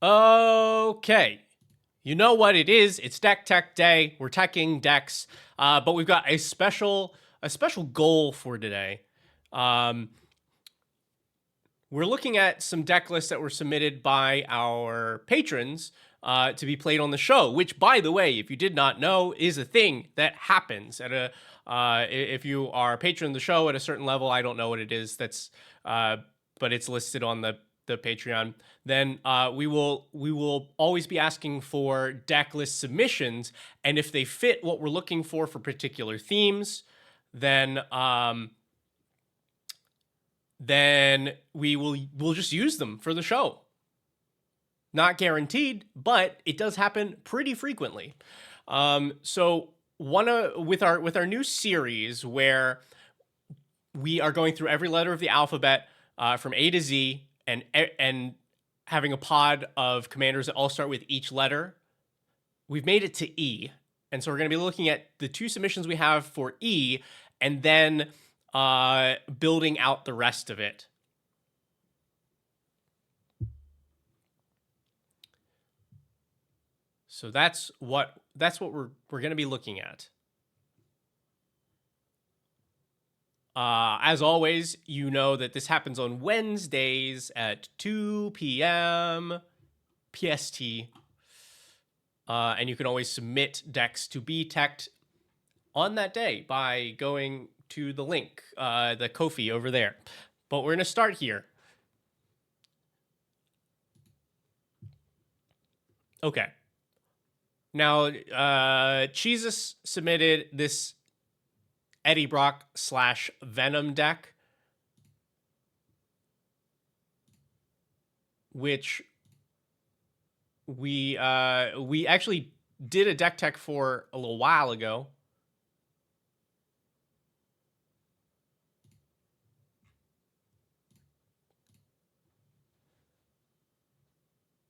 Okay. You know what it is. It's Deck Tech Day. We're teching decks, but we've got a special goal for today. We're looking at some deck lists that were submitted by our patrons to be played on the show, which, by the way, if you did not know, is a thing that happens at a if you are a patron of the show at a certain level. I don't know what it is. But it's listed on the Patreon. Then we will always be asking for deck list submissions, and if they fit what we're looking for particular themes, then we'll just use them for the show. Not guaranteed, but it does happen pretty frequently. So with our new series where we are going through every letter of the alphabet from A to Z, and having a pod of commanders that all start with each letter, we've made it to E. And so we're going to be looking at the two submissions we have for E, and then building out the rest of it. So that's what we're going to be looking at. As always, you know that this happens on Wednesdays at 2 p.m. PST. And you can always submit decks to be teched on that day by going to the link, the Ko-fi over there. But we're going to start here. Okay. Now, Jesus submitted this Eddie Brock / Venom deck, which we actually did a deck tech for a little while ago.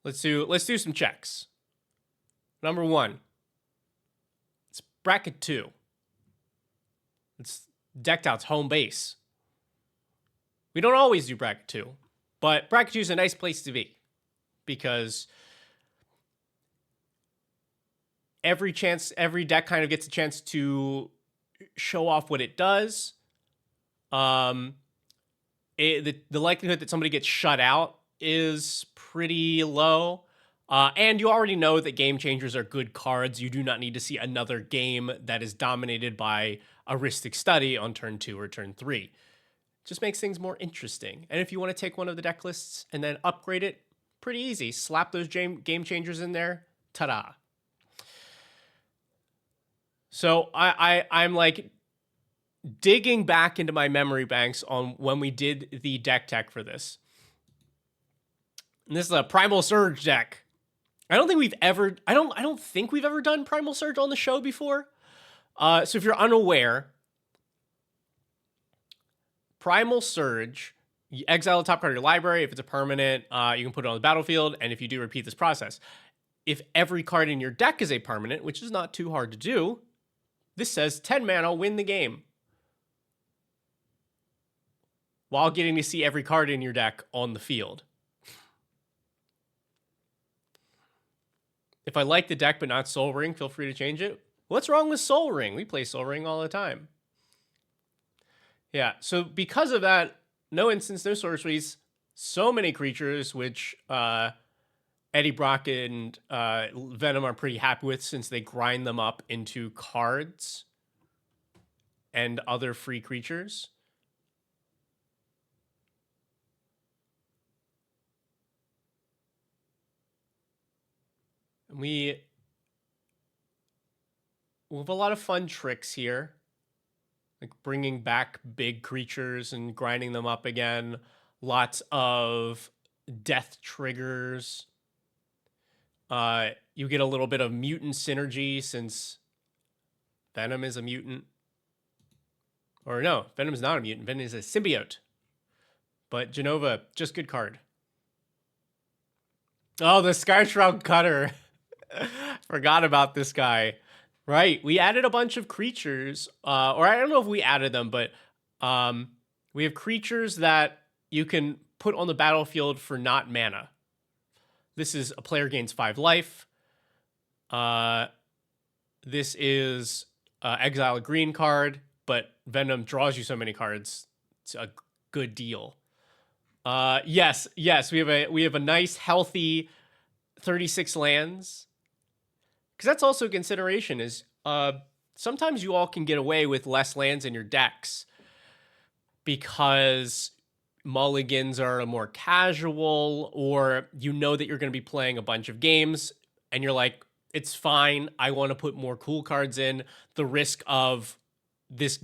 Let's do some checks. Number one, it's bracket 2. It's decked out's home base. We don't always do bracket 2, but bracket 2 is a nice place to be because every deck kind of gets a chance to show off what it does. The likelihood that somebody gets shut out is pretty low. And you already know that game changers are good cards. You do not need to see another game that is dominated by Aristic Study on turn 2 or turn 3. Just makes things more interesting. And if you want to take one of the deck lists and then upgrade it, pretty easy. Slap those game changers in there. Ta-da. So I'm like digging back into my memory banks on when we did the deck tech for this. And this is a Primal Surge deck. I don't think we've ever done Primal Surge on the show before. So if you're unaware, Primal Surge, you exile the top card of your library. If it's a permanent, you can put it on the battlefield. And if you do, repeat this process. If every card in your deck is a permanent, which is not too hard to do, this says 10 mana, win the game. While getting to see every card in your deck on the field. If I like the deck but not Soul Ring, feel free to change it. What's wrong with Soul Ring? We play Soul Ring all the time. Yeah, so because of that, no instants, no sorceries, so many creatures, which Eddie Brock and Venom are pretty happy with since they grind them up into cards and other free creatures. We have a lot of fun tricks here, like bringing back big creatures and grinding them up again. Lots of death triggers. You get a little bit of mutant synergy since Venom is a mutant. Or no, Venom is not a mutant. Venom is a symbiote. But Genova, just good card. Oh, the Skyshroud Cutter. Forgot about this guy. Right, we added a bunch of creatures, or I don't know if we added them, but we have creatures that you can put on the battlefield for not mana. This is a player gains 5 life. This is exile a green card, but Venom draws you so many cards. It's a good deal. Yes, we have a nice healthy 36 lands. Because that's also a consideration is sometimes you all can get away with less lands in your decks because mulligans are more casual, or you know that you're going to be playing a bunch of games and you're like, it's fine, I want to put more cool cards in. The risk of this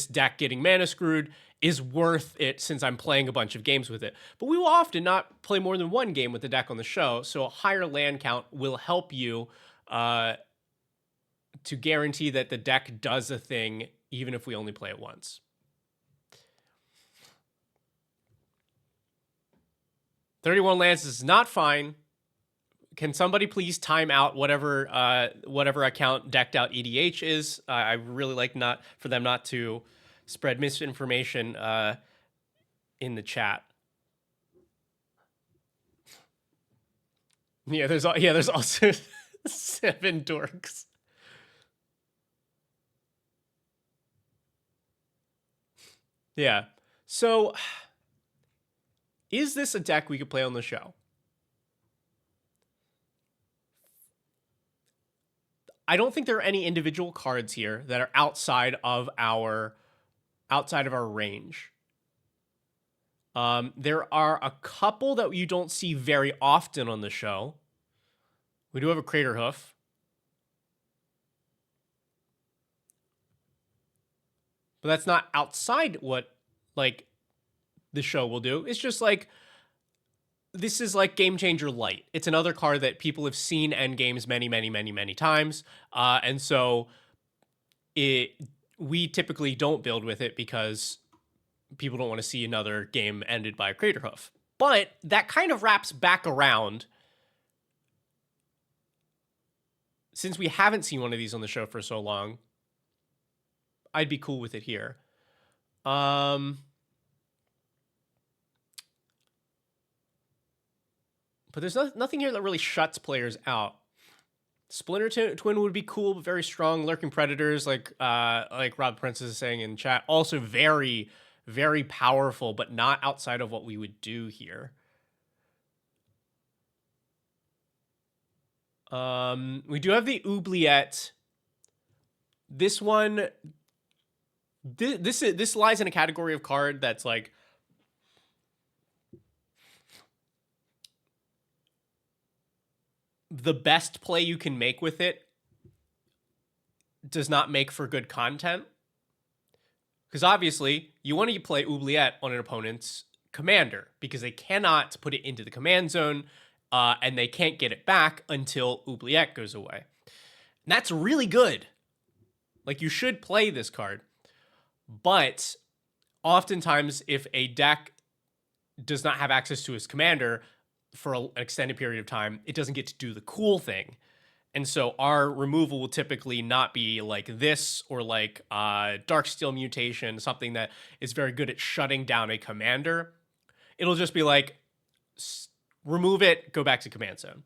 deck getting mana screwed is worth it since I'm playing a bunch of games with it. But we will often not play more than one game with the deck on the show, so a higher land count will help you to guarantee that the deck does a thing even if we only play it once. $31 lands is not fine. Can somebody please time out whatever account decked out EDH is? I really like not for them not to spread misinformation in the chat. Yeah, there's also 7 dorks. Yeah. So is this a deck we could play on the show? I don't think there are any individual cards here that are outside of our range. There are a couple that you don't see very often on the show. We do have a Crater Hoof. But that's not outside what like the show will do. It's just like this is like Game Changer Light. It's another card that people have seen end games many times. And so we typically don't build with it because people don't want to see another game ended by a Crater Hoof. But that kind of wraps back around. Since we haven't seen one of these on the show for so long, I'd be cool with it here. But there's nothing here that really shuts players out. Splinter Twin would be cool, but very strong. Lurking Predators, like Rob Princess is saying in chat, also very, very powerful, but not outside of what we would do here. We do have the Oubliette. This one, this lies in a category of card that's like the best play you can make with it does not make for good content. Because obviously, you want to play Oubliette on an opponent's commander because they cannot put it into the command zone and they can't get it back until Oubliette goes away. And that's really good. Like, you should play this card. But oftentimes, if a deck does not have access to his commander for an extended period of time, it doesn't get to do the cool thing. And so our removal will typically not be like this or like Darksteel Mutation, something that is very good at shutting down a commander. It'll just be like, remove it, go back to command zone.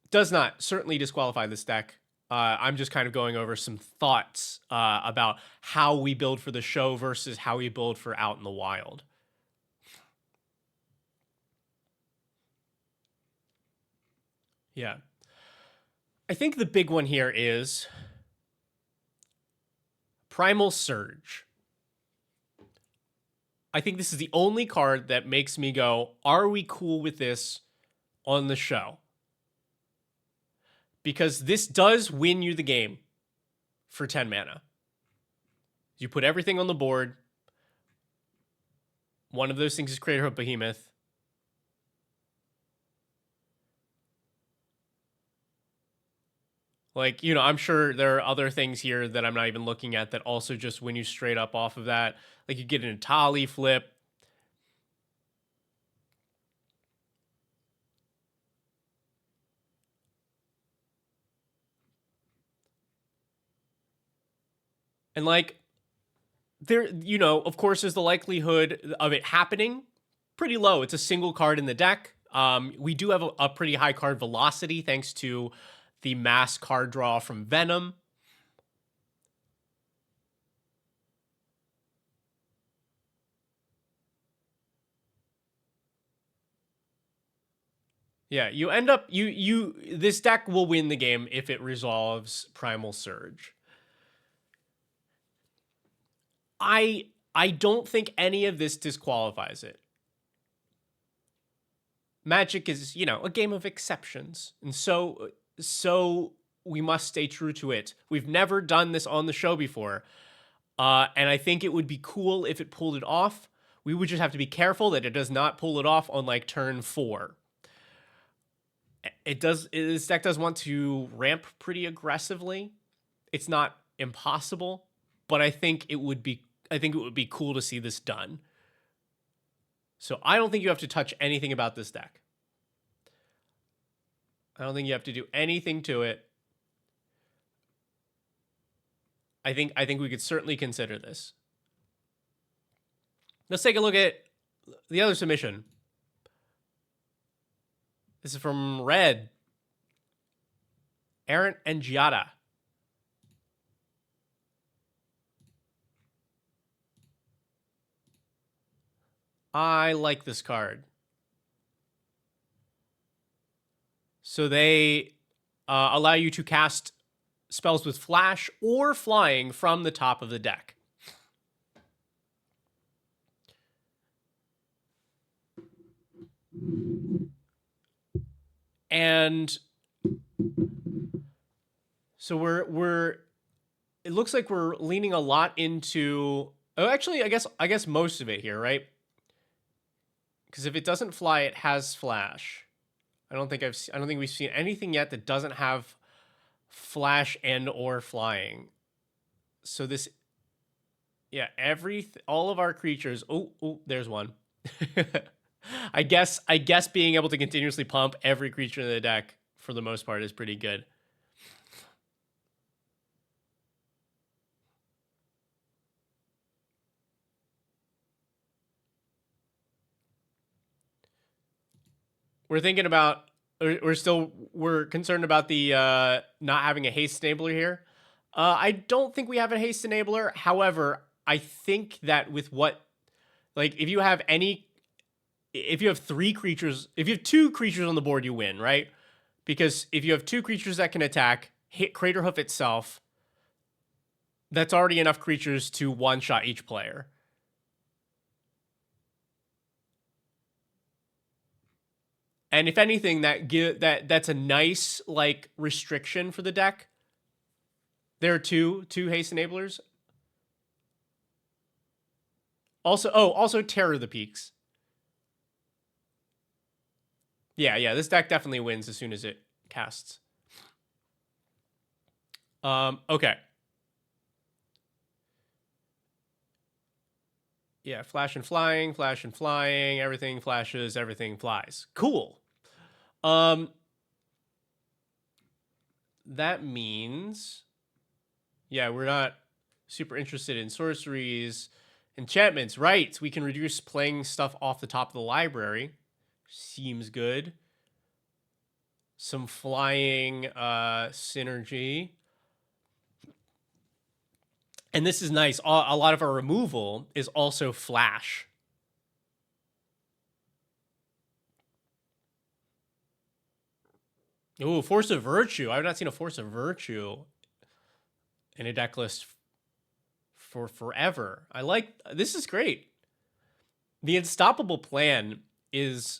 Does not certainly disqualify this deck. I'm just kind of going over some thoughts about how we build for the show versus how we build for out in the wild. Yeah. I think the big one here is Primal Surge. I think this is the only card that makes me go, are we cool with this on the show? Because this does win you the game for 10 mana. You put everything on the board. One of those things is Crater Hoof Behemoth. Like, you know, I'm sure there are other things here that I'm not even looking at that also just win you straight up off of that. Like, you get an Atali flip. And, like, there, of course, is the likelihood of it happening pretty low. It's a single card in the deck. We do have a pretty high card velocity thanks to the mass card draw from Venom. Yeah, you end up this deck will win the game if it resolves Primal Surge. I don't think any of this disqualifies it. Magic is, a game of exceptions. And so we must stay true to it. We've never done this on the show before. And I think it would be cool if it pulled it off. We would just have to be careful that it does not pull it off on like turn 4. This deck does want to ramp pretty aggressively. It's not impossible, but I think it would be cool to see this done. So I don't think you have to touch anything about this deck. I don't think you have to do anything to it. I think we could certainly consider this. Let's take a look at the other submission. This is from Red. Aaron and Giada. I like this card. So they allow you to cast spells with flash or flying from the top of the deck. And so we're it looks like we're leaning a lot into actually I guess most of it here, right? Because if it doesn't fly, it has flash. I don't think we've seen anything yet that doesn't have flash and or flying. So this, yeah, all of our creatures. Oh, there's one. I guess being able to continuously pump every creature in the deck for the most part is pretty good. We're thinking about, we're concerned about the not having a haste enabler here. I don't think we have a haste enabler. However, I think that with if you have 3 creatures, if you have 2 creatures on the board, you win, right? Because if you have 2 creatures that can attack, hit Craterhoof itself, that's already enough creatures to one-shot each player. And if anything, that's a nice restriction for the deck. There are two haste enablers. Also Terror of the Peaks. Yeah, this deck definitely wins as soon as it casts. Okay. Yeah, flash and flying, everything flashes, everything flies. Cool. That means, yeah, we're not super interested in sorceries. Enchantments, right. We can reduce playing stuff off the top of the library. Seems good. Some flying synergy. And this is nice. A lot of our removal is also flash. Ooh, Force of Virtue. I've not seen a Force of Virtue in a deck list for forever. This is great. The Unstoppable Plan is...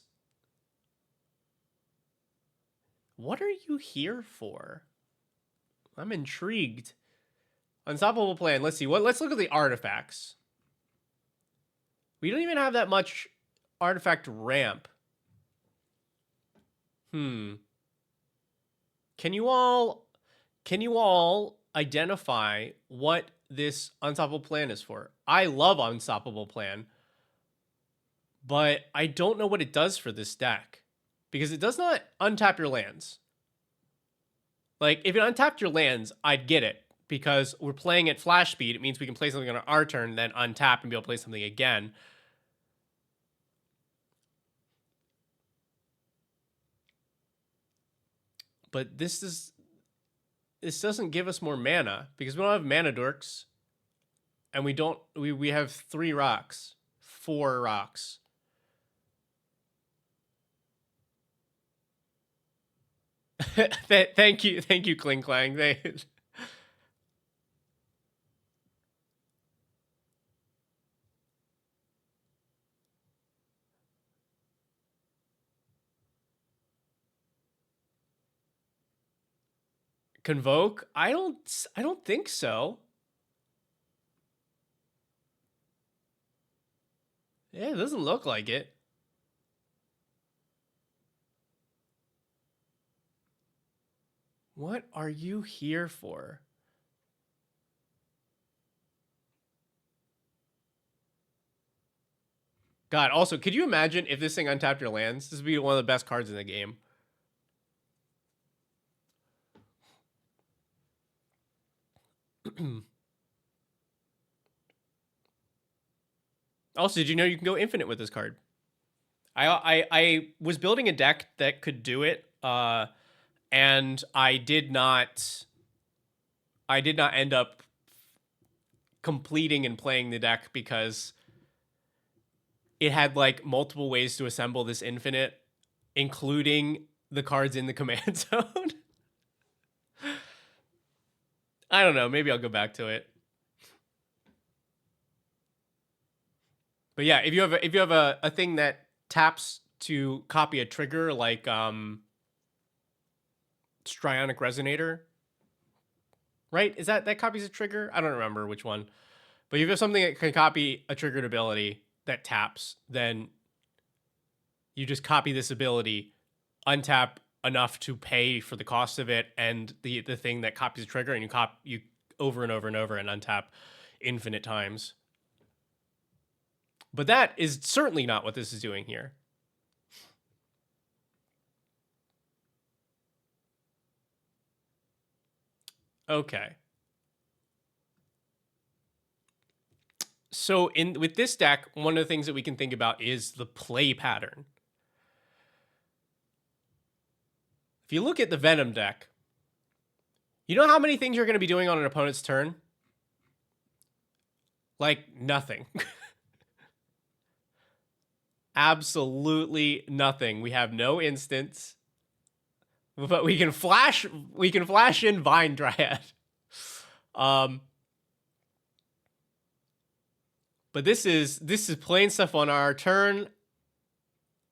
What are you here for? I'm intrigued. Unstoppable Plan. Let's see. Let's look at the artifacts. We don't even have that much artifact ramp. Can you all identify what this Unstoppable Plan is for? I love Unstoppable Plan, but I don't know what it does for this deck because it does not untap your lands. Like if it untapped your lands, I'd get it, because we're playing at flash speed. It means we can play something on our turn, then untap and be able to play something again. But this doesn't give us more mana because we don't have mana dorks, and we have 4 rocks. Thank you, Kling Klang. Convoke? I don't think so. Yeah, it doesn't look like it. What are you here for? God, also, could you imagine if this thing untapped your lands? This would be one of the best cards in the game. Also, did you know you can go infinite with this card? I was building a deck that could do it, and I did not end up completing and playing the deck because it had like multiple ways to assemble this infinite, including the cards in the command zone. I don't know. Maybe I'll go back to it. But yeah, if you have a thing that taps to copy a trigger like Strionic Resonator, right? Is that copies a trigger? I don't remember which one. But if you have something that can copy a triggered ability that taps, then you just copy this ability, untap enough to pay for the cost of it, and the thing that copies a trigger, and you over and over and over and untap infinite times. But that is certainly not what this is doing here. Okay. So with this deck, one of the things that we can think about is the play pattern. If you look at the Venom deck, you know how many things you're going to be doing on an opponent's turn? Like nothing. Absolutely nothing. We have no instants, but we can flash in Vine Dryad. But this is playing stuff on our turn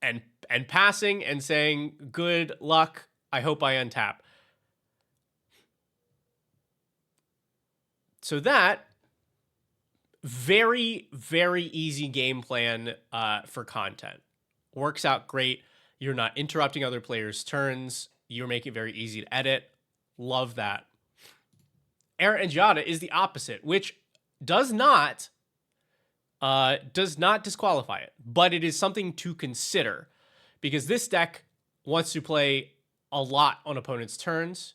and passing and saying good luck. I hope I untap. So that very, very easy game plan for content. Works out great. You're not interrupting other players' turns. You're making it very easy to edit. Love that. Errant and Giada is the opposite, which does not disqualify it, but it is something to consider because this deck wants to play a lot on opponents' turns.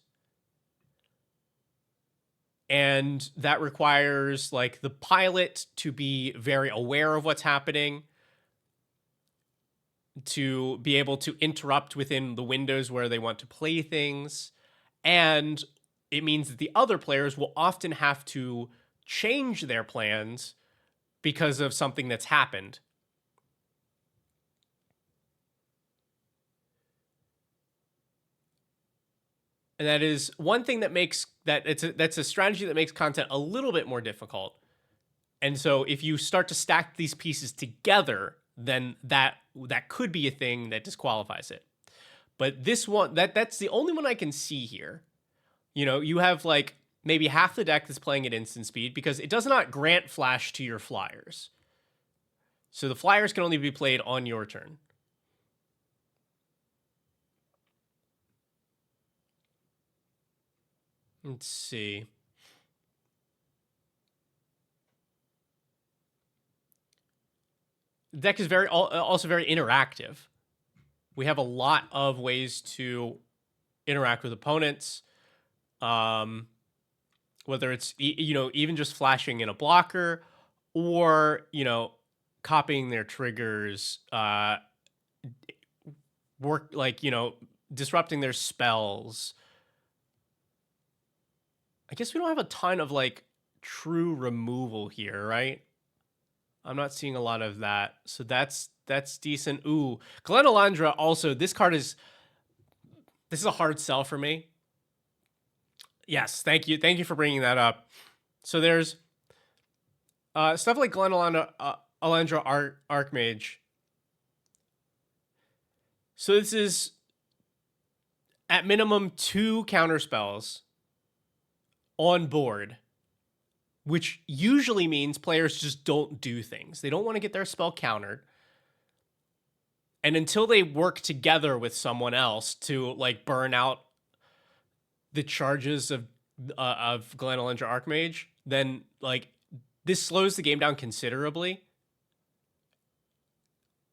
And that requires like the pilot to be very aware of what's happening, to be able to interrupt within the windows where they want to play things. And it means that the other players will often have to change their plans because of something that's happened. And that is one thing that makes that's a strategy that makes content a little bit more difficult. And so if you start to stack these pieces together, then that could be a thing that disqualifies it. But this one, that's the only one I can see here. You know, you have like maybe half the deck that's playing at instant speed because it does not grant flash to your flyers. So the flyers can only be played on your turn. Let's see. The deck is also very interactive. We have a lot of ways to interact with opponents. whether it's, even just flashing in a blocker or, copying their triggers, work like, disrupting their spells. I guess we don't have a ton of like true removal here, right? I'm not seeing a lot of that. So that's decent. Ooh, Glen Elandra also, this is a hard sell for me. Yes, thank you. Thank you for bringing that up. So there's stuff like Glen Elandra Archmage. So this is at minimum 2 counter spells on board, which usually means players just don't do things. They don't want to get their spell countered. And until they work together with someone else to like burn out the charges of Glen Elandra Archmage, then like this slows the game down considerably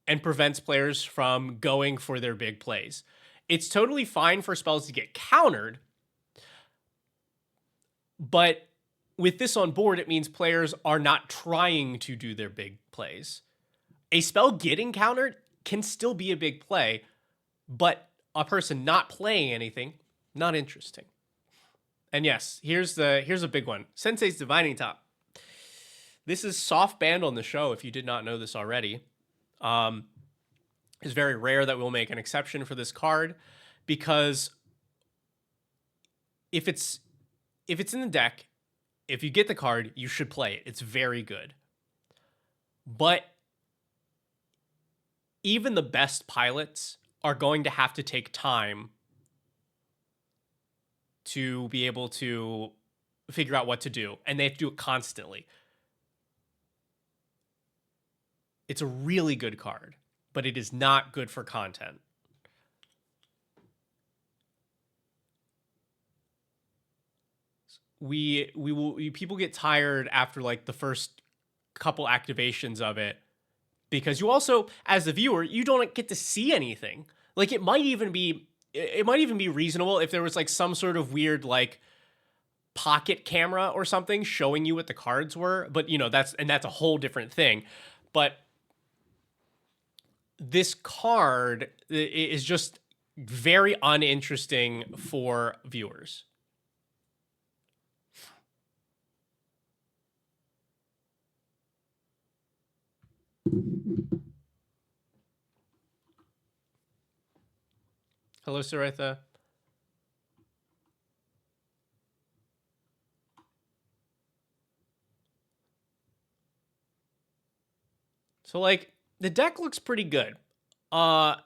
and prevents players from going for their big plays. It's totally fine for spells to get countered, but with this on board, it means players are not trying to do their big plays. A spell getting countered can still be a big play, but a person not playing anything, not interesting. And yes, here's a big one. Sensei's Divining Top. This is soft banned on the show if you did not know this already. It's very rare that we'll make an exception for this card because if it's in the deck, if you get the card, you should play it. It's very good. But even the best pilots are going to have to take time to be able to figure out what to do, and they have to do it constantly. It's a really good card, but it is not good for content. People get tired after like the first couple activations of it, because you also, as the viewer, you don't get to see anything. Like it might even be reasonable if there was like some sort of weird like pocket camera or something showing you what the cards were, but that's a whole different thing. But this card is just very uninteresting for viewers. Hello, Saritha. So like the deck looks pretty good. And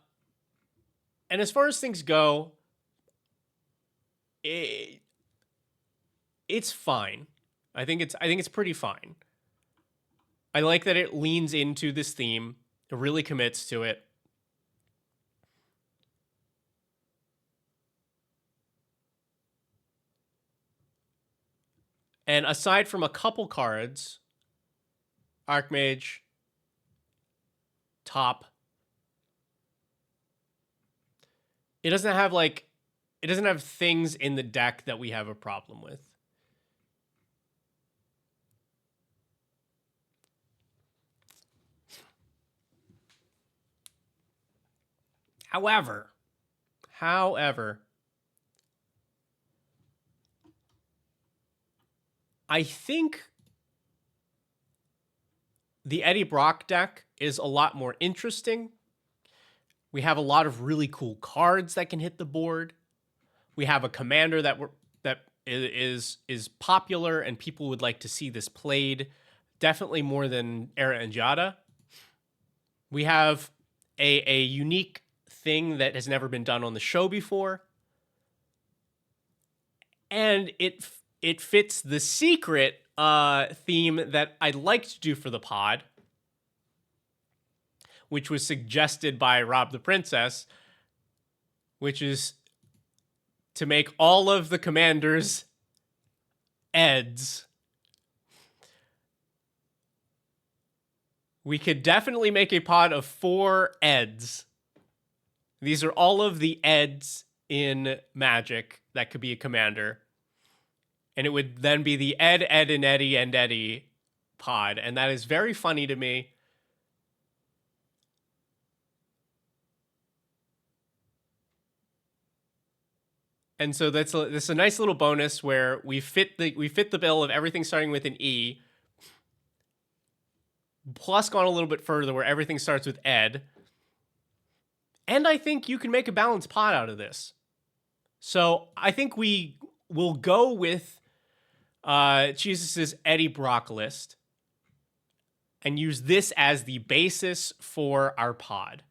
as far as things go, it's fine. I think it's pretty fine. I like that it leans into this theme. It really commits to it. And aside from a couple cards, Archmage, top, it doesn't have things in the deck that we have a problem with. However, I think the Eddie Brock deck is a lot more interesting. We have a lot of really cool cards that can hit the board. We have a commander that is popular and people would like to see this played, definitely more than Era and Jada. We have a unique thing that has never been done on the show before. And it fits the secret theme that I'd like to do for the pod, which was suggested by Rob the Princess, which is to make all of the commanders Eds. We could definitely make a pod of 4 Eds. These are all of the Eds in Magic that could be a commander. And it would then be the Ed, Ed, and Eddie and Eddie pod. And that is very funny to me. And so that's a nice little bonus where we fit the bill of everything starting with an E, plus gone a little bit further where everything starts with Ed. And I think you can make a balanced pod out of this. So I think we will go with Jesus' Eddie Brock list and use this as the basis for our pod.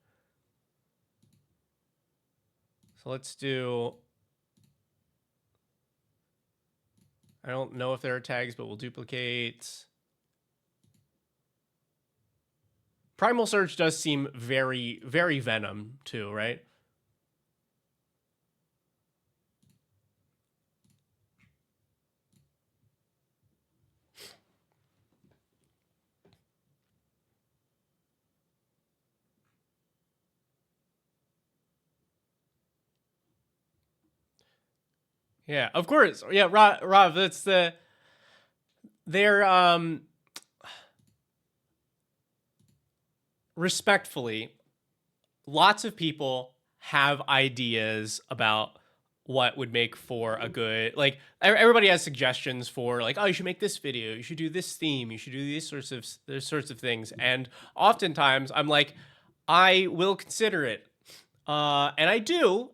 So let's do... I don't know if there are tags, but we'll duplicate. Primal Surge does seem very, very Venom too, right? Yeah, of course. Yeah, Rob, that's they're respectfully, lots of people have ideas about what would make for a good, like, everybody has suggestions for, like, oh, you should make this video, you should do this theme, you should do these sorts of things. And oftentimes I'm like, I will consider it. And I do,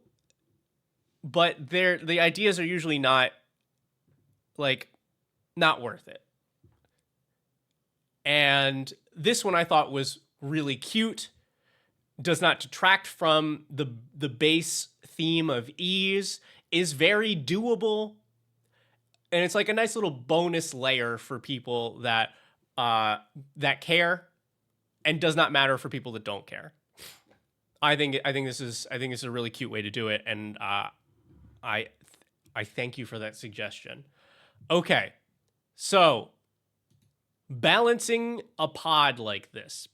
but the ideas are usually not, like, not worth it. And this one I thought was really cute, does not detract from the base theme of ease, is very doable, and it's like a nice little bonus layer for people that that care, and does not matter for people that don't care. I think this is a really cute way to do it, and I thank you for that suggestion. Okay, so balancing a pod like this.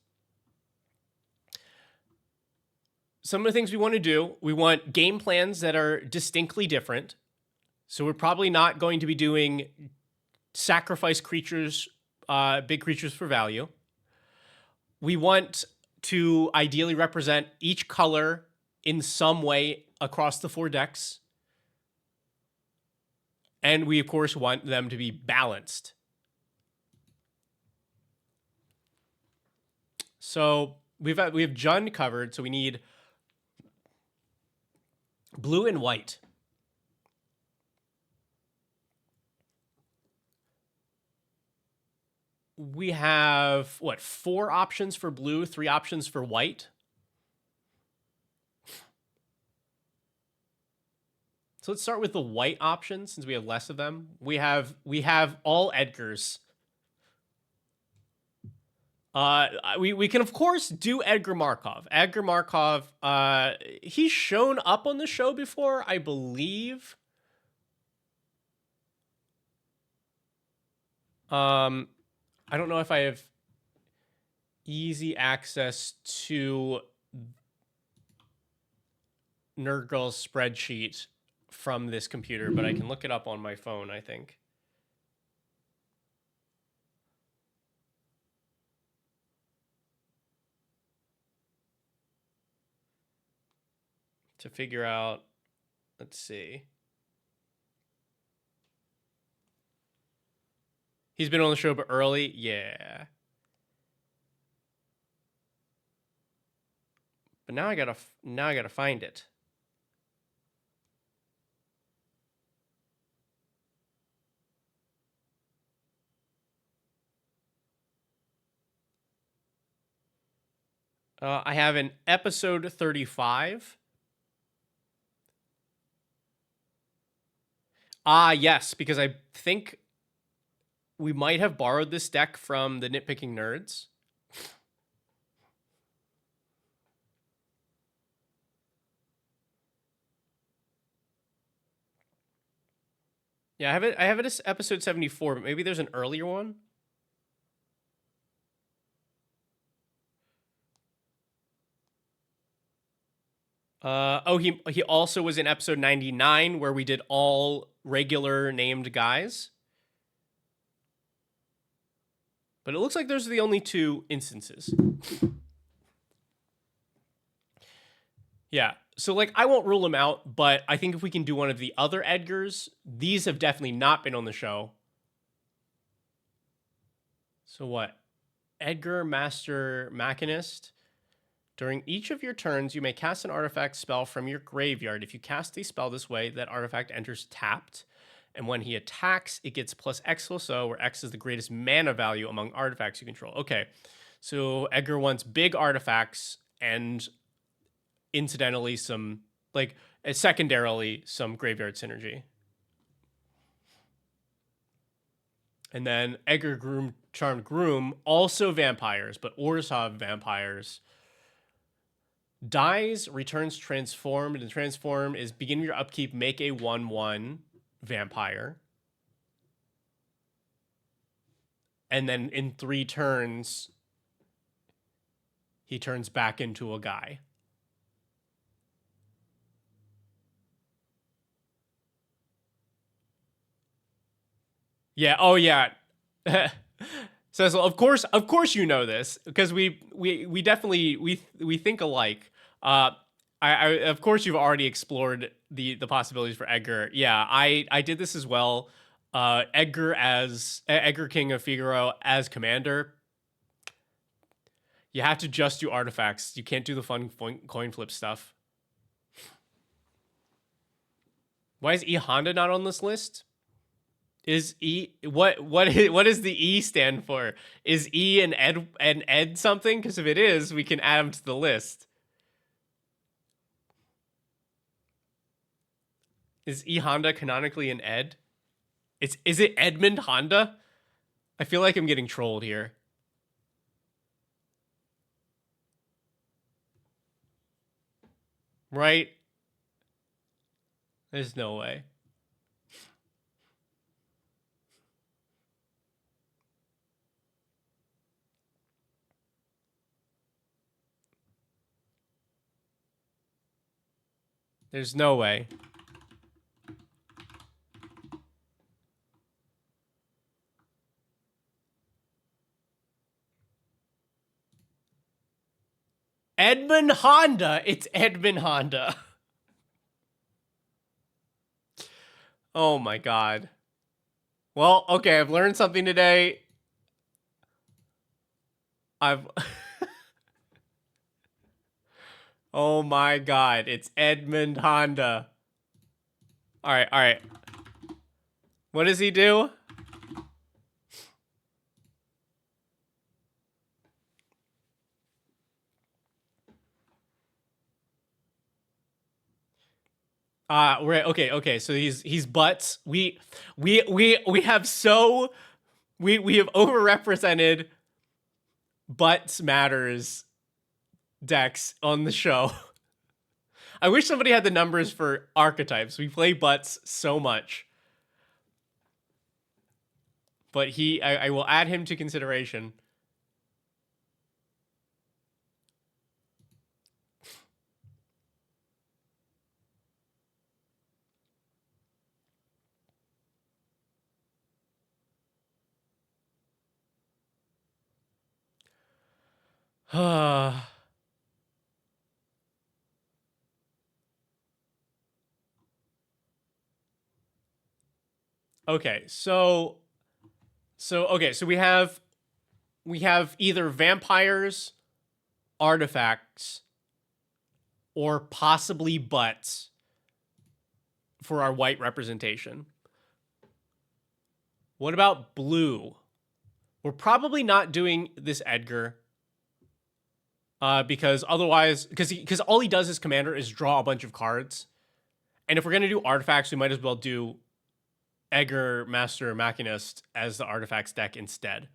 Some of the things we want to do, we want game plans that are distinctly different. So we're probably not going to be doing sacrifice creatures, big creatures for value. We want to ideally represent each color in some way across the 4 decks. And we, of course, want them to be balanced. So we have Jund covered, so we need blue and white. We have, what, 4 options for blue, 3 options for white. So let's start with the white options since we have less of them. We have all Edgars. We can, of course, do Edgar Markov. Edgar Markov, he's shown up on the show before, I believe. I don't know if I have easy access to Nerd Girl's spreadsheet from this computer, but I can look it up on my phone, I think. To figure out, let's see. He's been on the show, but early? Yeah. But now I gotta find it. I have an episode 35. Yes, because I think we might have borrowed this deck from the Nitpicking Nerds. Yeah, I have it as episode 74, but maybe there's an earlier one. He also was in episode 99 where we did all regular named guys. But it looks like those are the only two instances. Yeah. So, like, I won't rule him out, but I think if we can do one of the other Edgars, these have definitely not been on the show. So, what? Edgar, Master Machinist. During each of your turns, you may cast an artifact spell from your graveyard. If you cast a spell this way, that artifact enters tapped. And when he attacks, it gets plus X plus O, where X is the greatest mana value among artifacts you control. Okay. So Edgar wants big artifacts and incidentally some, like, secondarily, some graveyard synergy. And then Edgar Charmed Groom, also vampires, but Orzhov vampires. Dies, returns transformed, and transform is beginning your upkeep, make a 1/1 vampire. And then in 3 turns, he turns back into a guy. Yeah, oh yeah. Cecil, of course you know this, because we definitely we think alike. I of course you've already explored the possibilities for Edgar. Yeah, I did this as well. Edgar King of Figaro as commander. You have to just do artifacts. You can't do the fun coin flip stuff. Why is E Honda not on this list? Is E what does the E stand for? Is E and Ed something? Because if it is, we can add them to the list. Is E Honda canonically an Ed? Is it Edmund Honda? I feel like I'm getting trolled here. Right? There's no way. There's no way. Edmund Honda. It's Edmund Honda. Oh my god. Well, okay, I've learned something today. Oh my god, it's Edmund Honda. All right. What does he do? Right. Okay. So he's butts. We have overrepresented butts matters decks on the show. I wish somebody had the numbers for archetypes. We play butts so much. But I will add him to consideration. Okay, so we have either vampires, artifacts, or possibly butts for our white representation. What about blue? We're probably not doing this Edgar. Because otherwise, because all he does as commander is draw a bunch of cards. And if we're going to do artifacts, we might as well do Edgar, Master Machinist as the artifacts deck instead.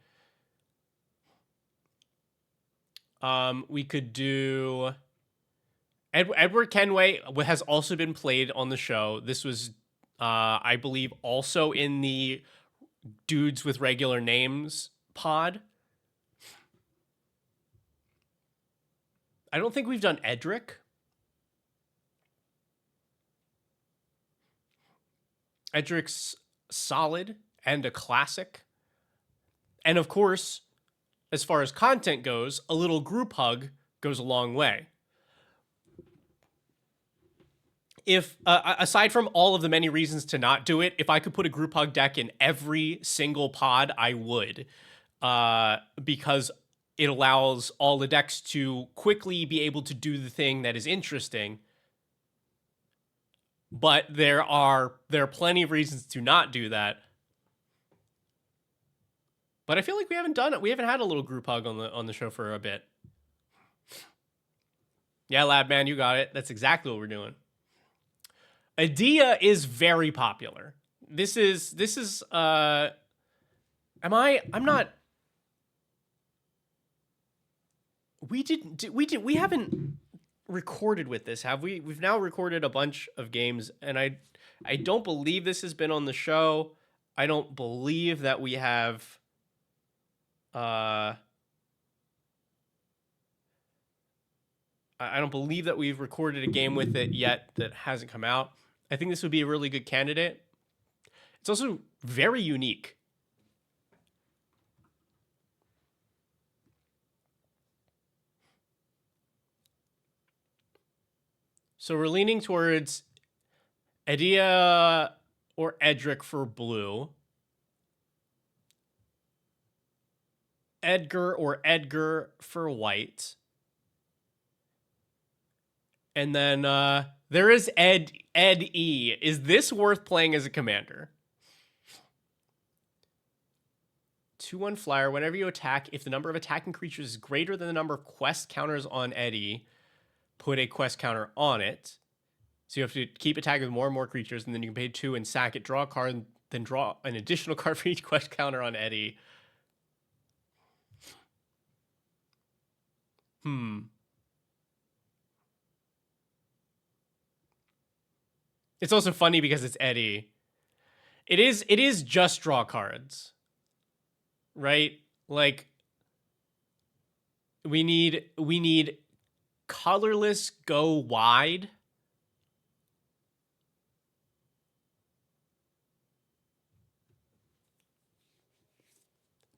We could do Edward Kenway has also been played on the show. This was, I believe, also in the Dudes with Regular Names pod. I don't think we've done Edric. Edric's solid and a classic. And of course, as far as content goes, a little group hug goes a long way. If aside from all of the many reasons to not do it, if I could put a group hug deck in every single pod, I would, because it allows all the decks to quickly be able to do the thing that is interesting. But there are plenty of reasons to not do that. But I feel like we haven't done it. We haven't had a little group hug on the show for a bit. Yeah, Lab Man, you got it. That's exactly what we're doing. Adia is very popular. This is I'm not we haven't recorded with this, have we? We've now recorded a bunch of games, and I don't believe this has been on the show. I don't believe that we have I don't believe that we've recorded a game with it yet that hasn't come out. I think this would be a really good candidate. It's also very unique. So we're leaning towards Adia or Edric for blue. Edgar or Edgar for white. And then there is Ed E. Is this worth playing as a commander? 2/1 flyer. Whenever you attack, if the number of attacking creatures is greater than the number of quest counters on Eddie, put a quest counter on it. So you have to keep attacking with more and more creatures, and then you can pay 2 and sack it, draw a card, and then draw an additional card for each quest counter on Eddie. It's also funny because it's Eddie. It is just draw cards. Right? Like we need colorless go wide.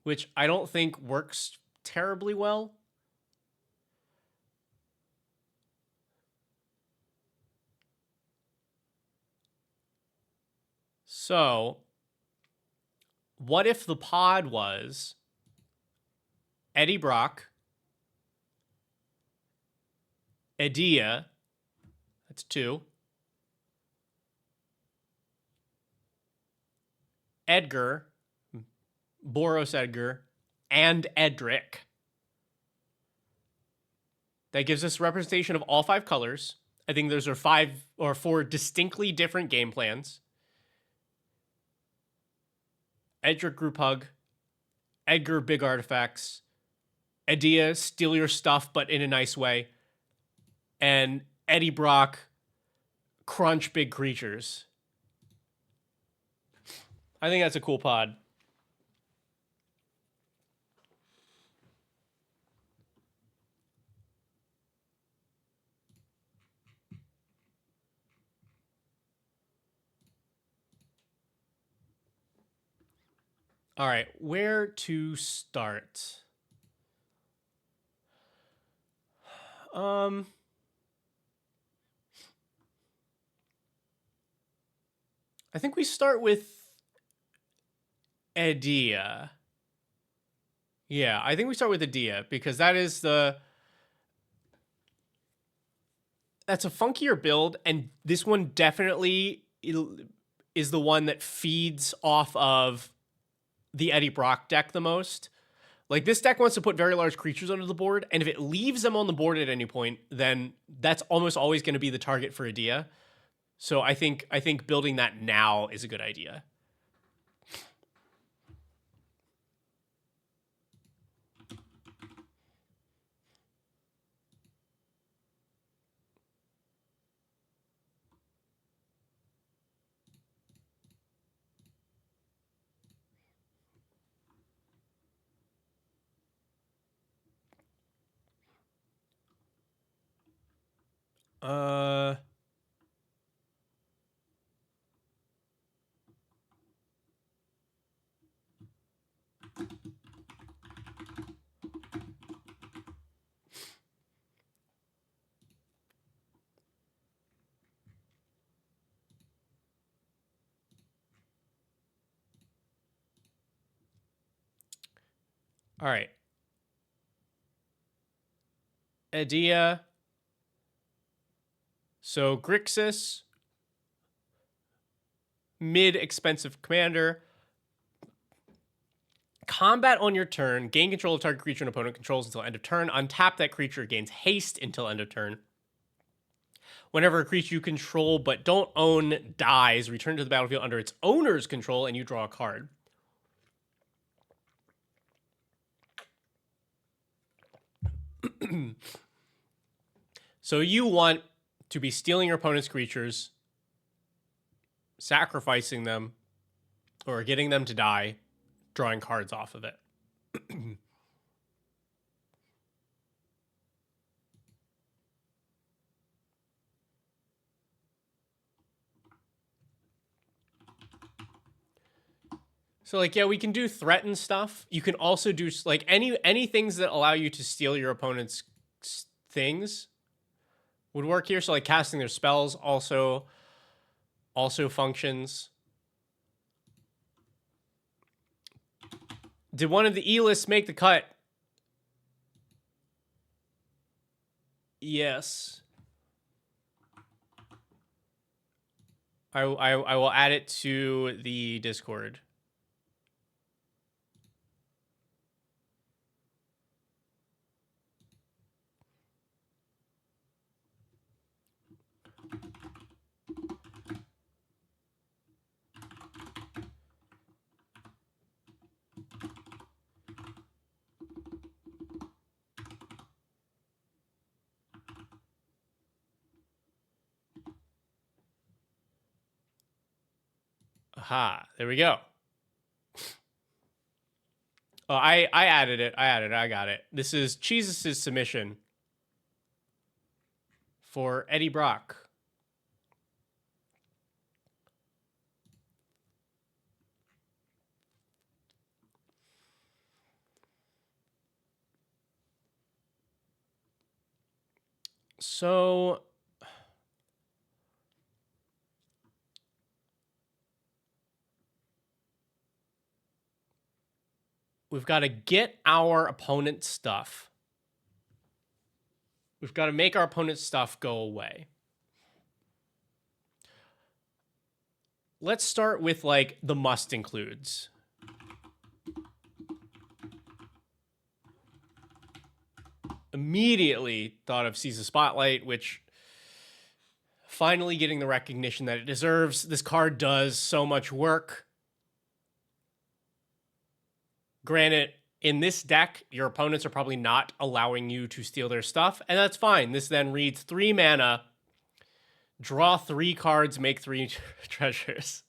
Which I don't think works terribly well. So, what if the pod was Eddie Brock, Adia, that's 2, Edgar, Boros Edgar, and Edric. That gives us representation of all 5 colors. I think those are 5 or 4 distinctly different game plans. Edric group hug, Edgar big artifacts, Adia steal your stuff but in a nice way, and Eddie Brock crunch big creatures. I think that's a cool pod. All right, where to start? I think we start with Adia. Yeah, I think we start with Adia because that's a funkier build, and this one definitely is the one that feeds off of the Eddie Brock deck the most. Like, this deck wants to put very large creatures onto the board, and if it leaves them on the board at any point, then that's almost always going to be the target for Adia. So I think building that now is a good idea. Uh All right. Edea. So Grixis, mid-expensive commander. Combat on your turn. Gain control of target creature an opponent controls until end of turn. Untap that creature. Gains haste until end of turn. Whenever a creature you control but don't own dies, return to the battlefield under its owner's control and you draw a card. So you want to be stealing your opponent's creatures, sacrificing them, or getting them to die, drawing cards off of it. So like, yeah, we can do threaten stuff. You can also do like any things that allow you to steal your opponent's things would work here. So like casting their spells also functions. Did one of the E-lists make the cut? Yes. I will add it to the Discord. Aha, there we go. Oh, I added it. I got it. This is Jesus' submission for Eddie Brock. So we've got to get our opponent's stuff. We've got to make our opponent's stuff go away. Let's start with like the must includes. Immediately thought of Seize the Spotlight, which finally getting the recognition that it deserves. This card does so much work. Granted, in this deck, your opponents are probably not allowing you to steal their stuff, and that's fine. This then reads 3 mana, draw 3 cards, make 3 treasures.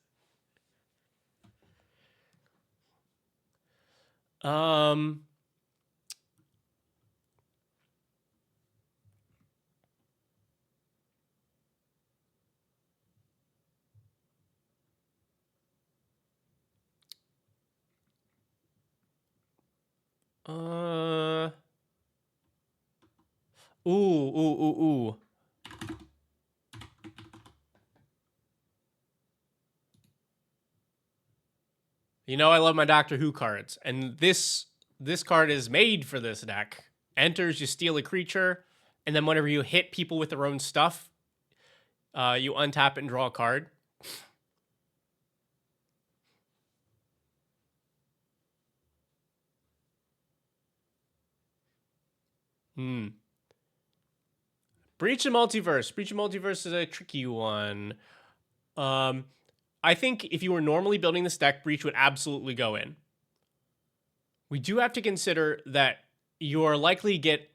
Ooh. You know I love my Doctor Who cards, and this card is made for this deck. Enters, you steal a creature, and then whenever you hit people with their own stuff, you untap it and draw a card. Breach of Multiverse. Breach of Multiverse is a tricky one. I think if you were normally building this deck, Breach would absolutely go in. We do have to consider that you're likely to get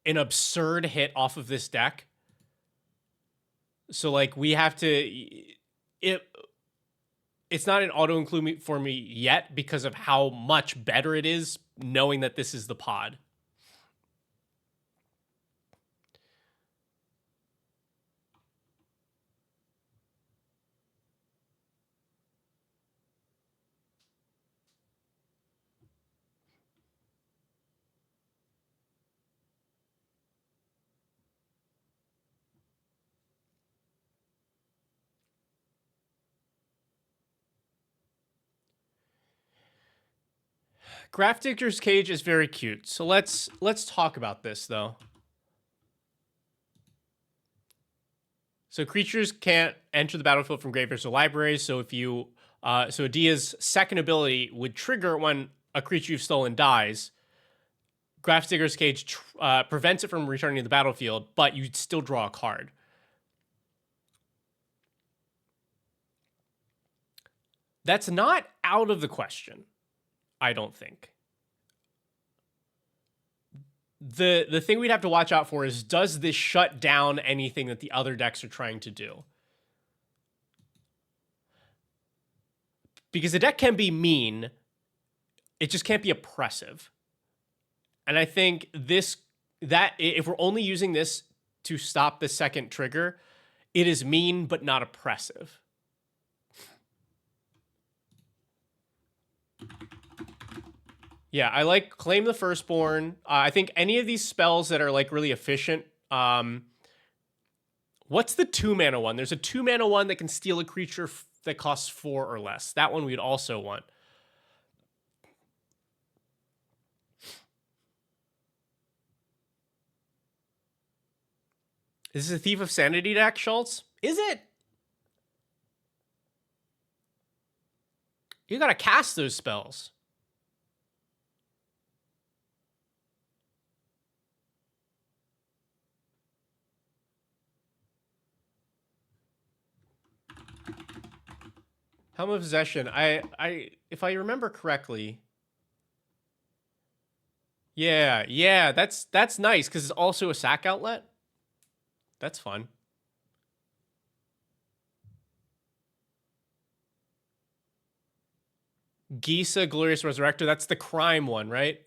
an absurd hit off of this deck. So like we have to it's not an auto include for me yet because of how much better it is knowing that this is the pod. Grafdigger's Cage is very cute. So let's talk about this though. So creatures can't enter the battlefield from graveyards or libraries. So if you, so Adia's second ability would trigger when a creature you've stolen dies. Grafdigger's Cage prevents it from returning to the battlefield, but you'd still draw a card. That's not out of the question, I don't think. The thing we'd have to watch out for is, does this shut down anything that the other decks are trying to do? Because the deck can be mean, it just can't be oppressive. And I think that if we're only using this to stop the second trigger, it is mean but not oppressive. Yeah, I like Claim the Firstborn. I think any of these spells that are like really efficient. What's the 2-mana one? There's a 2-mana one that can steal a creature that costs 4 or less. That one we'd also want. Is this a Thief of Sanity deck, Schultz? Is it? You gotta cast those spells. Helm of Possession. If I remember correctly. Yeah, that's nice because it's also a sack outlet. That's fun. Gisa, Glorious Resurrector. That's the crime one, right?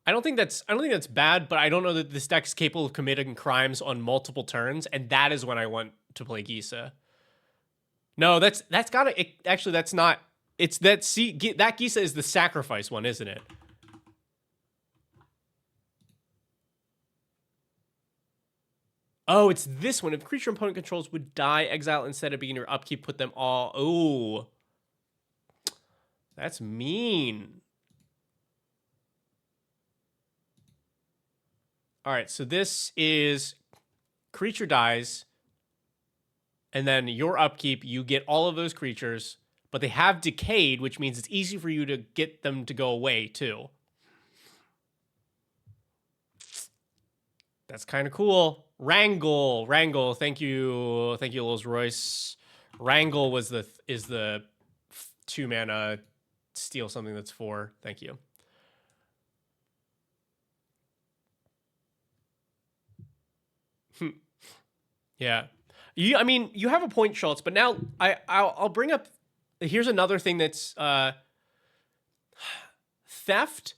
I don't think that's bad, but I don't know that this deck is capable of committing crimes on multiple turns, and that is when I want to play Gisa. No, that's gotta actually that's not. It's that that Gisa is the sacrifice one, isn't it? Oh, it's this one. If creature opponent controls would die, exile instead of being your upkeep, put them all. Oh, that's mean. All right, so this is creature dies, and then your upkeep, you get all of those creatures, but they have decayed, which means it's easy for you to get them to go away too. That's kind of cool. Wrangle. Thank you, Rolls Royce. Wrangle is the 2-mana steal something that's 4. Thank you. Yeah. I mean, you have a point, Schultz, but now I'll bring up. Here's another thing that's theft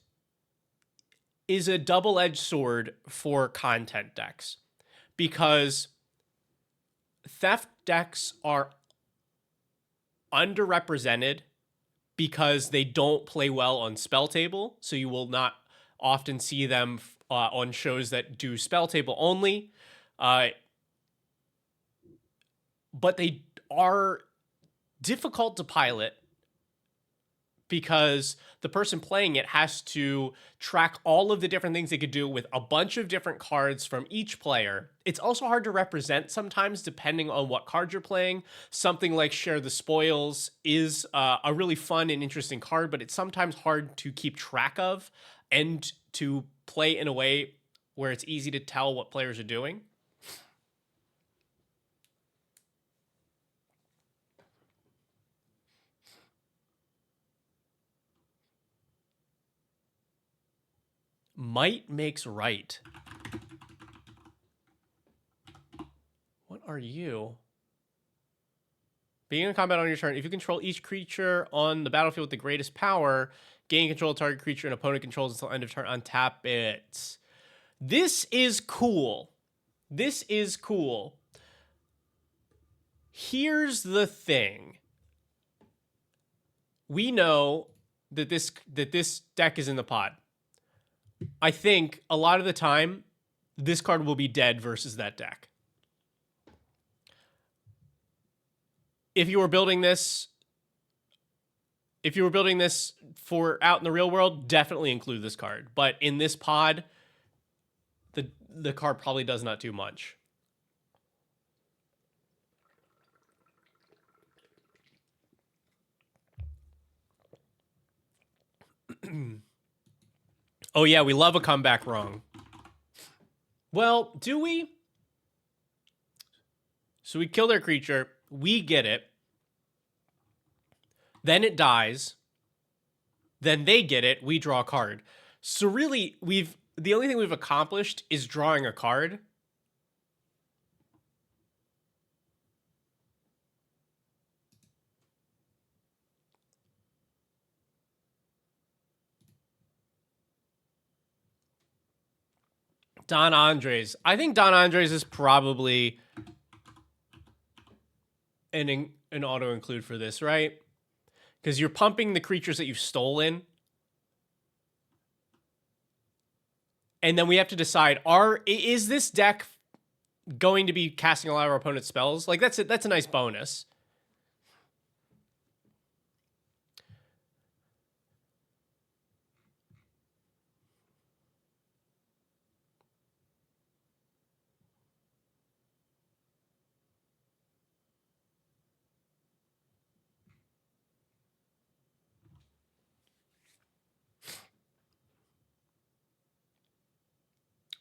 is a double-edged sword for content decks, because theft decks are underrepresented because they don't play well on spell table, so you will not often see them on shows that do spell table only. But they are difficult to pilot because the person playing it has to track all of the different things they could do with a bunch of different cards from each player. It's also hard to represent sometimes depending on what card you're playing. Something like Share the Spoils is a really fun and interesting card, but it's sometimes hard to keep track of and to play in a way where it's easy to tell what players are doing. Might makes right. What are you? Being in combat on your turn, if you control each creature on the battlefield with the greatest power, gain control of target creature an opponent controls until end of turn, untap it. This is cool. This is cool. Here's the thing. We know that this deck is in the pod. I think a lot of the time, this card will be dead versus that deck. If you were building this If you were building this for out in the real world, definitely include this card. But in this pod, the card probably does not do much. Oh yeah, we love a comeback wrong. Well, do we? So we kill their creature, we get it, then it dies, then they get it, we draw a card. So really, the only thing we've accomplished is drawing a card. Don Andres. I think Don Andres is probably an auto include for this, right? Because you're pumping the creatures that you've stolen. And then we have to decide, is this deck going to be casting a lot of our opponent's spells? Like, that's a nice bonus.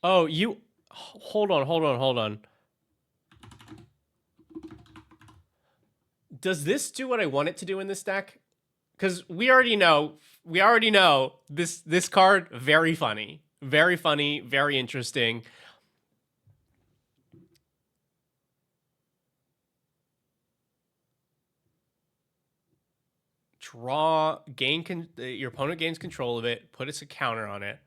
Oh, you... Hold on. Does this do what I want it to do in this deck? Because we already know this card, very funny, very interesting. Draw, your opponent gains control of it, put a counter on it.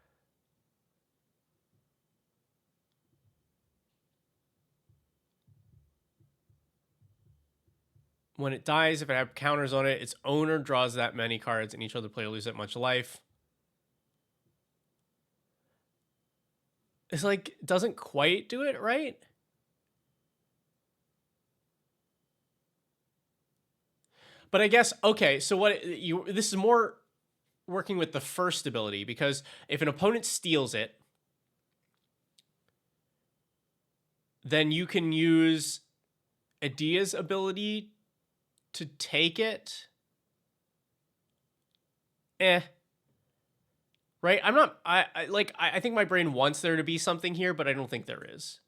When it dies, if it has counters on it, its owner draws that many cards and each other player loses that much life. It's like, doesn't quite do it right. But I guess, okay, so this is more working with the first ability, because if an opponent steals it, then you can use Adia's ability to take it. Right? I think my brain wants there to be something here, but I don't think there is.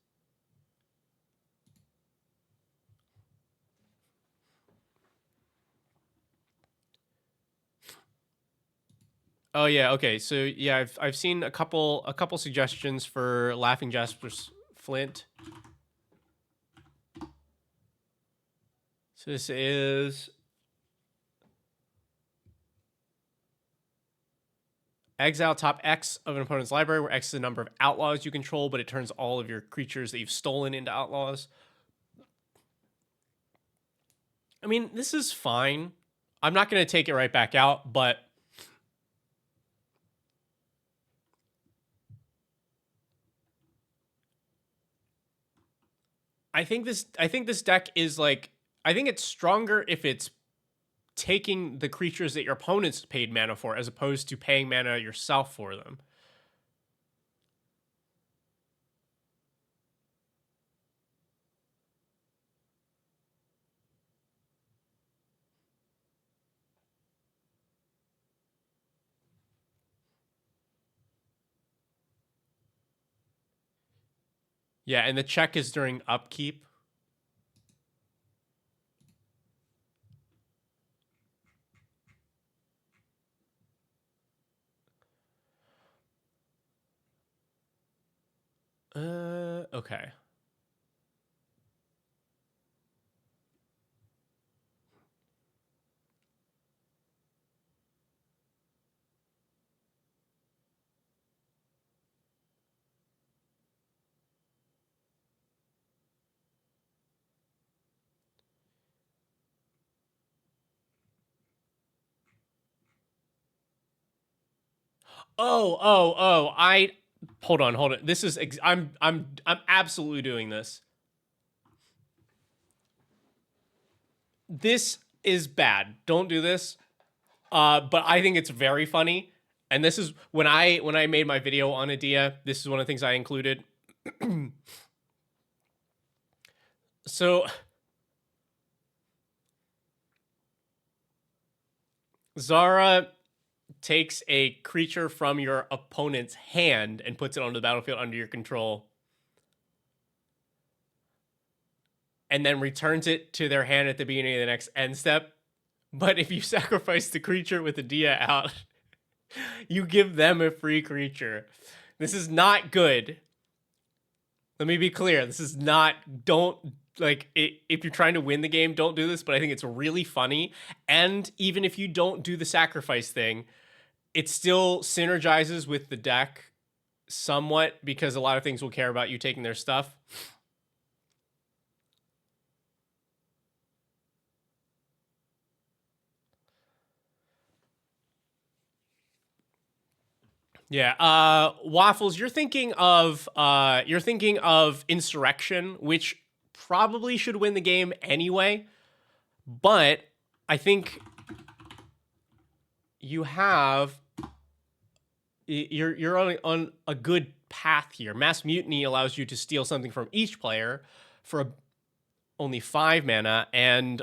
Oh yeah, okay. So yeah, I've seen a couple suggestions for Laughing Jasper's Flint. So this is exile top X of an opponent's library, where X is the number of outlaws you control, but it turns all of your creatures that you've stolen into outlaws. I mean, this is fine. I'm not going to take it right back out, but I think this deck is like, I think it's stronger if it's taking the creatures that your opponents paid mana for, as opposed to paying mana yourself for them. Yeah, and the check is during upkeep. Okay. Hold on. This is I'm absolutely doing this. This is bad. Don't do this. But I think it's very funny. And this is when I made my video on Adia, this is one of the things I included. So Zara takes a creature from your opponent's hand and puts it onto the battlefield under your control, and then returns it to their hand at the beginning of the next end step. But if you sacrifice the creature with the Dia out, you give them a free creature. This is not good. Let me be clear. This is not, don't, like, if you're trying to win the game, don't do this, but I think it's really funny. And even if you don't do the sacrifice thing, it still synergizes with the deck somewhat because a lot of things will care about you taking their stuff. Yeah, Waffles, you're thinking of Insurrection, which probably should win the game anyway. But I think you have you're on a good path here. Mass Mutiny allows you to steal something from each player for only 5 mana, and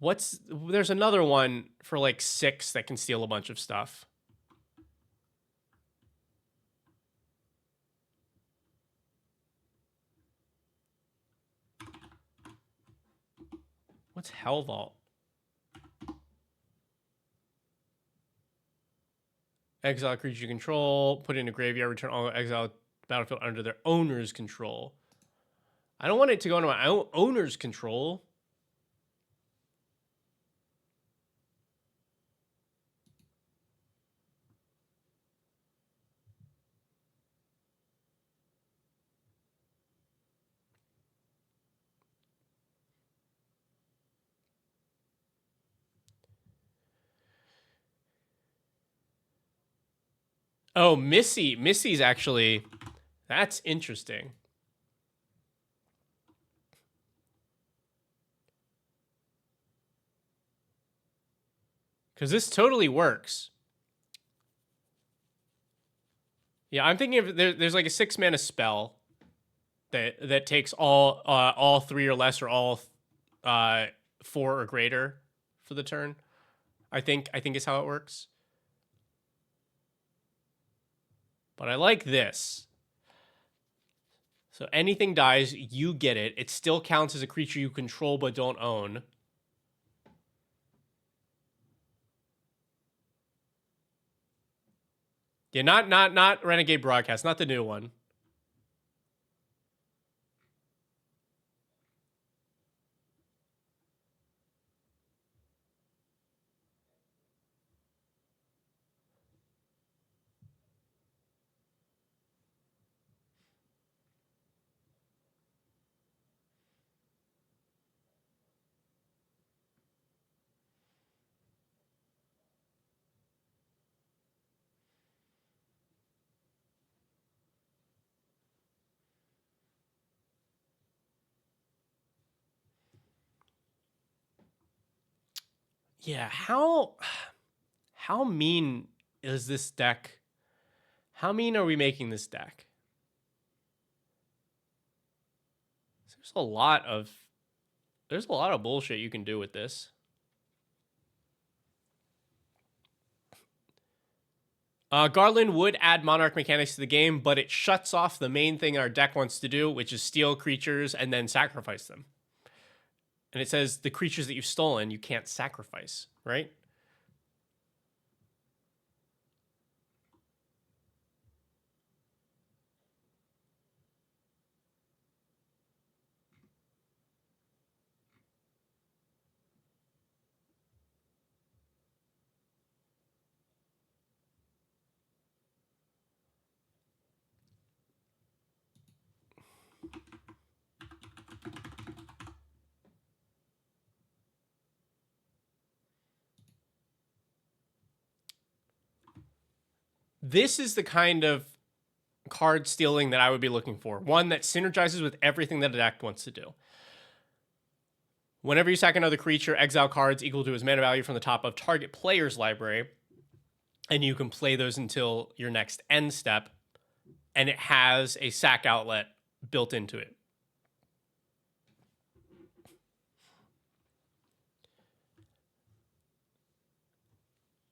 there's another one for like 6 that can steal a bunch of stuff. What's Hell Vault? Exile creature you control, put it in a graveyard, return all exile battlefield under their owner's control. I don't want it to go into my owner's control. Oh, Missy. Missy's actually... That's interesting. Because this totally works. Yeah, I'm thinking of... There's like a 6 mana spell that takes all 3 or less or all 4 or greater for the turn. I think is how it works. But I like this. So anything dies, you get it. It still counts as a creature you control but don't own. Yeah, not Renegade Broadcast, not the new one. Yeah, how mean is this deck? How mean are we making this deck? There's a lot of bullshit you can do with this. Garland would add Monarch mechanics to the game, but it shuts off the main thing our deck wants to do, which is steal creatures and then sacrifice them. And it says the creatures that you've stolen, you can't sacrifice, right? This is the kind of card stealing that I would be looking for. One that synergizes with everything that a deck wants to do. Whenever you sack another creature, exile cards equal to its mana value from the top of target player's library, and you can play those until your next end step, and it has a sack outlet built into it.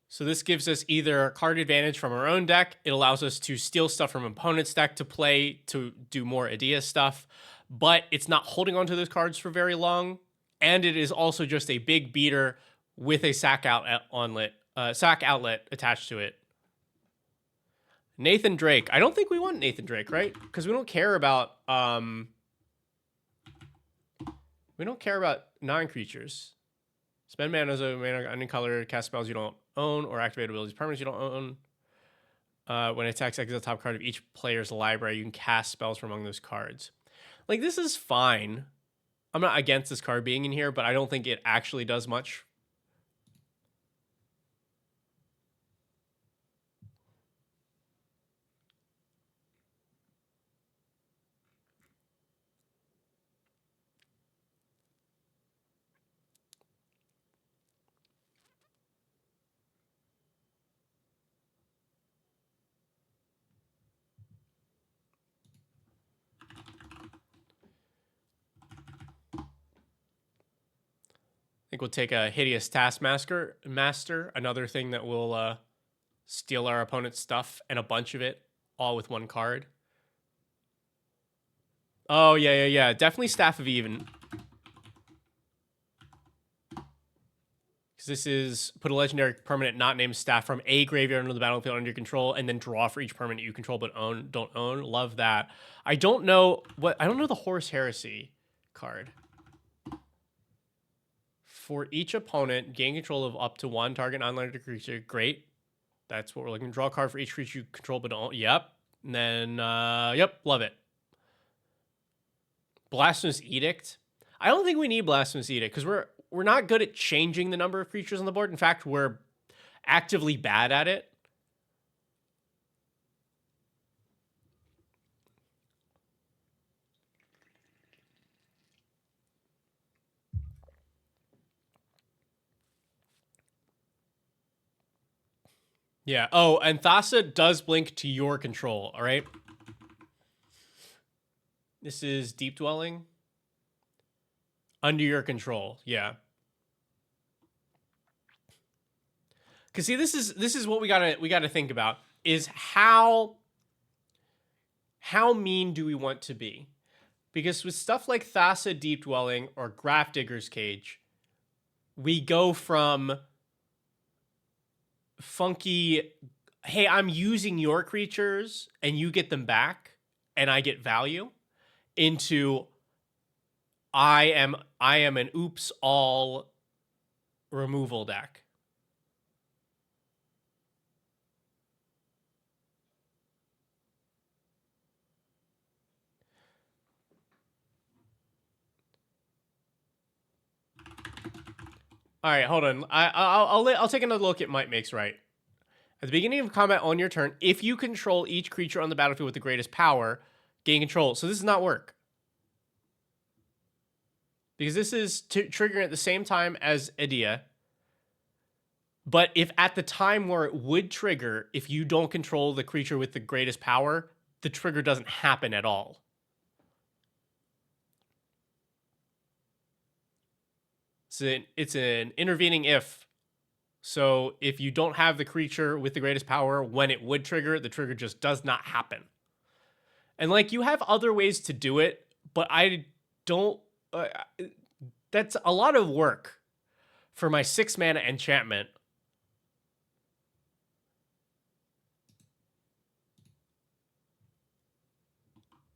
So this gives us either card advantage from our own deck. It allows us to steal stuff from opponent's deck to play to do more idea stuff, but it's not holding onto those cards for very long. And it is also just a big beater with a sack outlet attached to it. Nathan Drake. I don't think we want Nathan Drake, right? Because we don't care about non-creatures. Spend mana as a mana any color, cast spells you don't own, or activate abilities permanents you don't own. When it attacks, exile the top card of each player's library. You can cast spells from among those cards. Like, this is fine. I'm not against this card being in here, but I don't think it actually does much. I think we'll take a Hideous Taskmaster, another thing that will steal our opponent's stuff, and a bunch of it, all with one card. Oh, yeah. Definitely Staff of Even. Because this is put a legendary permanent not named staff from a graveyard into the battlefield under your control, and then draw for each permanent you control but don't own. Love that. I don't know the Horus Heresy card. For each opponent, gain control of up to one target non-legendary creature. Great. That's what we're looking. Draw a card for each creature you control but don't. Yep. And then, yep, love it. Blasphemous Edict. I don't think we need Blasphemous Edict because we're not good at changing the number of creatures on the board. In fact, we're actively bad at it. Yeah. Oh, and Thassa does blink to your control, all right? This is Deep Dwelling. Under your control, yeah. Cause see, this is what we gotta think about is how mean do we want to be? Because with stuff like Thassa Deep Dwelling or Grafdigger's Cage, we go from funky, hey, I'm using your creatures and you get them back and I get value, into I am an oops all removal deck. All right, hold on. I'll take another look at Might Makes Right. At the beginning of combat on your turn, if you control each creature on the battlefield with the greatest power, gain control. So this does not work. Because this is triggering at the same time as Idea. But if at the time where it would trigger, if you don't control the creature with the greatest power, the trigger doesn't happen at all. It's an intervening if. So if you don't have the creature with the greatest power when it would trigger, the trigger just does not happen. And like, you have other ways to do it, but I don't... that's a lot of work for my 6 mana enchantment.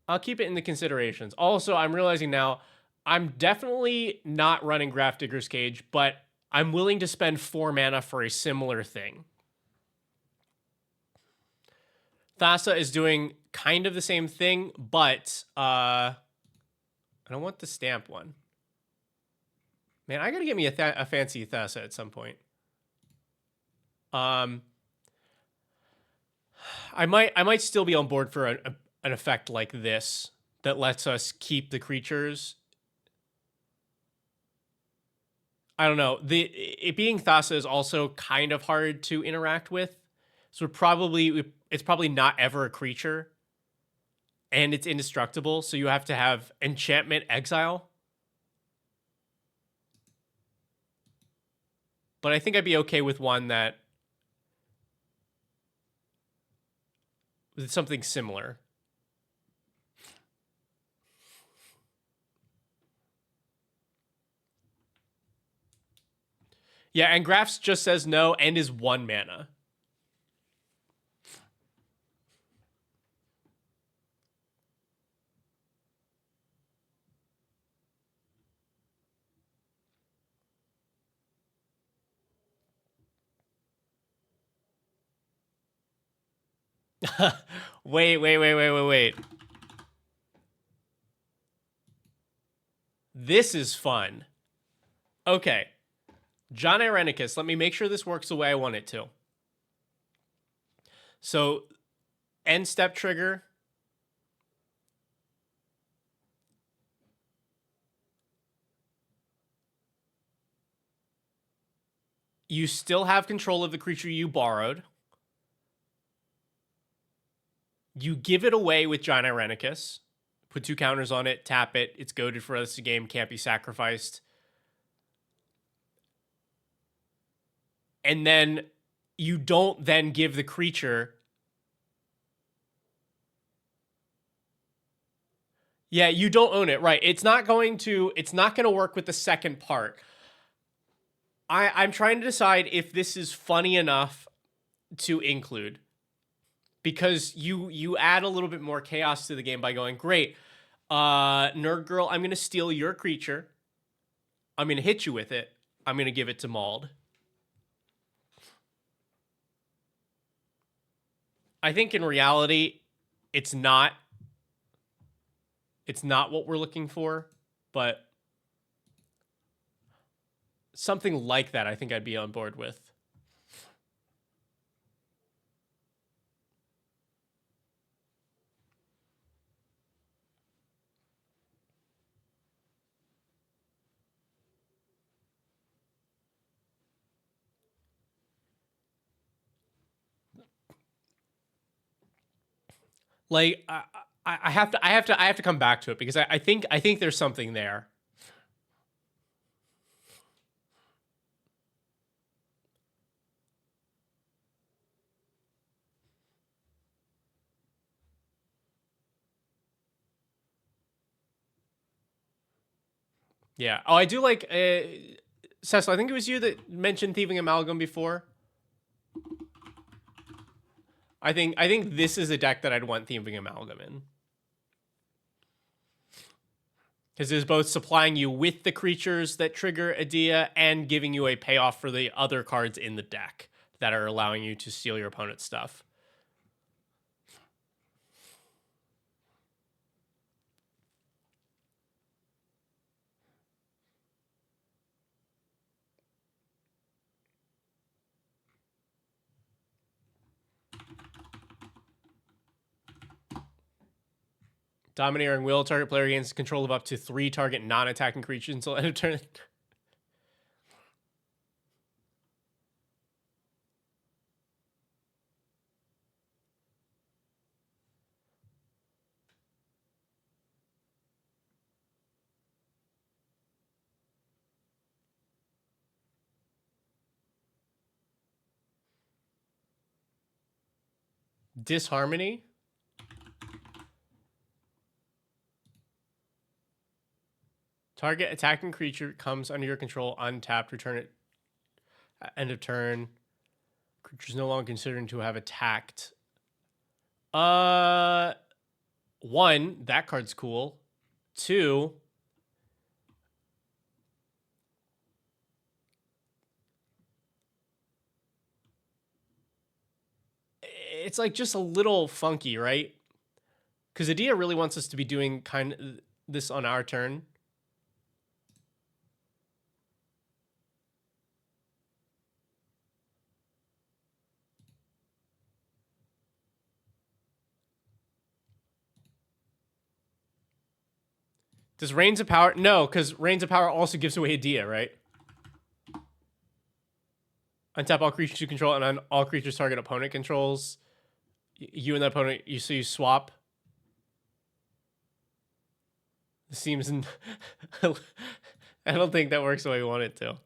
I'll keep it in the considerations. Also, I'm realizing now, I'm definitely not running Grafdigger's Cage, but I'm willing to spend 4 mana for a similar thing. Thassa is doing kind of the same thing, but I don't want the stamp one. Man, I gotta get me a fancy Thassa at some point. I might still be on board for an effect like this that lets us keep the creatures. I don't know. It being Thassa is also kind of hard to interact with. So it's probably not ever a creature, and it's indestructible. So you have to have enchantment exile. But I think I'd be okay with one that with something similar. Yeah, and Graphs just says no and is 1 mana. Wait. This is fun. Okay. John Irenicus, let me make sure this works the way I want it to. So, end step trigger. You still have control of the creature you borrowed. You give it away with John Irenicus. Put 2 counters on it, tap it. It's goaded for the rest of the game, can't be sacrificed. And then you don't then give the creature. Yeah, you don't own it, right? It's not going to work with the second part. I'm trying to decide if this is funny enough to include, because you add a little bit more chaos to the game by going, great, Nerd Girl, I'm gonna steal your creature, I'm gonna hit you with it, I'm gonna give it to Mauled. I think in reality, it's not what we're looking for, but something like that I think I'd be on board with. Like I have to come back to it, because I think there's something there. Yeah. Oh, I do like Cecil, I think it was you that mentioned Thieving Amalgam before. I think this is a deck that I'd want Thieving Amalgam in, because it's both supplying you with the creatures that trigger Adia and giving you a payoff for the other cards in the deck that are allowing you to steal your opponent's stuff. Domineering will. Target player gains control of up to 3 target non-attacking creatures until end of turn. Disharmony. Target attacking creature comes under your control untapped. Return it at end of turn. Creature's no longer considered to have attacked. One, that card's cool. 2, it's like just a little funky, right? Because Adia really wants us to be doing kind of this on our turn. Does Reigns of Power? No, because Reigns of Power also gives away Adia, right? Untap all creatures you control, and on all creatures target opponent controls. You and the opponent, you swap. This seems... I don't think that works the way we want it to.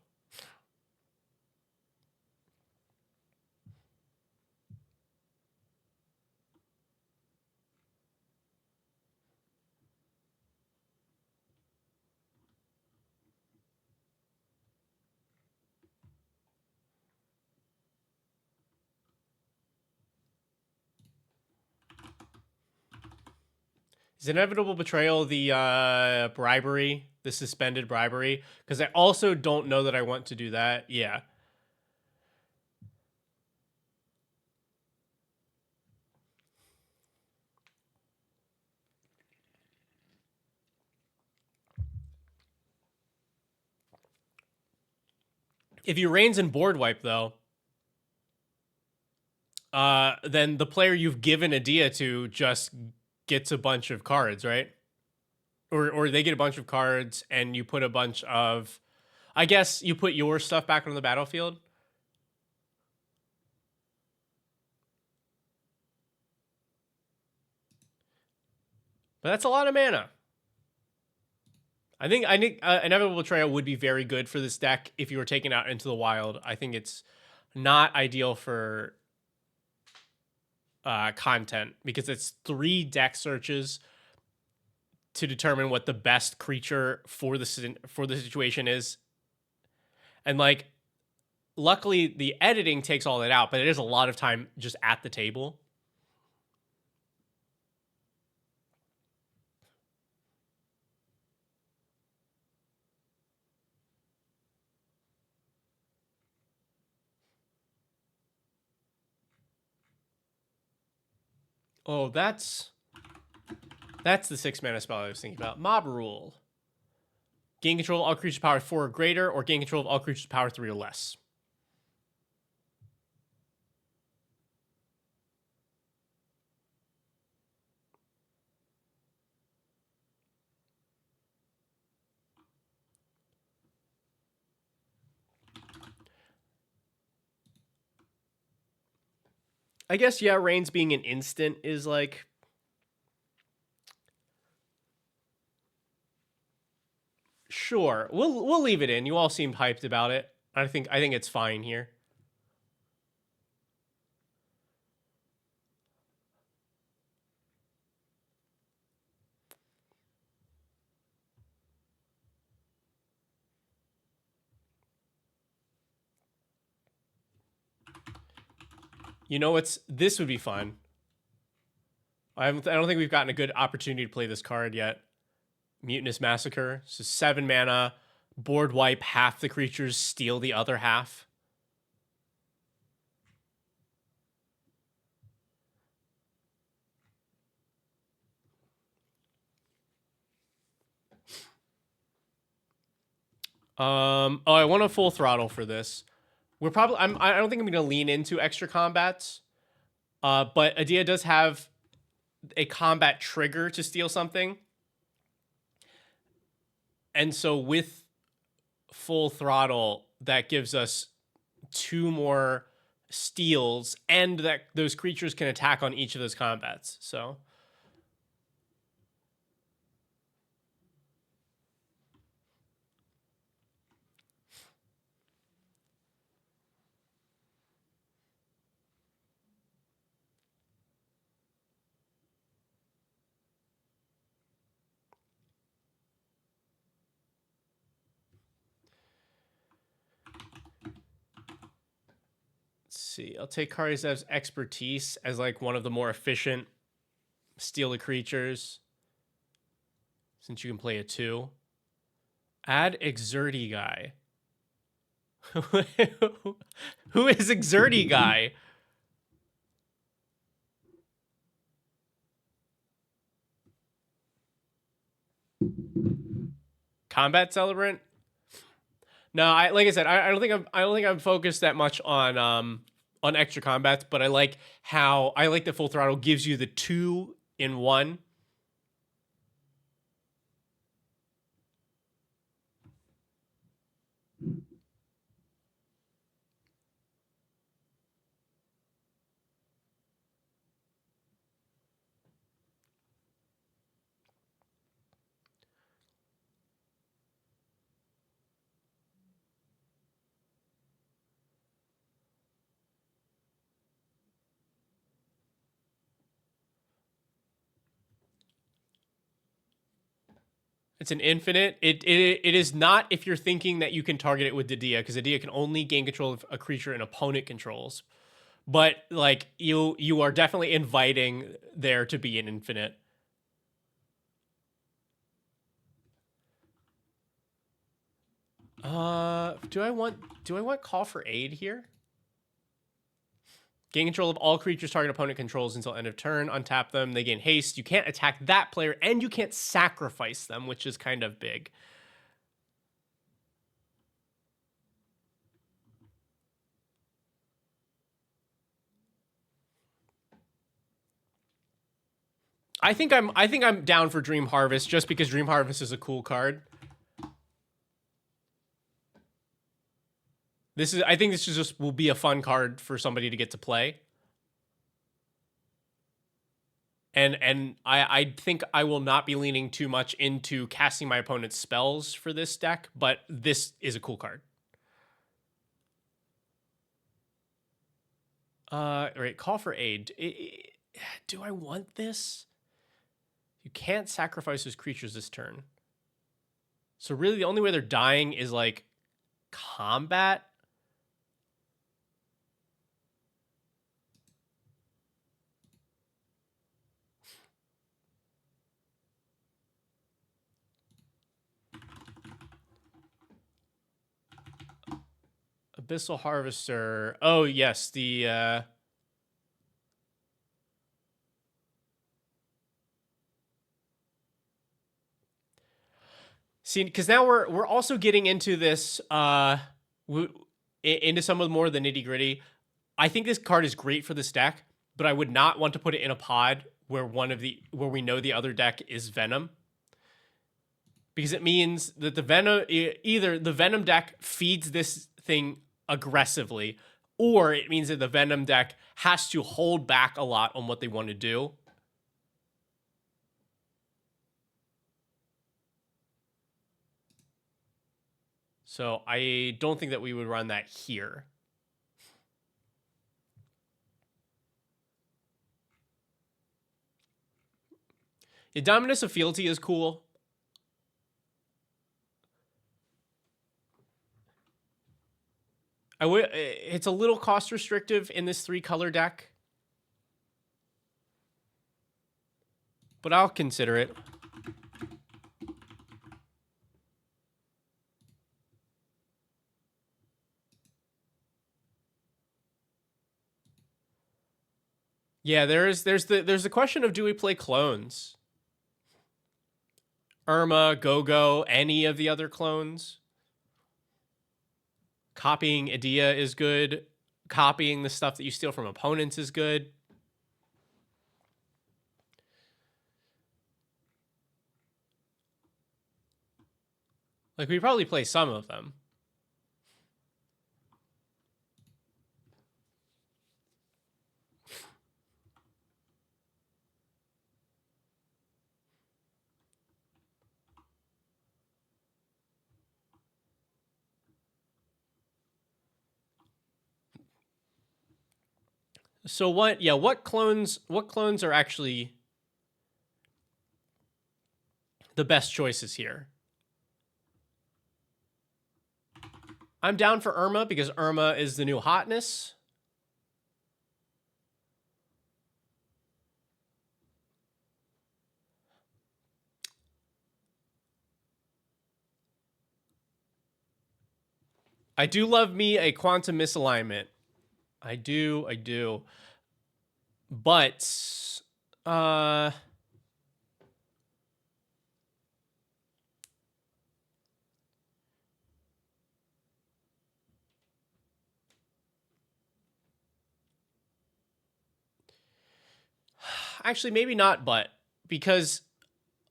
Is inevitable betrayal the bribery, the suspended bribery? Because I also don't know that I want to do that. Yeah. If you Reigns and board wipe, though, then the player you've given a dia to just gets a bunch of cards, right? Or they get a bunch of cards, and you put a bunch of... I guess you put your stuff back on the battlefield. But that's a lot of mana. I think Inevitable Betrayal would be very good for this deck if you were taken out into the wild. I think it's not ideal for content because it's 3 deck searches to determine what the best creature for the situation is. And like, luckily the editing takes all that out, but it is a lot of time just at the table. Oh, that's the 6 mana spell I was thinking about. Mob Rule. Gain control of all creatures power 4 or greater, or gain control of all creatures power 3 or less. I guess, yeah, Reigns being an instant is like... Sure, we'll leave it in. You all seemed hyped about it. I think it's fine here. You know what's... This would be fun. I don't think we've gotten a good opportunity to play this card yet. Mutinous Massacre. So 7 mana, board wipe half the creatures, steal the other half. Oh, I want a full throttle for this. We're probably... I don't think I'm going to lean into extra combats. But Adia does have a combat trigger to steal something. And so with full throttle, that gives us 2 more steals, and that those creatures can attack on each of those combats. So... see, I'll take Karizev's expertise as like one of the more efficient steal the creatures, since you can play a 2. Add Exerty Guy. Who is Exerty Guy? Combat Celebrant? No, like I said, I don't think I'm focused that much on extra combats, but I like that full throttle gives you the 2 in 1. It's an infinite. It is not if you're thinking that you can target it with Didia, because Didia can only gain control of a creature an opponent controls. But like you are definitely inviting there to be an infinite. Do I want Call for Aid here? Gain control of all creatures target opponent controls until end of turn. Untap them. They gain haste. You can't attack that player, and you can't sacrifice them, which is kind of big. I think I'm down for Dream Harvest just because Dream Harvest is a cool card. I think this just will be a fun card for somebody to get to play. And I think I will not be leaning too much into casting my opponent's spells for this deck, but this is a cool card. Right, Call for Aid. Do I want this? You can't sacrifice those creatures this turn. So really the only way they're dying is like combat. Abyssal Harvester. Oh, yes, the see, because now we're also getting into this into some of more of the nitty gritty. I think this card is great for this deck, but I would not want to put it in a pod where where we know the other deck is Venom, because it means that either the Venom deck feeds this thing aggressively, or it means that the Venom deck has to hold back a lot on what they want to do. So I don't think that we would run that here. The Dominus of Fealty is cool. It's a little cost restrictive in this 3-color deck, but I'll consider it. Yeah, there's the question of, do we play clones? Irma, Go-Go, any of the other clones? Copying Idea is good. Copying the stuff that you steal from opponents is good. Like, we probably play some of them. So what clones are actually the best choices here? I'm down for Irma because Irma is the new hotness. I do love me a quantum misalignment. I do. But actually maybe not, but because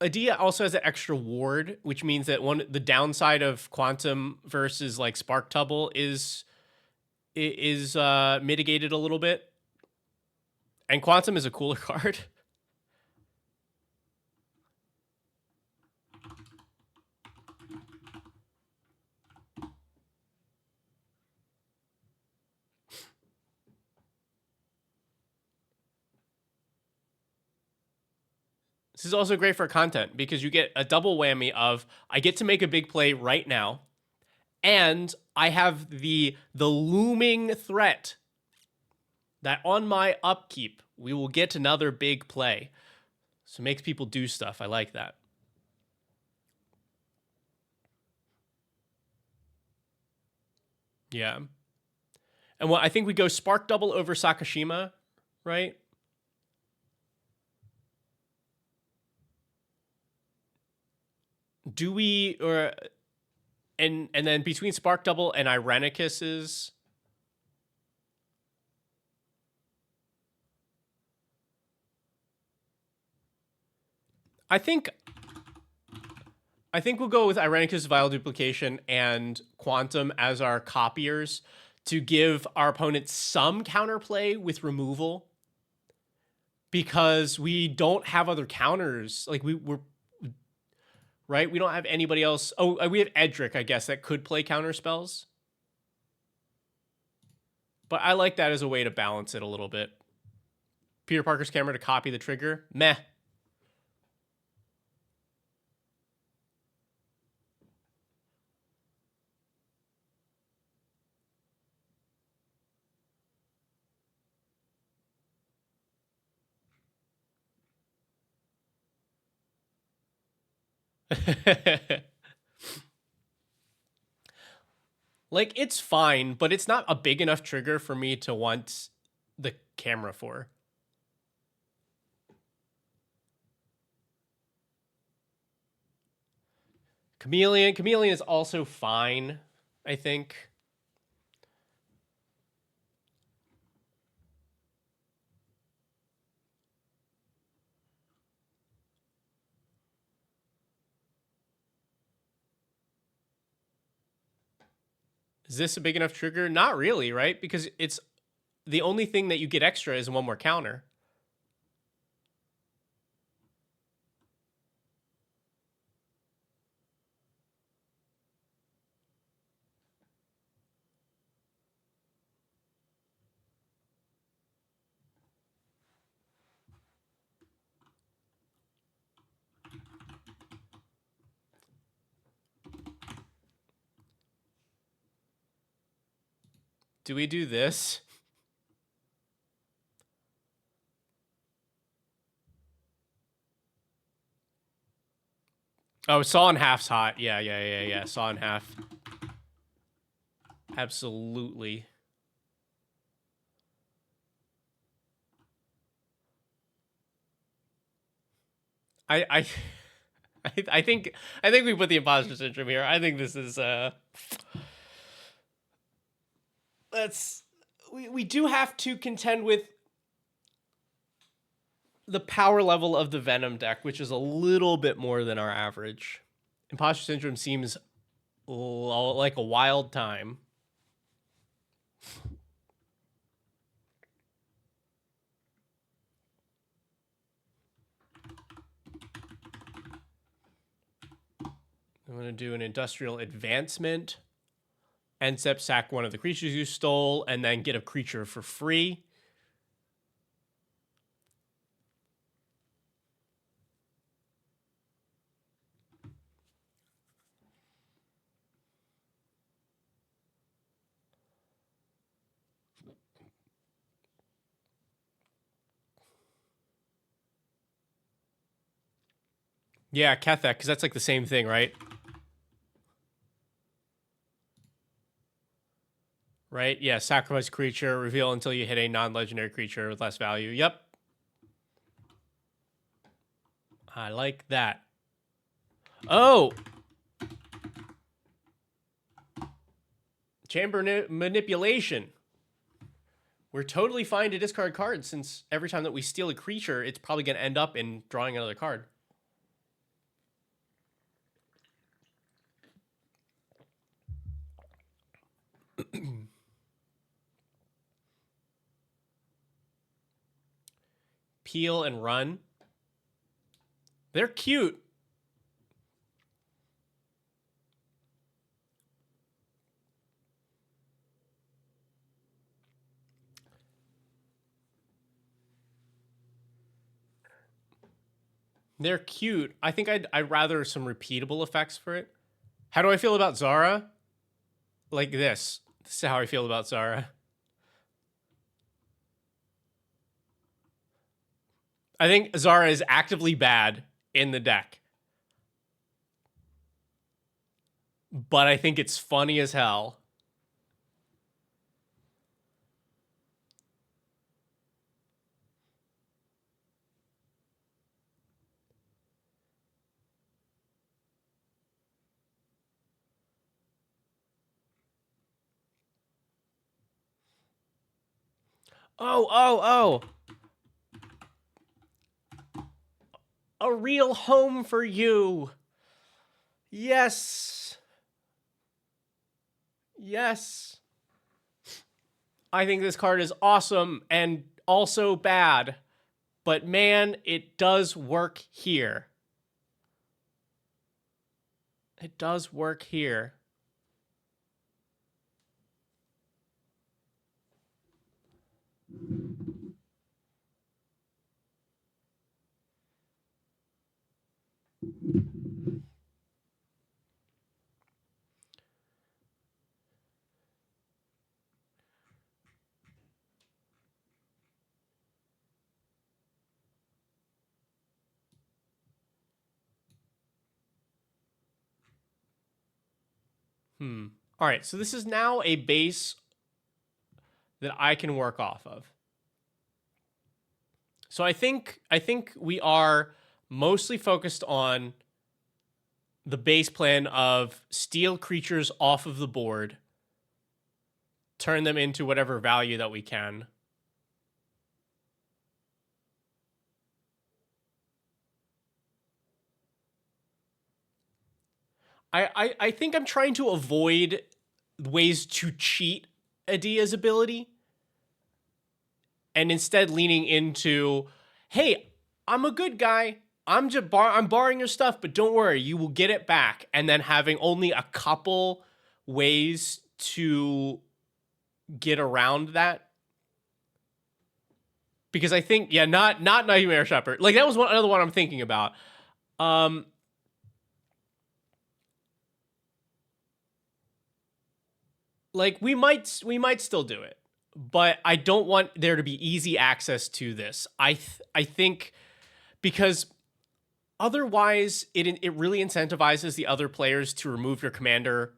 Adia also has an extra ward, which means that the downside of Quantum versus like Spark Tubble is mitigated a little bit. And Quantum is a cooler card. This is also great for content because you get a double whammy of I get to make a big play right now, and I have the looming threat that on my upkeep we will get another big play. So it makes people do stuff. I like that. Yeah. And I think we go Spark Double over Sakashima, right? Do we or and then between Spark Double and Irenicus's, I think we'll go with Irenicus Vile Duplication and Quantum as our copiers to give our opponents some counterplay with removal, because we don't have other counters. Like we're right. We don't have anybody else. Oh, we have Edric, I guess, that could play counter spells. But I like that as a way to balance it a little bit. Peter Parker's camera to copy the trigger. Meh. Like, it's fine, but it's not a big enough trigger for me to want the camera for. Chameleon is also fine, I think. Is this a big enough trigger? Not really, right? Because it's the only thing that you get extra is one more counter. Do we do this? Oh, Saw in Half's hot. Yeah. Saw in Half. Absolutely. I I think we put the imposter syndrome here. I think this is we do have to contend with the power level of the Venom deck, which is a little bit more than our average. Imposter syndrome seems like a wild time. I'm going to do an industrial advancement. Ensep sack one of the creatures you stole, and then get a creature for free. Yeah, Kethek, because that's like the same thing, right? Right? Yeah, sacrifice creature, reveal until you hit a non-legendary creature with less value. Yep. I like that. Oh! Chamber manipulation. We're totally fine to discard cards, since every time that we steal a creature, it's probably going to end up in drawing another card. Peel and run. They're cute. They're cute. I think I'd rather some repeatable effects for it. How do I feel about Zara? Like this. This is how I feel about Zara. I think Zara is actively bad in the deck. But I think it's funny as hell. Oh. A real home for you. Yes. Yes. I think this card is awesome and also bad. But man, it does work here. It does work here. All right, so this is now a base that I can work off of. So I think we are mostly focused on the base plan of steal creatures off of the board, turn them into whatever value that we can. I think I'm trying to avoid ways to cheat Adia's ability and instead leaning into, hey, I'm a good guy. I'm borrowing your stuff, but don't worry, you will get it back. And then having only a couple ways to get around that. Because I think, yeah, not Nightmare Shepherd. Like that was another one I'm thinking about. Like we might still do it, but I don't want there to be easy access to this. I think because otherwise it really incentivizes the other players to remove your commander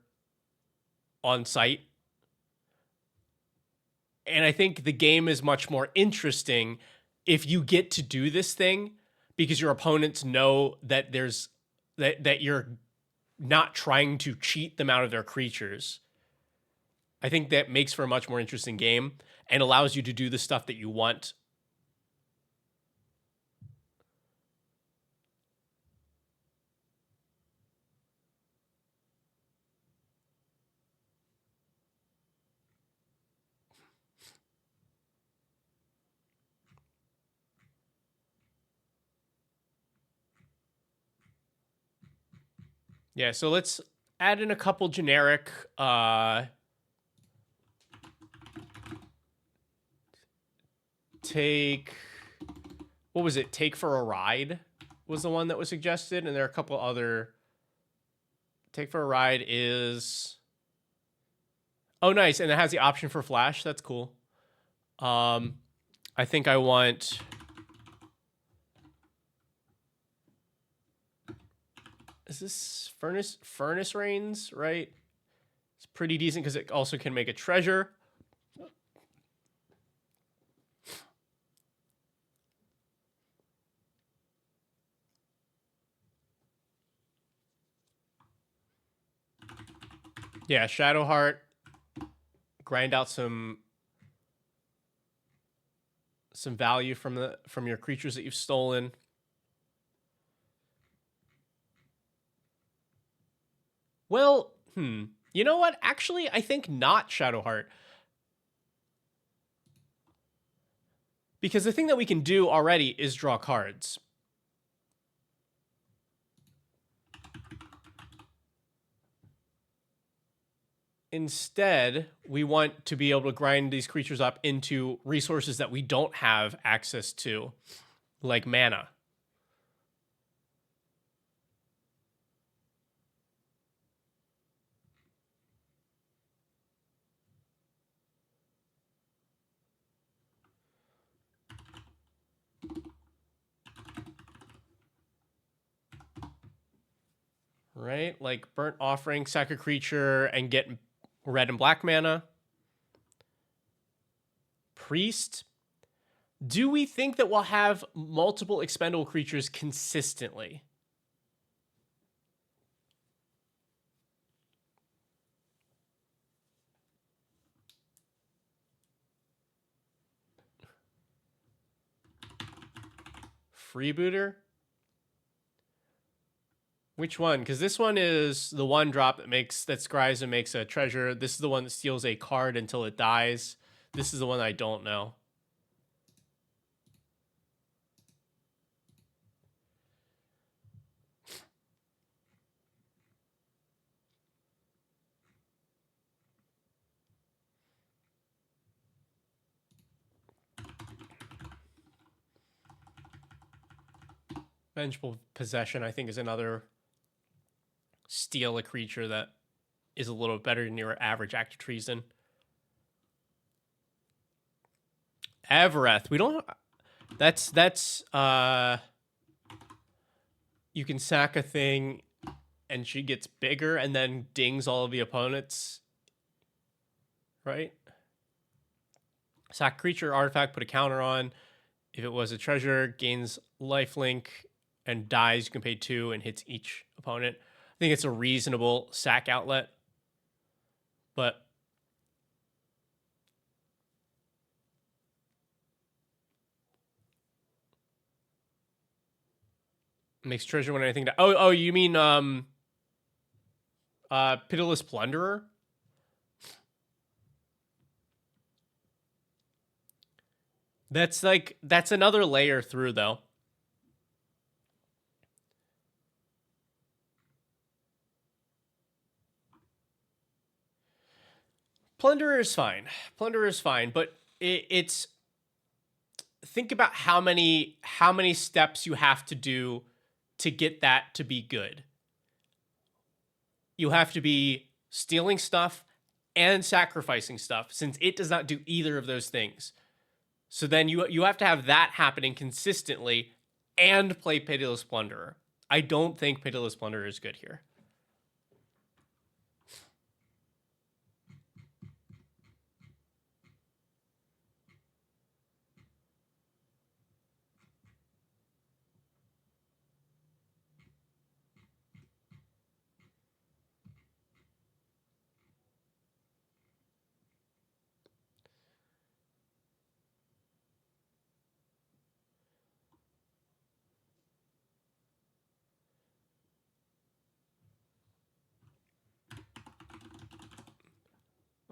on site. And I think the game is much more interesting if you get to do this thing because your opponents know that that you're not trying to cheat them out of their creatures. I think that makes for a much more interesting game and allows you to do the stuff that you want. Yeah, so let's add in a couple generic what was it? Take for a Ride was the one that was suggested, and there are a couple other. Take for a Ride is, oh nice, and it has the option for flash. That's cool. I think I want, is this Furnace Rains, right? It's pretty decent because it also can make a treasure. Yeah, Shadowheart. Grind out some value from your creatures that you've stolen. Well, you know what? Actually, I think not Shadowheart. Because the thing that we can do already is draw cards. Instead, we want to be able to grind these creatures up into resources that we don't have access to, like mana. Right? Like Burnt Offering, sack a creature, and get red and black mana. Priest. Do we think that we'll have multiple expendable creatures consistently? Freebooter? Which one? Because this one is the one drop that scries and makes a treasure. This is the one that steals a card until it dies. This is the one I don't know. Vengeful Possession, I think, is another steal a creature that is a little better than your average act of treason. Avareth, we don't. That's you can sack a thing, and she gets bigger, and then dings all of the opponents. Right. Sack creature, artifact, put a counter on. If it was a treasure, gains lifelink and dies. You can pay 2 and hits each opponent. I think it's a reasonable sack outlet, but makes treasure when anything. Oh, you mean Pitiless Plunderer? That's another layer through though. Plunderer is fine. Plunderer is fine, but it's think about how many steps you have to do to get that to be good. You have to be stealing stuff and sacrificing stuff, since it does not do either of those things. So then you have to have that happening consistently and play Pitiless Plunderer. I don't think Pitiless Plunderer is good here.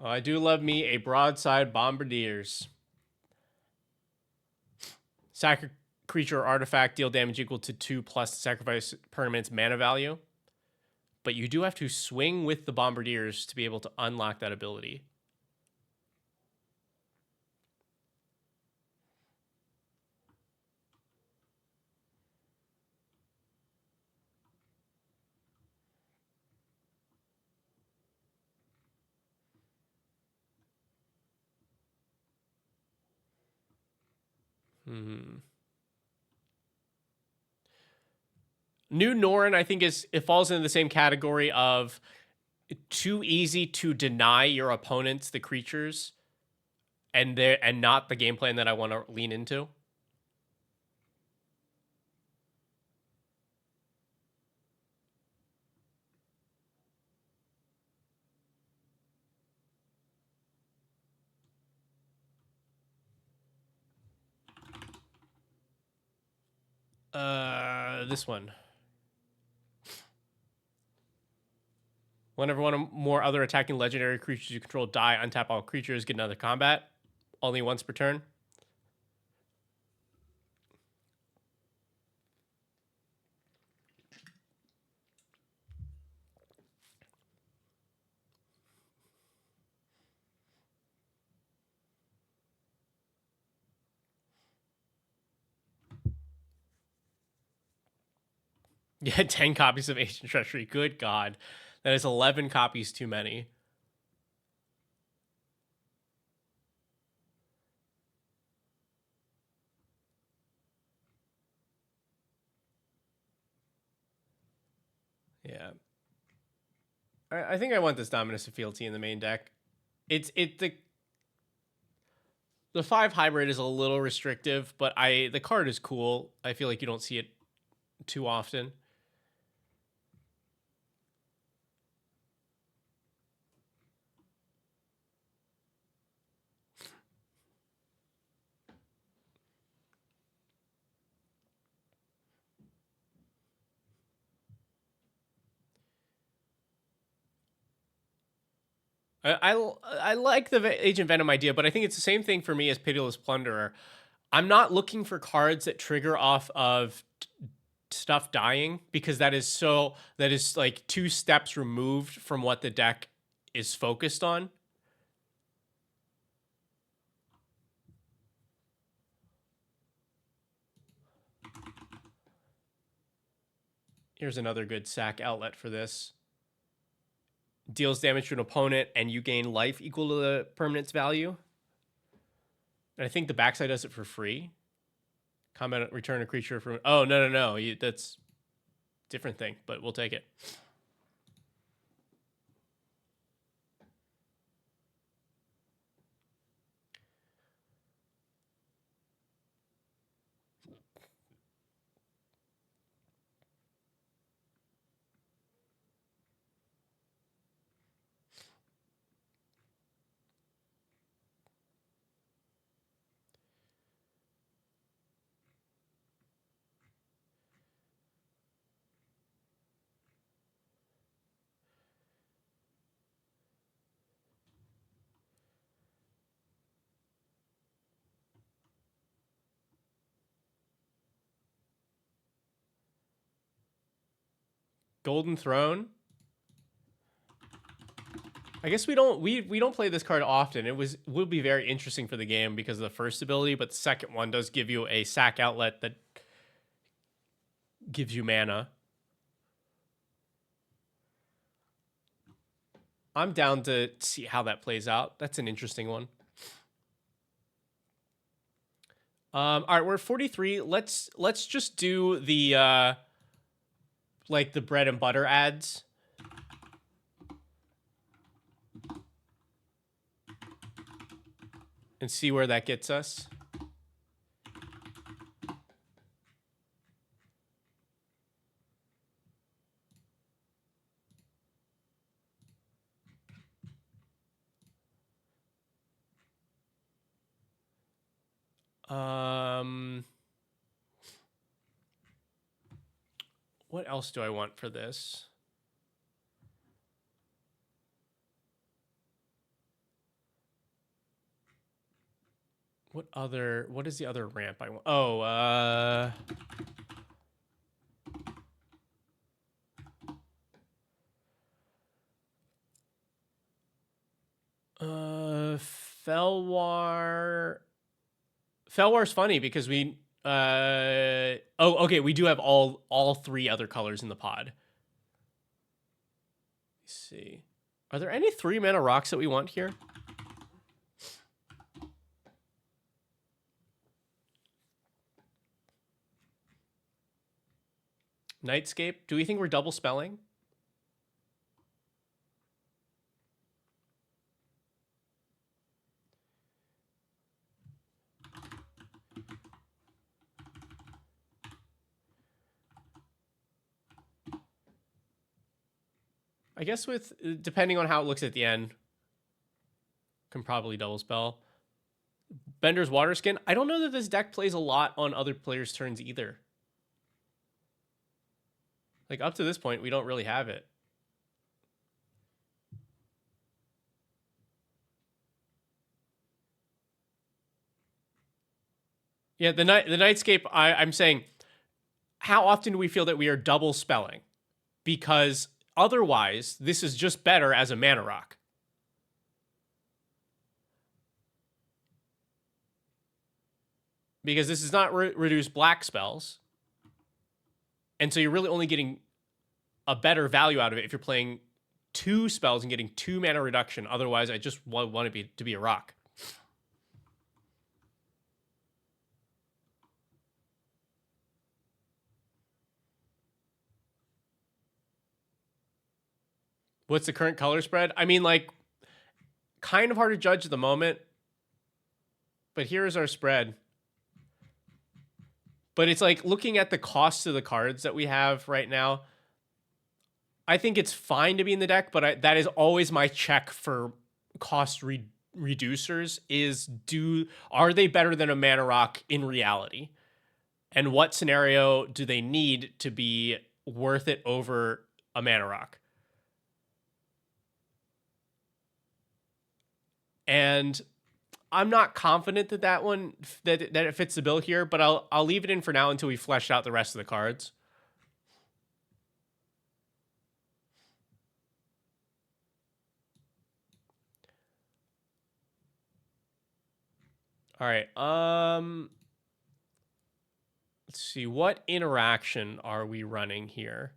I do love me a Broadside Bombardiers. Sack a creature or artifact, deal damage equal to 2 plus sacrifice permanent's mana value. But you do have to swing with the Bombardiers to be able to unlock that ability. New Norn, I think, it falls into the same category of too easy to deny your opponents the creatures, and not the game plan that I want to lean into. This one. Whenever one or more other attacking legendary creatures you control die, untap all creatures, get another combat. Only once per turn. Yeah, 10 copies of Ancient Treachery. Good God. That is 11 copies too many. Yeah. I think I want this Dominus of Fealty in the main deck. The 5 hybrid is a little restrictive, but the card is cool. I feel like you don't see it too often. I like the Agent Venom idea, but I think it's the same thing for me as Pitiless Plunderer. I'm not looking for cards that trigger off of stuff dying, because that is like 2 steps removed from what the deck is focused on. Here's another good sack outlet for this. Deals damage to an opponent, and you gain life equal to the permanent's value. And I think the backside does it for free. Combat, return a creature from... Oh, no. That's a different thing, but we'll take it. Golden Throne. I guess we don't play this card often. Would be very interesting for the game because of the first ability, but the second one does give you a sack outlet that gives you mana. I'm down to see how that plays out. That's an interesting one. All right, we're at 43. Let's just do the like the bread and butter ads. And see where that gets us. What else do I want for this? What is the other ramp I want? Oh, Felwar. Felwar's funny because we okay, we do have all 3 other colors in the pod. Let's see. Are there any 3 mana rocks that we want here? Nightscape. Do we think we're double spelling? I guess with depending on how it looks at the end, can probably double spell. Bender's Waterskin. I don't know that this deck plays a lot on other players' turns either. Like up to this point, we don't really have it. Yeah, the Nightscape. I'm saying, how often do we feel that we are double spelling? Because otherwise, this is just better as a mana rock. Because this is not reduce black spells. And so you're really only getting a better value out of it if you're playing 2 spells and getting 2 mana reduction. Otherwise, I just want it to be a rock. What's the current color spread? I mean, like, kind of hard to judge at the moment, but here's our spread. But it's like looking at the cost of the cards that we have right now. I think it's fine to be in the deck, but that is always my check for cost reducers is are they better than a mana rock in reality? And what scenario do they need to be worth it over a mana rock? And I'm not confident that that it fits the bill here, but I'll leave it in for now until we flesh out the rest of the cards. All right. Let's see. What interaction are we running here?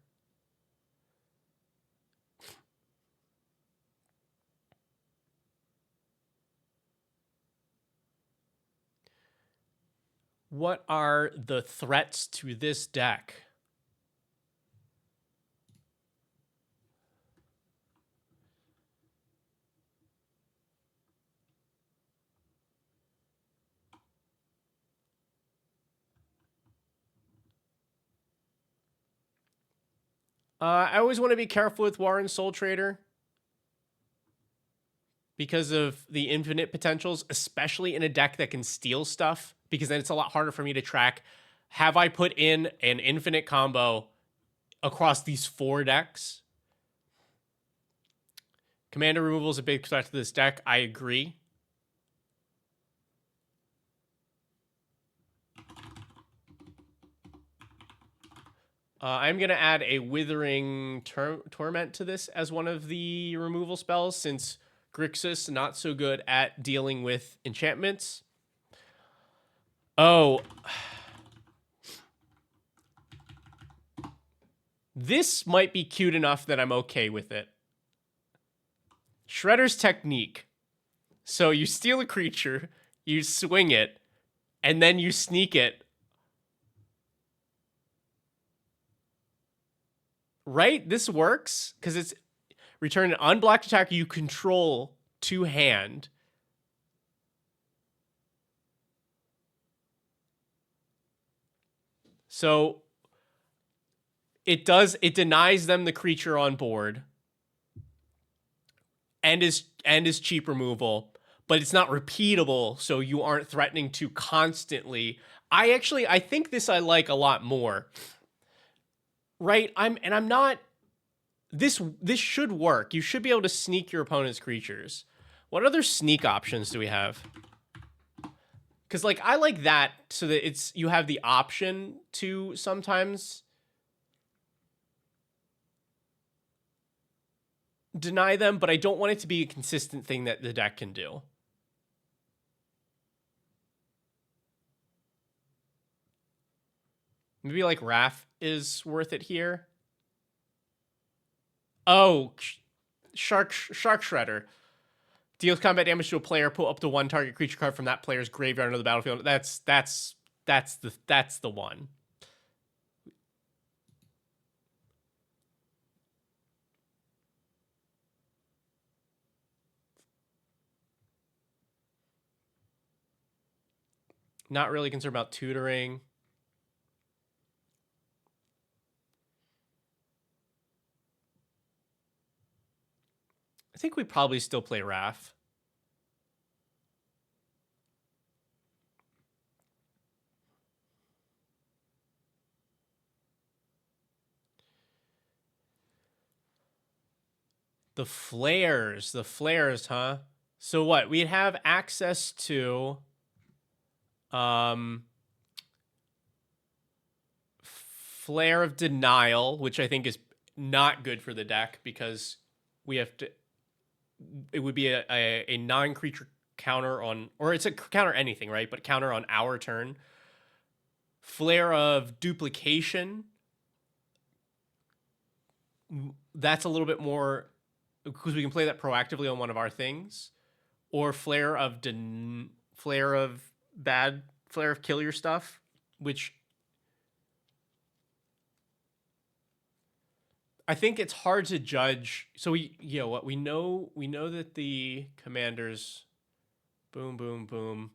What are the threats to this deck? I always want to be careful with Warren Soul Trader because of the infinite potentials, especially in a deck that can steal stuff, because then it's a lot harder for me to track. Have I put in an infinite combo across these 4 decks? Commander removal is a big threat to this deck. I agree. I'm going to add a Withering Torment to this as one of the removal spells, since Grixis not so good at dealing with enchantments. Oh. This might be cute enough that I'm okay with it. Shredder's Technique. So you steal a creature, you swing it, and then you sneak it. Right? This works because it's return an unblocked attacker you control to hand. So it denies them the creature on board and is cheap removal, but it's not repeatable, so you aren't threatening to constantly. I think this I like a lot more. Right? I'm not. This should work. You should be able to sneak your opponent's creatures. What other sneak options do we have? Because like I like that so that you have the option to sometimes deny them, but I don't want it to be a consistent thing that the deck can do. Maybe like Wrath is worth it here. Oh, Shark Shredder. Deals combat damage to a player, put up to 1 target creature card from that player's graveyard onto the battlefield. That's the one. Not really concerned about tutoring. I think we probably still play Wrath. The flares, huh? So what? We'd have access to Flare of Denial, which I think is not good for the deck because we have to. It would be a non-creature counter on, or it's a counter anything, right? But counter on our turn. Flare of Duplication. That's a little bit more because we can play that proactively on one of our things. Or Flare of Kill Your Stuff, which I think it's hard to judge. So what we know that the commanders, boom, boom, boom,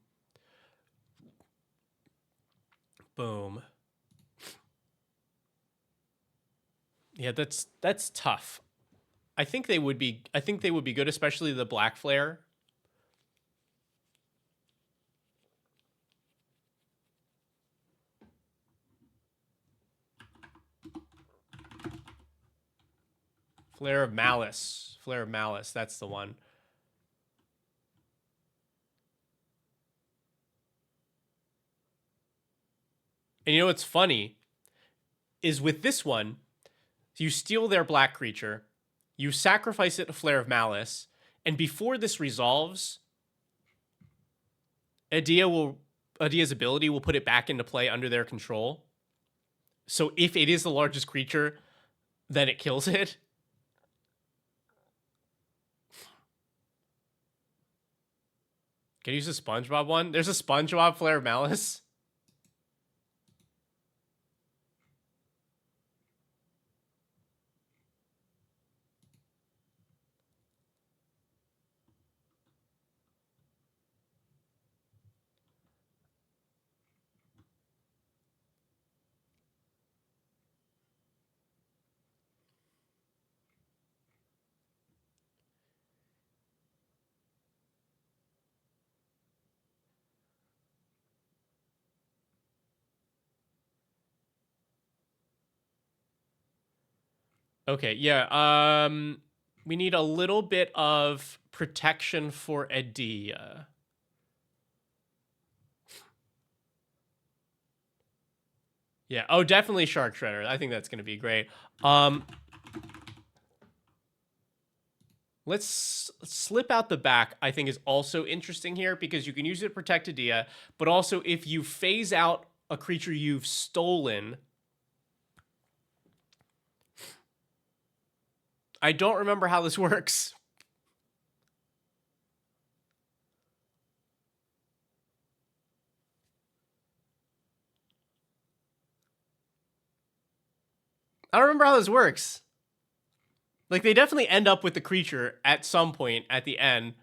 boom. Yeah, that's tough. I think they would be. I think they would be good, especially the black flare. Flare of Malice. Flare of Malice. That's the one. And you know what's funny is with this one, you steal their black creature, you sacrifice it to Flare of Malice, and before this resolves, Adia's ability will put it back into play under their control. So if it is the largest creature, then it kills it. Can you use a SpongeBob one? There's a SpongeBob Flare of Malice. Okay, yeah. We need a little bit of protection for Adia. Yeah. Oh, definitely Shark Shredder. I think that's going to be great. Let's slip out the back, I think is also interesting here because you can use it to protect Adia, but also if you phase out a creature you've stolen. I don't remember how this works. I don't remember how this works. Like, they definitely end up with the creature at some point at the end.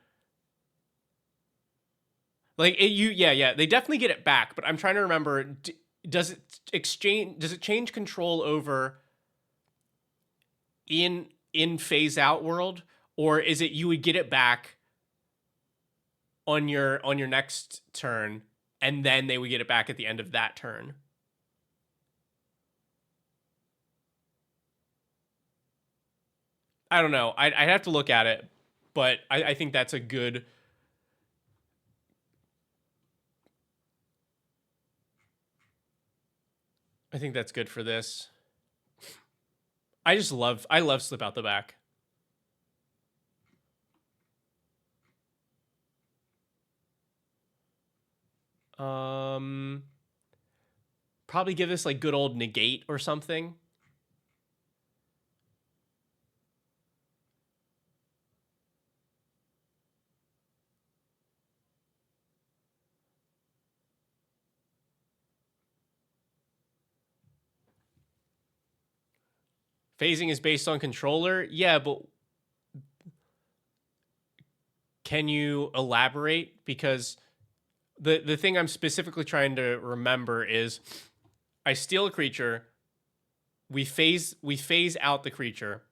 Like, they definitely get it back, but I'm trying to remember, does it change control over in phase out world, or is it you would get it back on your next turn and then they would get it back at the end of that turn? I don't know. I'd have to look at it, but I think that's a good. I think that's good for this. I love slip out the back. Probably give this like good old negate or something. Phasing is based on controller. Yeah, but can you elaborate? Because the thing I'm specifically trying to remember is I steal a creature, we phase out the creature.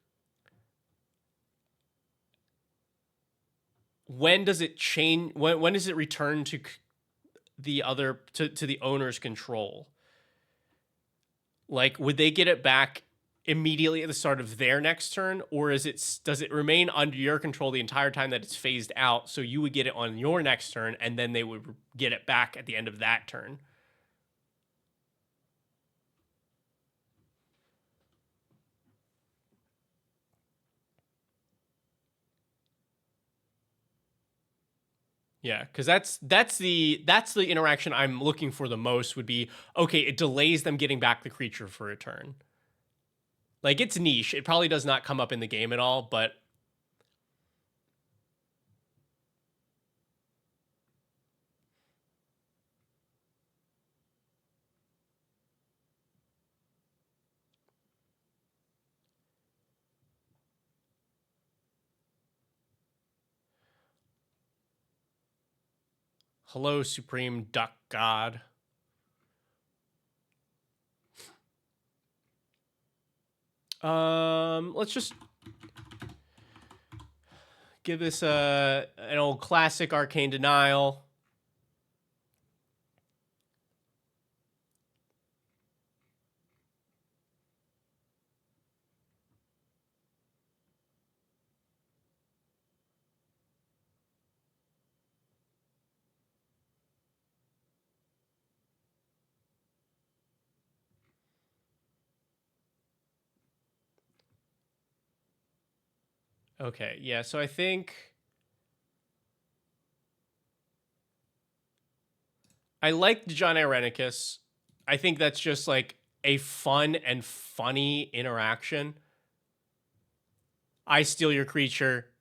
When does it change? When does it return to the other to the owner's control? Like, would they get it back immediately at the start of their next turn, or does it remain under your control the entire time that it's phased out? So you would get it on your next turn, and then they would get it back at the end of that turn. Yeah, because that's the interaction I'm looking for the most. Would be okay. It delays them getting back the creature for a turn. Like, it's niche. It probably does not come up in the game at all, but Hello, Supreme Duck God. Let's just give this an old classic Arcane Denial. Okay, yeah, so I think I like John Irenicus. I think that's just like a fun and funny interaction. I steal your creature,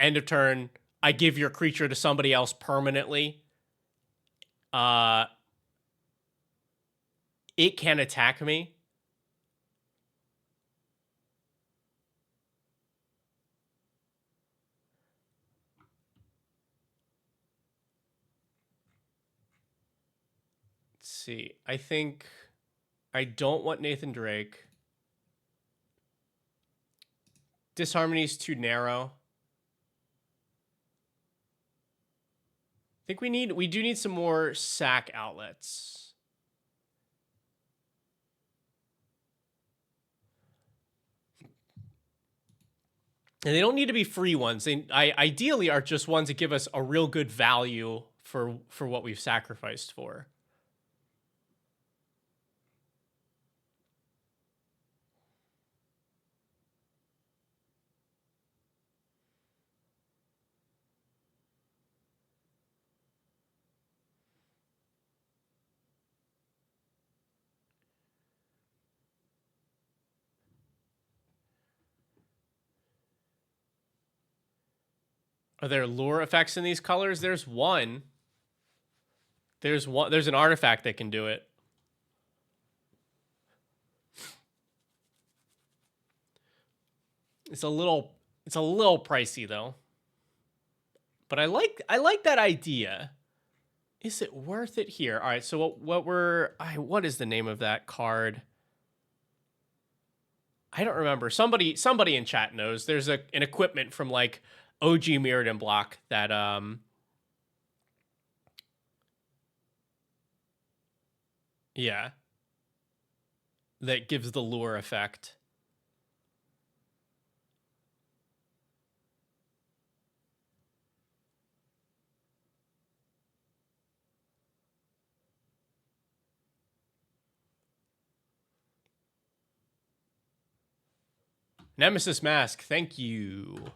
end of turn, I give your creature to somebody else permanently. Uh it can attack me. Let's see. I think I don't want Nathan Drake. Disharmony is too narrow. I think we do need some more sack outlets. And they don't need to be free ones. They ideally are just ones that give us a real good value for what we've sacrificed for. Are there lure effects in these colors? There's one. There's an artifact that can do it. It's a little pricey though. But I like that idea. Is it worth it here? All right, so what is the name of that card? I don't remember. Somebody in chat knows. There's an equipment from like OG Mirrodin block that yeah, that gives the lure effect. Nemesis Mask, thank you.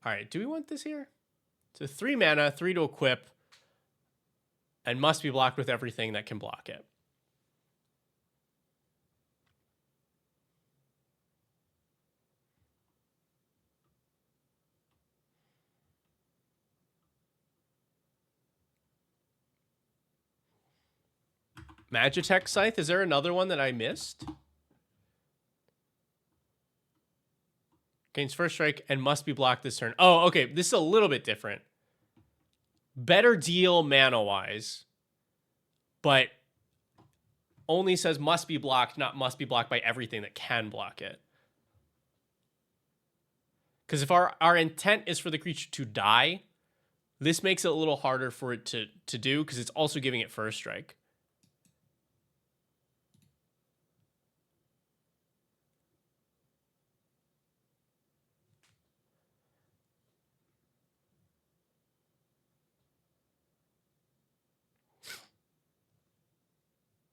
All right, do we want this here? So 3 mana, 3 to equip, and must be blocked with everything that can block it. Magitech Scythe, is there another one that I missed? Gains first strike and must be blocked this turn. Oh, okay, this is a little bit different. Better deal mana-wise, but only says must be blocked, not must be blocked by everything that can block it. Because if our intent is for the creature to die, this makes it a little harder for it to do, because it's also giving it first strike.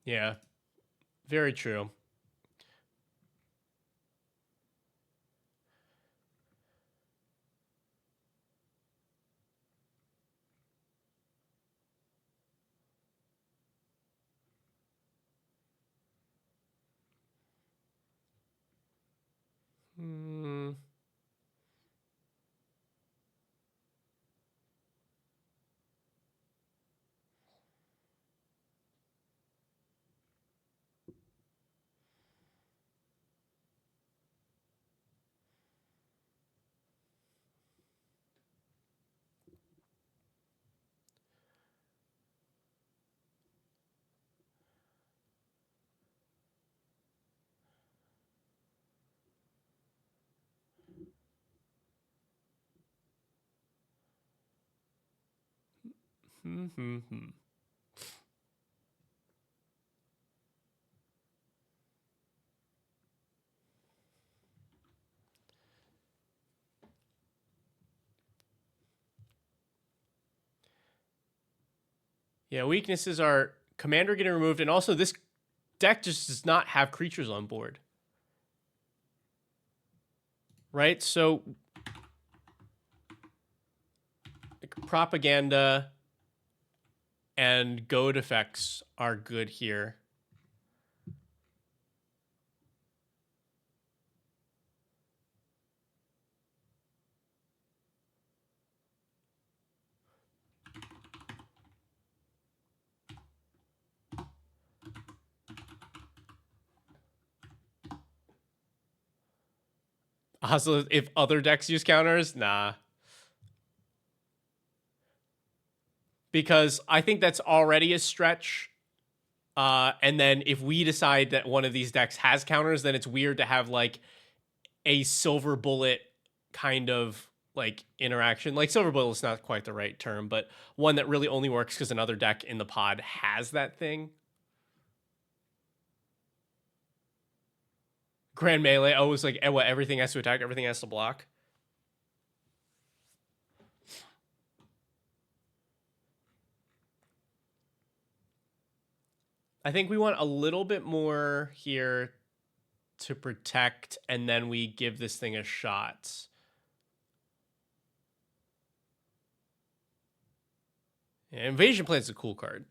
Yeah, very true. Yeah, weaknesses are commander getting removed, and also this deck just does not have creatures on board. Right? So like, propaganda and goad effects are good here. Also, if other decks use counters, nah. Because I think that's already a stretch. And then if we decide that one of these decks has counters, then it's weird to have like a silver bullet kind of like interaction. Like silver bullet is not quite the right term, but one that really only works because another deck in the pod has that thing. Grand Melee. Oh, it's like what? Everything has to attack. Everything has to block. I think we want a little bit more here to protect, and then we give this thing a shot. Yeah, Invasion Plan is a cool card.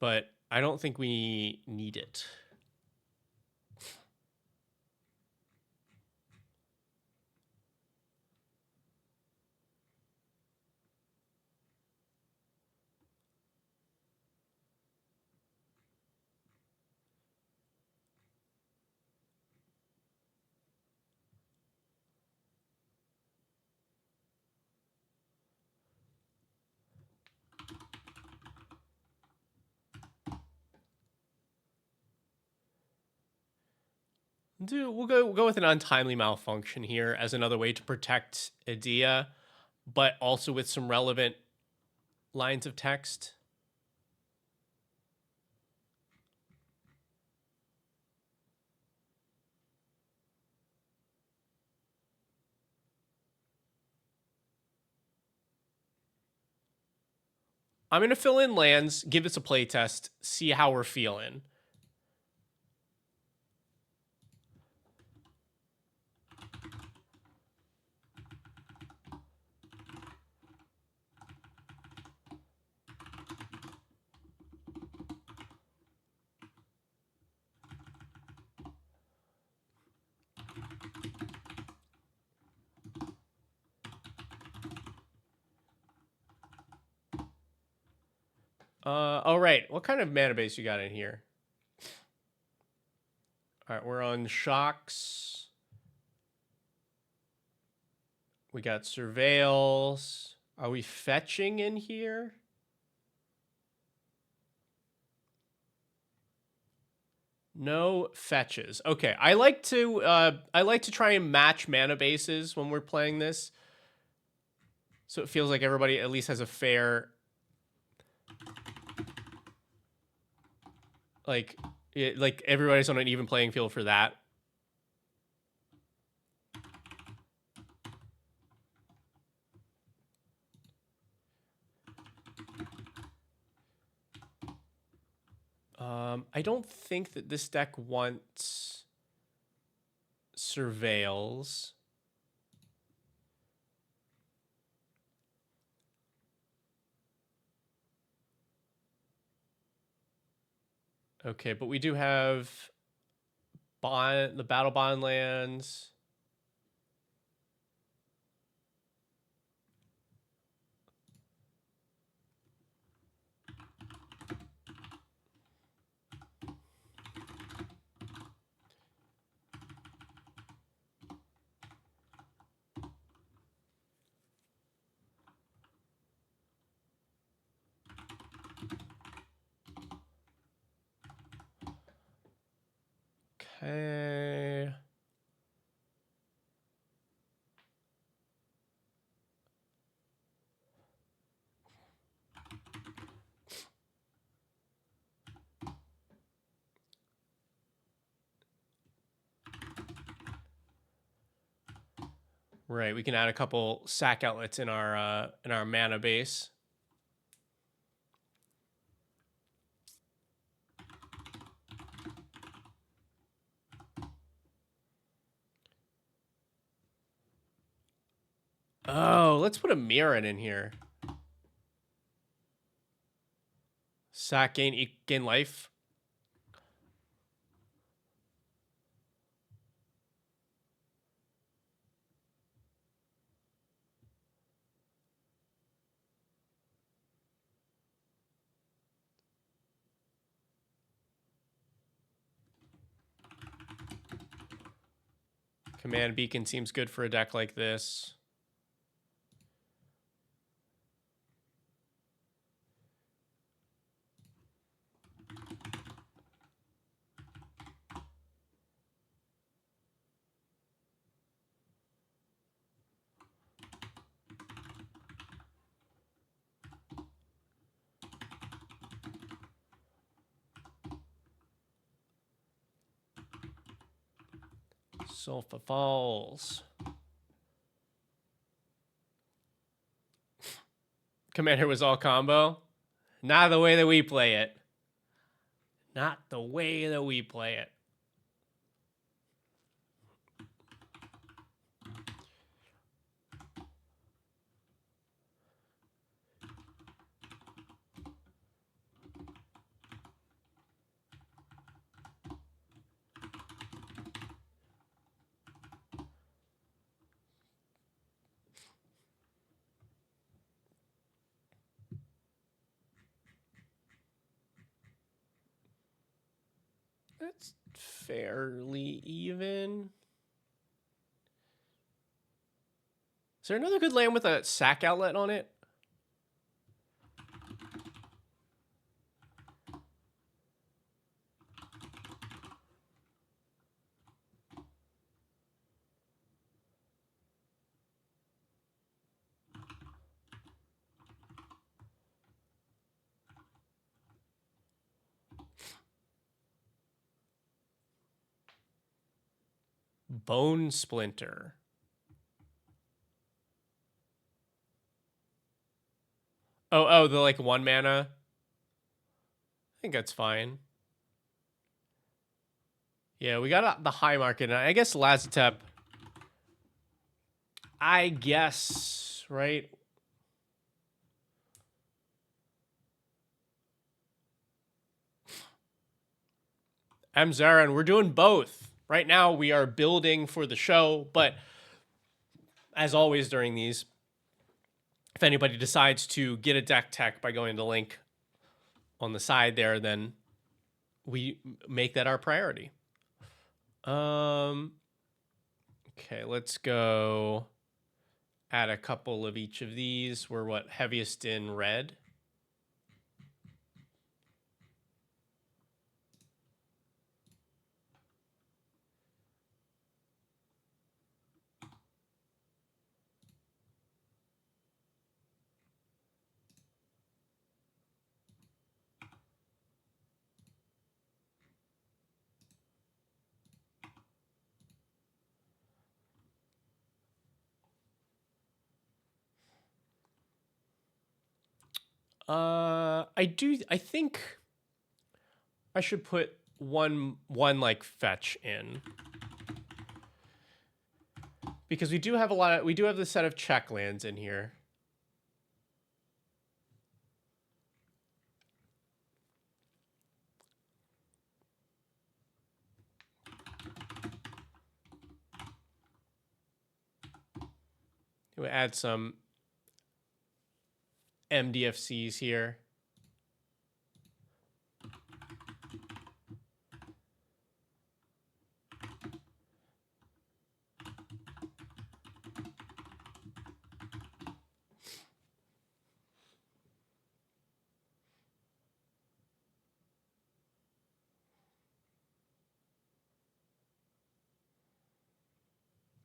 But I don't think we need it. We'll go with an untimely malfunction here as another way to protect Idea, but also with some relevant lines of text. I'm going to fill in lands, give this a playtest, see how we're feeling. All right. What kind of mana base you got in here? All right, we're on shocks. We got surveils. Are we fetching in here? No fetches. Okay, I like to try and match mana bases when we're playing this, so it feels like everybody at least has a fair like everybody's on an even playing field for that. I don't think that this deck wants surveils. Okay, but we do have the battle bond lands. Okay. Right, we can add a couple sack outlets in our mana base. Oh, let's put a Mirren in here. Sack gain life. Command Beacon seems good for a deck like this. Sulfur Falls. Commander was all combo. Not the way that we play it. Not the way that we play it. That's fairly even. Is there another good land with a sack outlet on it? Bone Splinter. Oh, the like 1 mana. I think that's fine. Yeah, we got the high market. And I guess Lazatep. I guess, right? Zaran, we're doing both. Right now, we are building for the show, but as always during these, if anybody decides to get a deck tech by going to the link on the side there, then we make that our priority. Okay, let's go add a couple of each of these. We're what, heaviest in red? I think I should put one like fetch in. Because we do have we do have the set of check lands in here. We'll add some MDFCs here.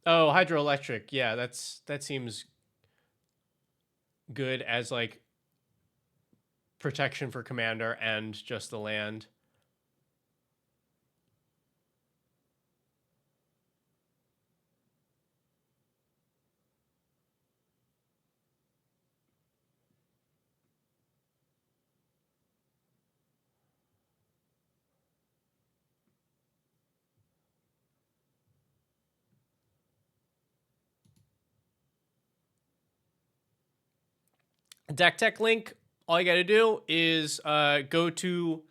Oh, hydroelectric. Yeah, that seems good as like protection for commander and just the land. Deck Tech link, all you got to do is go to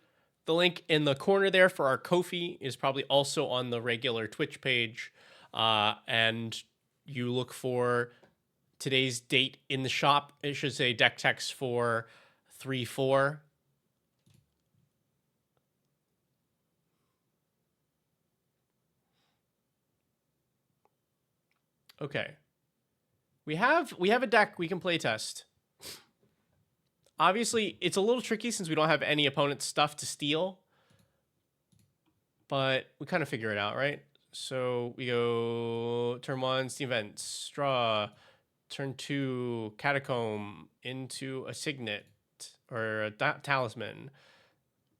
the link in the corner there for our Ko-fi, is probably also on the regular Twitch page. And you look for today's date in the shop. It should say Deck Techs for 3/4. Okay. We have a deck we can play test. Obviously, it's a little tricky since we don't have any opponent's stuff to steal. But we kind of figure it out, right? So we go turn 1, Steam Vents, draw. Turn 2, Catacomb into a Signet or a Talisman.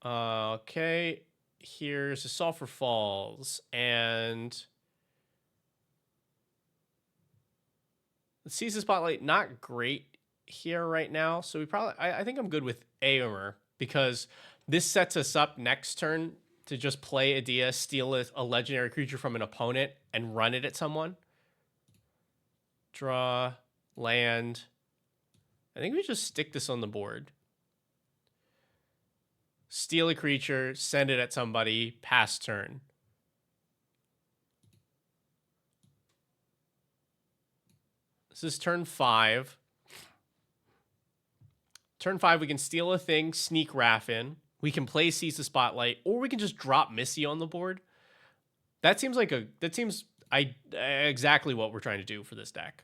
Okay, here's a Sulphur Falls, and the Season Spotlight, not great here right now. So we probably, I think I'm good with Aomer because this sets us up next turn to just play Adia, steal a legendary creature from an opponent, and run it at someone. Draw, land. I think we just stick this on the board. Steal a creature, send it at somebody, pass turn. This is turn 5. Turn 5, we can steal a thing, sneak Wrath in. We can play Seize the Spotlight, or we can just drop Missy on the board. That seems exactly what we're trying to do for this deck.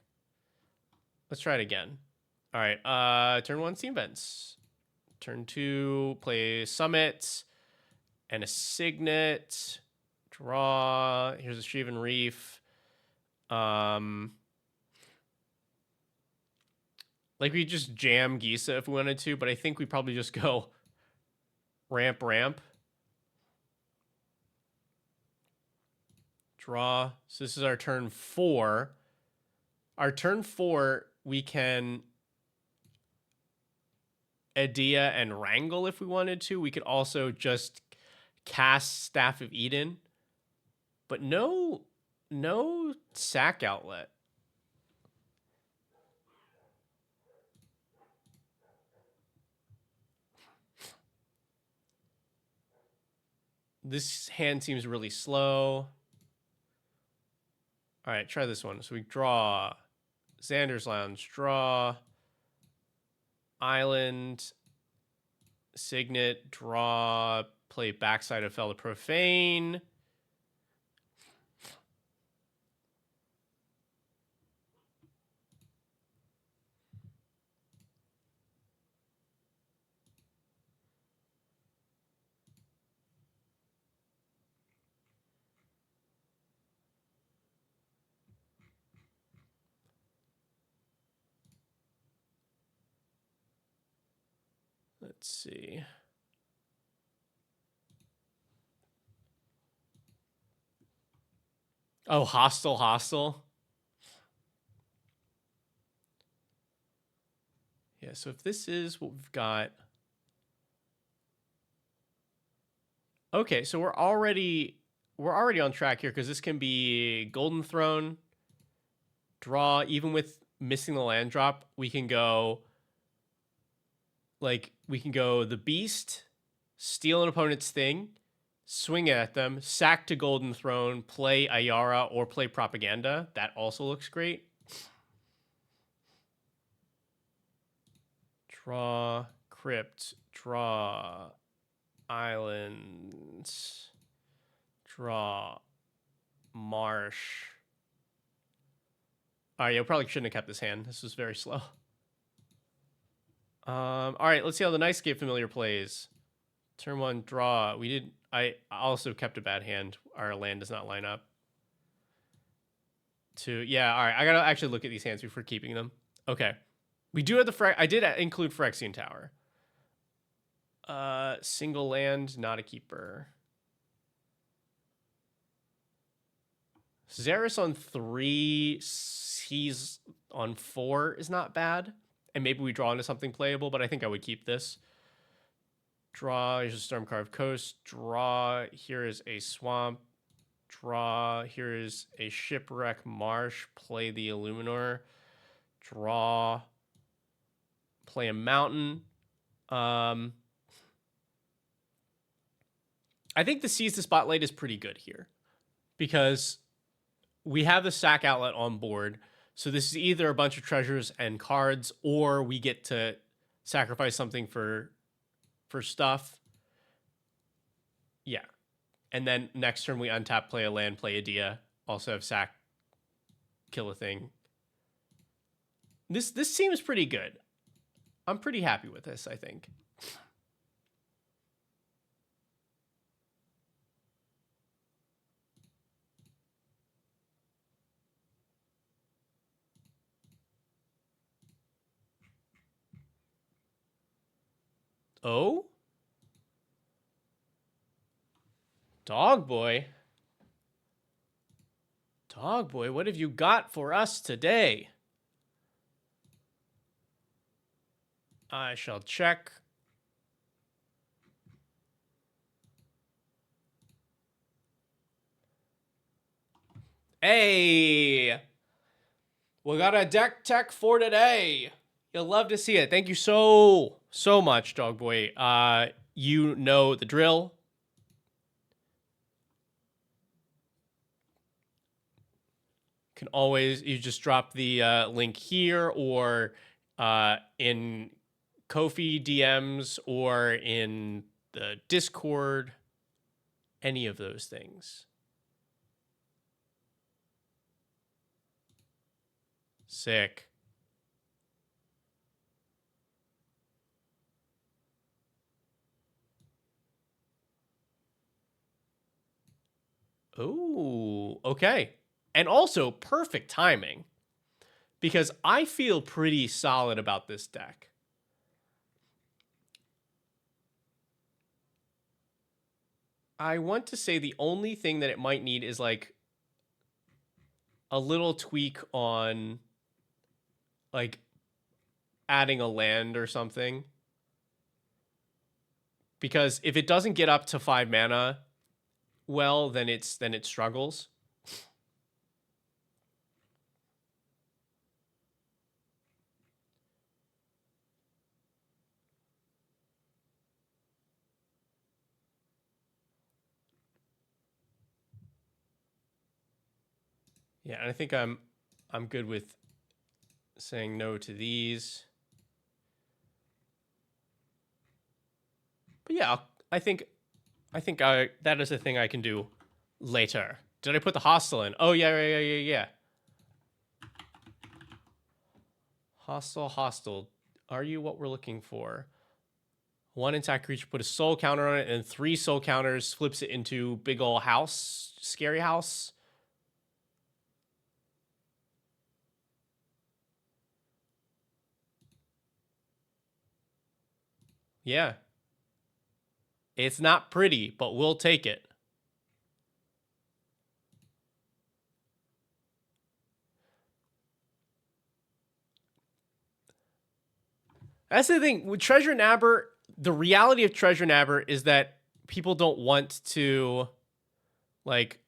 Let's try it again. All right, turn 1, Steam Vents. Turn 2, play Summit and a Signet. Draw. Here's a Shriven Reef. Like, we just jam Gisa if we wanted to, but I think we probably just go ramp. Draw. So this is our turn 4. Our turn 4, we can Adia and Wrangle if we wanted to. We could also just cast Staff of Eden, but no sack outlet. This hand seems really slow. All right, try this one. So we draw Xander's Lounge, draw Island, Signet, draw, play backside of Fel the Profane. Let's see. Oh, hostile. Yeah, so if this is what we've got. Okay, so we're already on track here because this can be Golden Throne, draw, even with missing the land drop, we can go the Beast, steal an opponent's thing, swing at them, sack to Golden Throne, play Ayara, or play Propaganda. That also looks great. Draw Crypt, draw Islands, draw Marsh. All right, I probably shouldn't have kept this hand. This was very slow. All right, let's see how the Nightscape Familiar plays. Turn 1, draw. I also kept a bad hand. Our land does not line up. Yeah, all right. I gotta actually look at these hands before keeping them. Okay. We do have I did include Phyrexian Tower. Single land, not a keeper. Xeris on 3, he's on 4 is not bad. And maybe we draw into something playable, but I think I would keep this. Draw, here's a Stormcarved Coast. Draw, here is a Swamp. Draw, here is a Shipwreck Marsh. Play the Illuminor. Draw, play a mountain. I think the Seize the Spotlight is pretty good here because we have the sack outlet on board. So this is either a bunch of treasures and cards, or we get to sacrifice something for stuff. Yeah. And then next turn we untap, play a land, play a Dia, also have sack, kill a thing. This seems pretty good. I'm pretty happy with this, I think. Oh? Dog boy. Dog boy, what have you got for us today? I shall check. Hey! We got a deck tech for today. You'll love to see it. Thank you so much, Dog Boy. You know the drill. Can always, you just drop the link here or in Ko-fi DMs or in the Discord. Any of those things. Sick. Ooh, okay. And also perfect timing because I feel pretty solid about this deck. I want to say the only thing that it might need is like a little tweak on like adding a land or something. Because if it doesn't get up to 5 mana, well, then it struggles. Yeah, and I think I'm good with saying no to these. But yeah, I think that is a thing I can do later. Did I put the hostile in? Oh yeah. Hostile. Are you what we're looking for? 1 attack creature, put a soul counter on it, and 3 soul counters, flips it into big ol' house, scary house. Yeah. It's not pretty, but we'll take it. That's the thing with Treasure Nabber. The reality of Treasure Nabber is that people don't want to, like,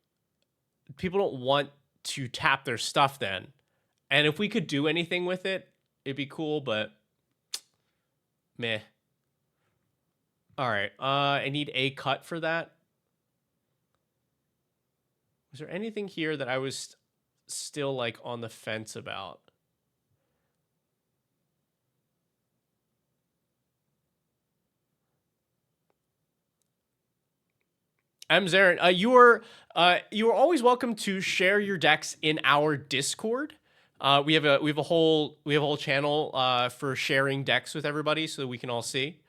tap their stuff then. And if we could do anything with it, it'd be cool, but meh. All right. I need a cut for that. Was there anything here that I was still like on the fence about? Zarin, you are always welcome to share your decks in our Discord. We have a whole channel for sharing decks with everybody so that we can all see.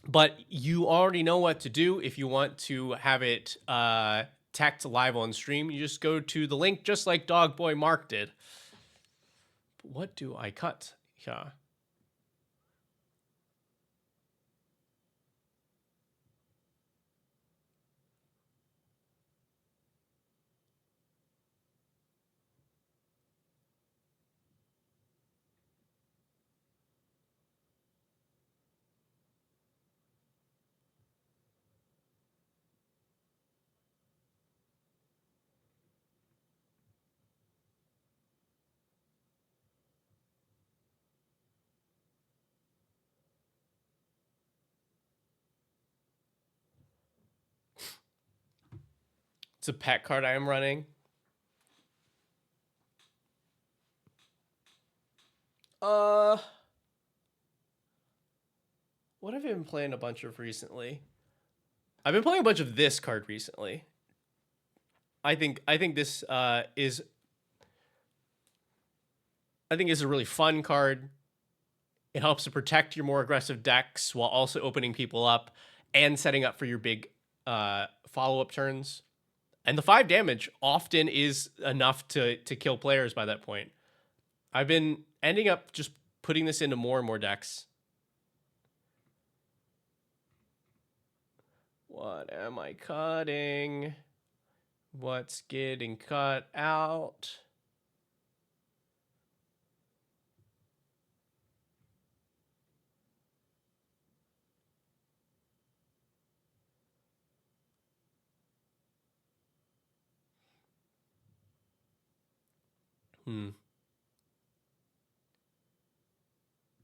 But you already know what to do if you want to have it teched live on stream. You just go to the link, just like Dog Boy Mark did. What do I cut? Yeah. It's a pet card I am running. What have I been playing a bunch of recently? I've been playing a bunch of this card recently. I think this is a really fun card. It helps to protect your more aggressive decks while also opening people up and setting up for your big follow-up turns. And the 5 damage often is enough to kill players by that point. I've been ending up just putting this into more and more decks. What am I cutting? What's getting cut out?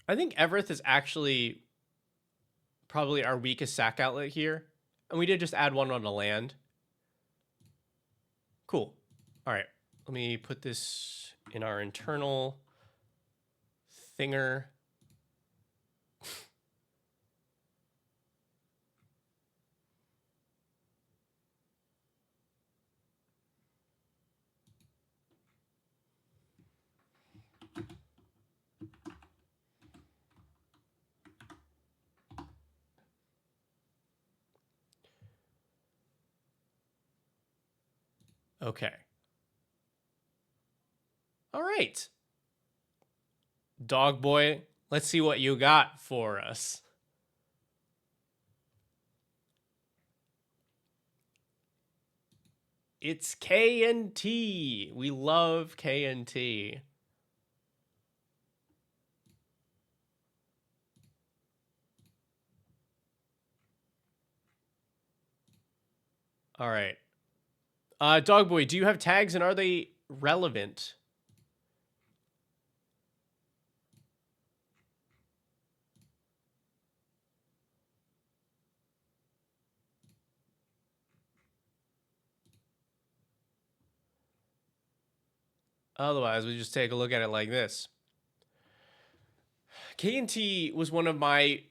I think Evereth is actually probably our weakest sack outlet here. And we did just add one on the land. Cool. All right. Let me put this in our internal thinger. Okay. All right. Dog boy, let's see what you got for us. It's K&T. We love K&T. All right. Dog boy, do you have tags and are they relevant? Otherwise, we just take a look at it like this. K&T was one of my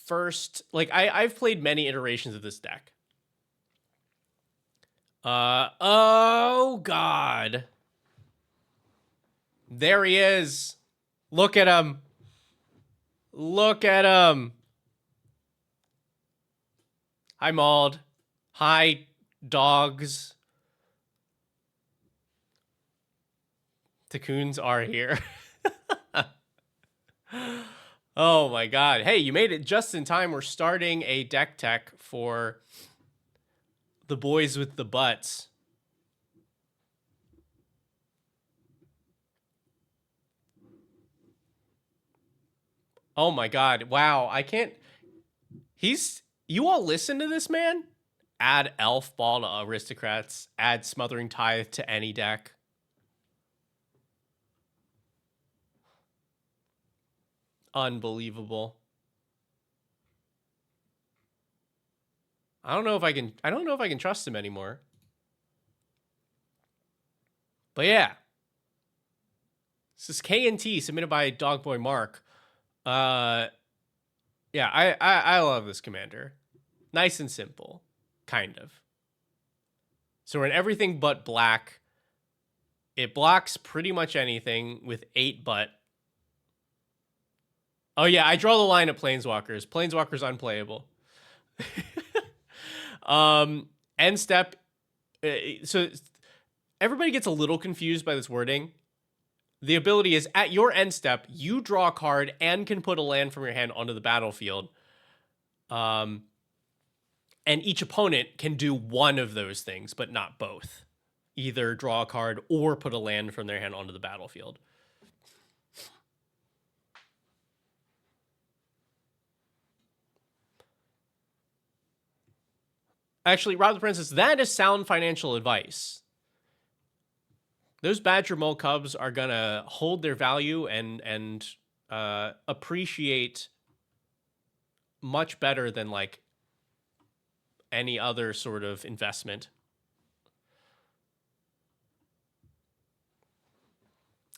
first, like I've played many iterations of this deck. Oh God. There he is. Look at him. Look at him. Hi, Mauled. Hi, dogs. Tacoons are here. Oh my God. Hey, you made it just in time. We're starting a deck tech for the boys with the butts. Oh my God. Wow. I can't. You all listen to this man? Add Elf Ball to Aristocrats. Add Smothering Tithe to any deck. Unbelievable. I don't know if I can trust him anymore. But yeah. This is K&T submitted by Dogboy Mark. Yeah, I love this commander. Nice and simple, kind of. So we're in everything but black. It blocks pretty much anything with 8 but. Oh yeah, I draw the line at Planeswalkers. Planeswalkers unplayable. End step. So everybody gets a little confused by this wording. The ability is at your end step, you draw a card and can put a land from your hand onto the battlefield. And each opponent can do one of those things, but not both. Either draw a card or put a land from their hand onto the battlefield. Actually, Rob the Princess, that is sound financial advice. Those Badger Mole Cubs are going to hold their value and appreciate much better than like any other sort of investment.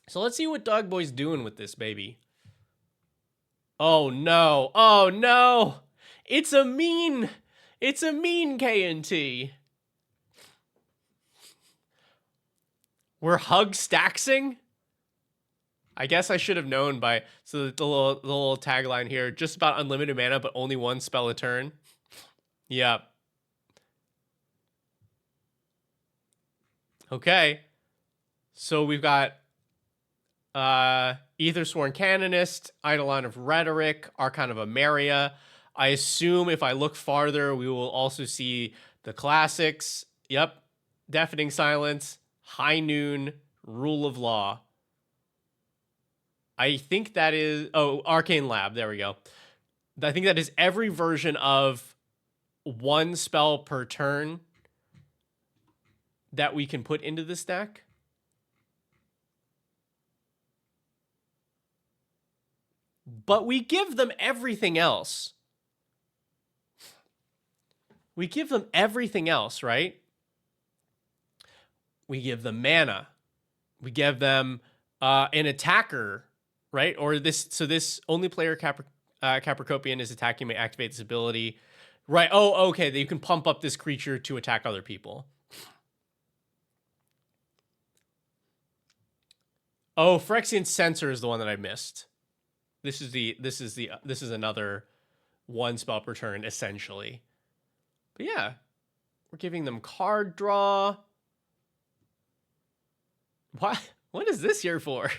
So let's see what Dog Boy's doing with this baby. Oh no. Oh no. It's a mean K&T. We're hug staxing? I guess I should have known by, so the little tagline here, just about unlimited mana, but only one spell a turn. Yeah. Okay. So we've got Aethersworn Canonist, Eidolon of Rhetoric, Archon of Emeria. I assume if I look farther, we will also see the classics. Yep. Deafening Silence, High Noon, Rule of Law. I think that is... Oh, Arcane Lab. There we go. I think that is every version of one spell per turn that we can put into this deck. But we give them everything else. We give them everything else, right? We give them mana. We give them an attacker, right? Or this, so this only player Capricopian is attacking may activate this ability. Right, oh, okay, you can pump up this creature to attack other people. Oh, Phyrexian Censor is the one that I missed. This is another one spell per turn, essentially. But yeah, we're giving them card draw. What is this here for?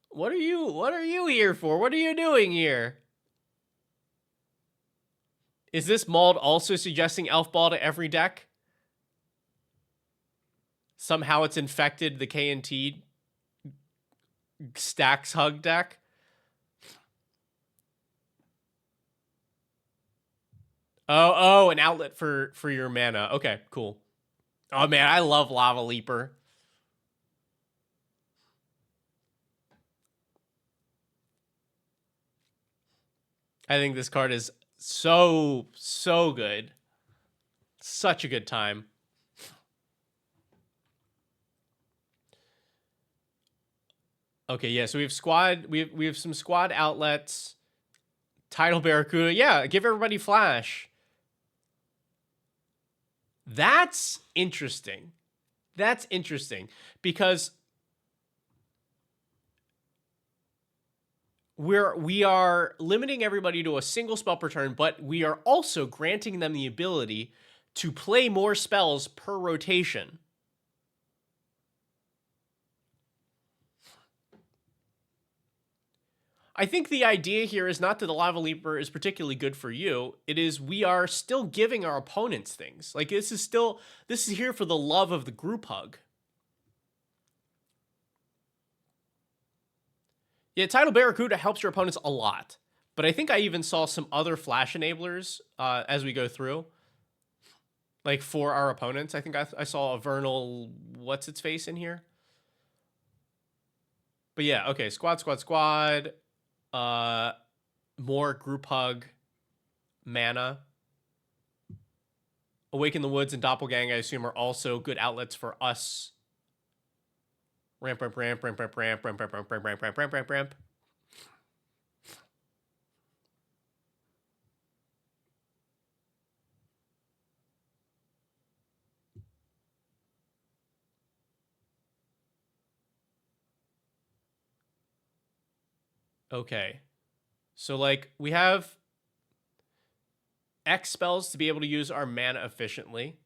What are you here for? What are you doing here? Is this Mauled also suggesting Elf Ball to every deck? Somehow it's infected the K&T Stacks Hug deck? Oh, an outlet for your mana. Okay, cool. Oh man, I love Lava Leaper. I think this card is so good. Such a good time. Okay, yeah, so we have squad, we have some squad outlets. Tidal Barracuda, yeah, give everybody flash. That's interesting. That's interesting because we are limiting everybody to a single spell per turn, but we are also granting them the ability to play more spells per rotation. I think the idea here is not that the Lava Leaper is particularly good for you. It is we are still giving our opponents things. Like this is here for the love of the group hug. Yeah, Tidal Barracuda helps your opponents a lot. But I think I even saw some other flash enablers as we go through. Like for our opponents. I think I saw a Vernal what's-its-face in here. But yeah, okay, squad. More group hug mana. Awaken the Woods and Doppelgang, I assume, are also good outlets for us. Ramp. Okay. So, like, we have X spells to be able to use our mana efficiently.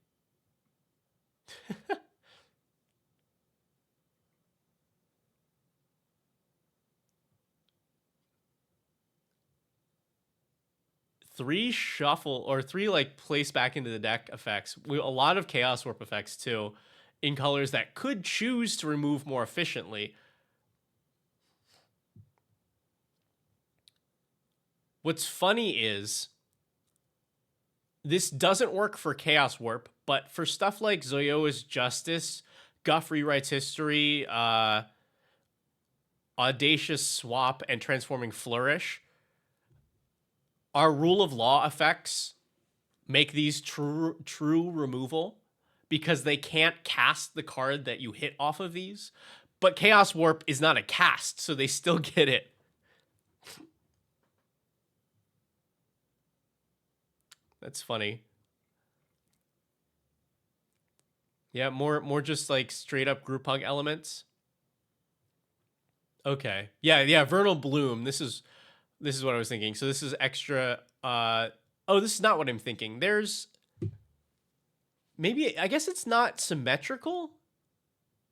Three shuffle, or three, like, place back into the deck effects. A lot of Chaos Warp effects, too, in colors that could choose to remove more efficiently. What's funny is this doesn't work for Chaos Warp, but for stuff like Zoyoa's Justice, Guff Rewrites History, Audacious Swap, and Transforming Flourish, our rule of law effects make these true removal because they can't cast the card that you hit off of these. But Chaos Warp is not a cast, so they still get it. That's funny. Yeah, more just like straight up group hug elements. Okay. Yeah, Vernal Bloom. This is what I was thinking. So this is extra oh, this is not what I'm thinking. There's maybe, I guess it's not symmetrical.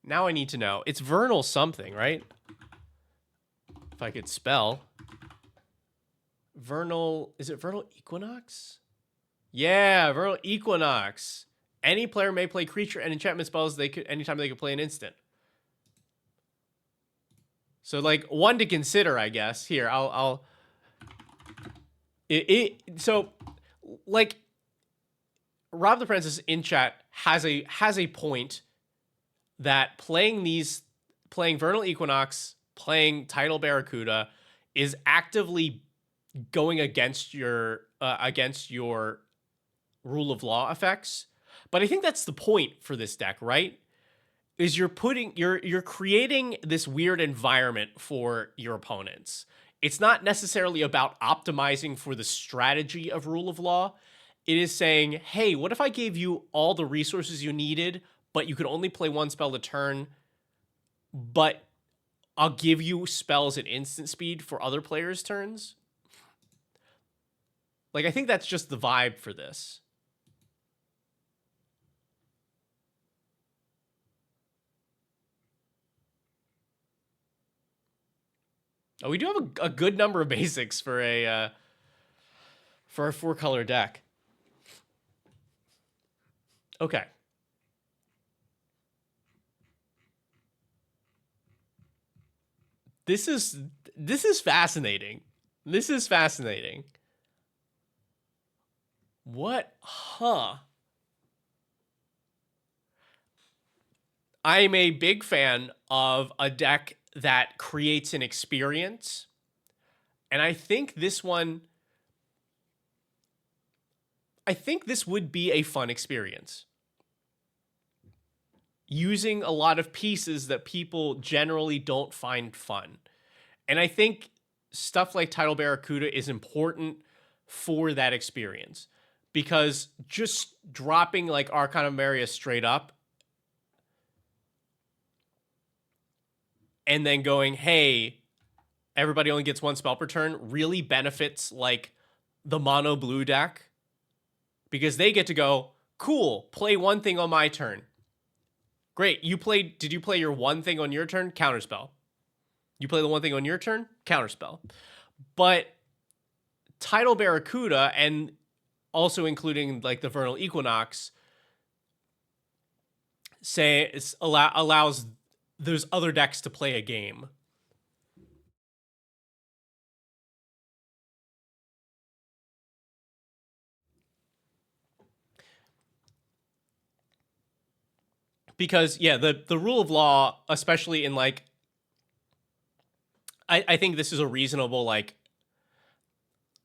Now I need to know. It's Vernal something, right? If I could spell. Vernal, is it Vernal Equinox? Yeah, Vernal Equinox. Any player may play creature and enchantment spells anytime they could play an instant. So like one to consider, I guess. Here, so like Rob the Princess in chat has a point that playing Vernal Equinox, playing Tidal Barracuda is actively going against your rule of law effects. But I think that's the point for this deck, right? Is you're creating this weird environment for your opponents. It's not necessarily about optimizing for the strategy of rule of law. It is saying, hey, what if I gave you all the resources you needed, but you could only play one spell a turn, but I'll give you spells at instant speed for other players' turns? Like, I think that's just the vibe for this. Oh, we do have a good number of basics for a 4-color deck. Okay. This is fascinating. This is fascinating. What? Huh. I'm a big fan of a deck that creates an experience. And I think this would be a fun experience. Using a lot of pieces that people generally don't find fun. And I think stuff like Tidal Barracuda is important for that experience. Because just dropping like Arcana Maria straight up and then going, hey, everybody only gets one spell per turn really benefits like the mono blue deck, because they get to go, cool, play one thing on my turn. Great, did you play your one thing on your turn? Counterspell. You play the one thing on your turn? Counterspell. But Tidal Barracuda, and also including like the Vernal Equinox, allows those other decks to play a game. Because yeah, the rule of law, especially in like, I think this is a reasonable like,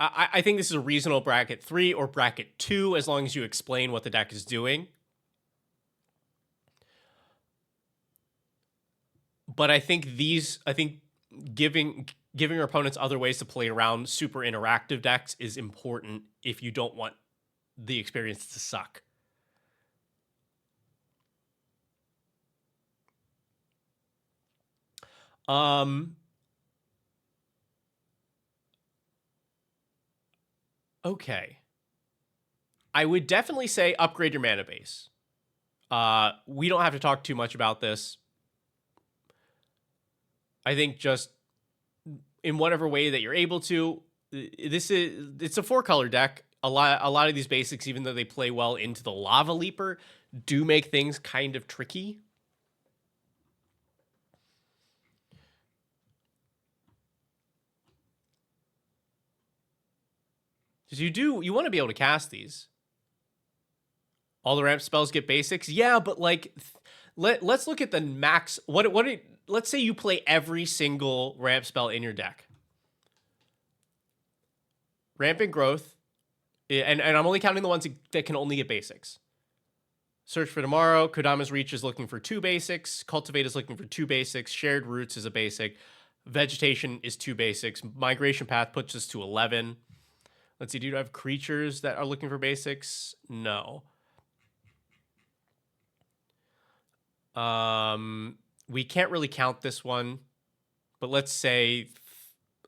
I think this is a reasonable bracket 3 or bracket 2 as long as you explain what the deck is doing. But I think giving your opponents other ways to play around super interactive decks is important if you don't want the experience to suck. Okay. I would definitely say upgrade your mana base. We don't have to talk too much about this. I think just in whatever way that you're able to, it's a 4-color deck. A lot of these basics, even though they play well into the Lava Leaper, do make things kind of tricky. Because you want to be able to cast these. All the ramp spells get basics. Yeah, but like, let's look at the max. Let's say you play every single ramp spell in your deck. Rampant growth, and I'm only counting the ones that can only get basics. Search for Tomorrow, Kodama's Reach is looking for 2 basics, Cultivate is looking for 2 basics, Shared Roots is a basic, Vegetation is 2 basics, Migration Path puts us to 11. Let's see, do you have creatures that are looking for basics? No. We can't really count this one, but let's say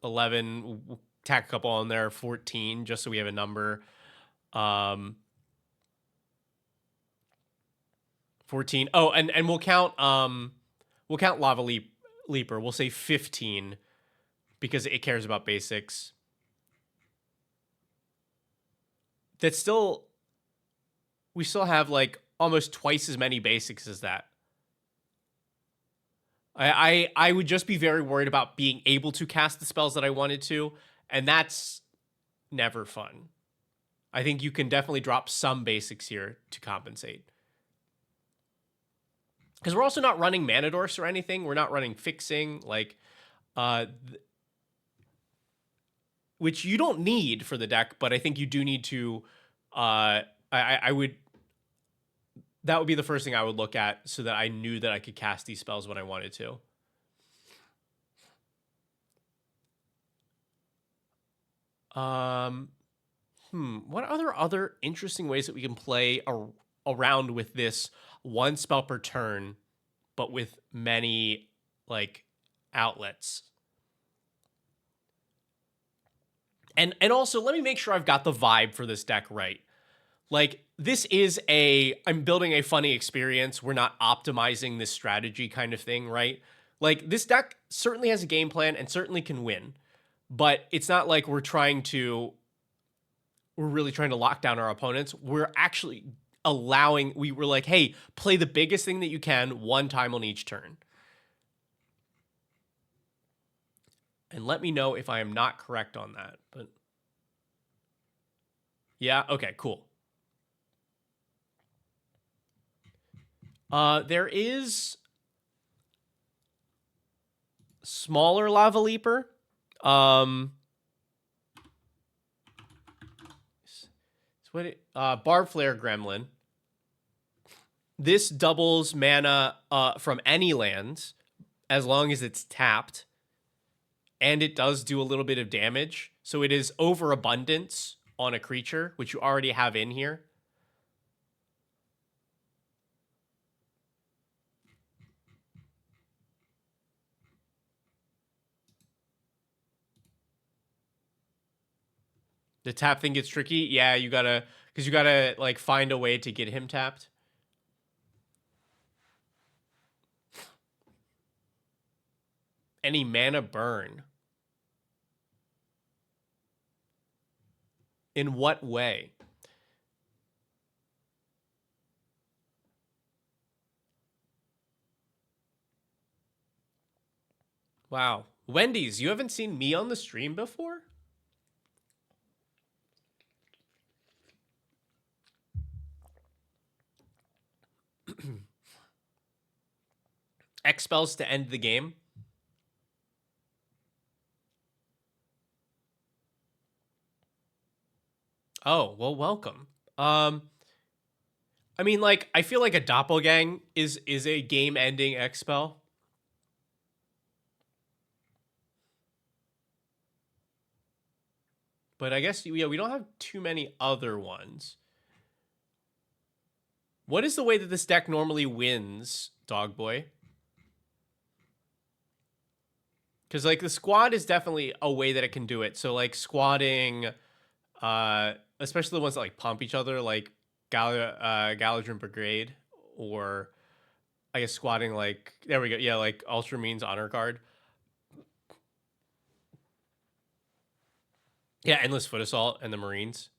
11, we'll tack a couple on there, 14, just so we have a number. 14. Oh, and we'll count Lava Leaper. We'll say 15 because it cares about basics. That's still, we still have like almost twice as many basics as that. I would just be very worried about being able to cast the spells that I wanted to, and that's never fun. I think you can definitely drop some basics here to compensate. Because we're also not running Mana Dors or anything. We're not running Fixing, like, which you don't need for the deck, but I think you do need to, I would, that would be the first thing I would look at so that I knew that I could cast these spells when I wanted to. What other interesting ways that we can play around with this one spell per turn, but with many like outlets? And also, let me make sure I've got the vibe for this deck right. Like, this is I'm building a funny experience. We're not optimizing this strategy kind of thing, right? Like, this deck certainly has a game plan and certainly can win, but it's not like we're really trying to lock down our opponents. We're actually we're like, hey, play the biggest thing that you can one time on each turn. And let me know if I am not correct on that. But yeah, okay, cool. There is smaller Lava Leaper. Barb Flare Gremlin. This doubles mana from any lands as long as it's tapped. And it does do a little bit of damage. So it is overabundance on a creature, which you already have in here. The tap thing gets tricky. Yeah, because you gotta like find a way to get him tapped. Any mana burn? In what way? Wow. Wendy's, you haven't seen me on the stream before? X spells to end the game. Oh, well, welcome. I mean, like, I feel like a doppelgang is a game-ending X spell. But I guess, yeah, we don't have too many other ones. What is the way that this deck normally wins, Dogboy? Because, like, the squad is definitely a way that it can do it. So, like, squatting, especially the ones that, like, pump each other, like Galadrin Brigade, or I guess squatting, like, there we go. Yeah, like, Ultramarines Honor Guard. Yeah, Endless Foot Assault and the Marines.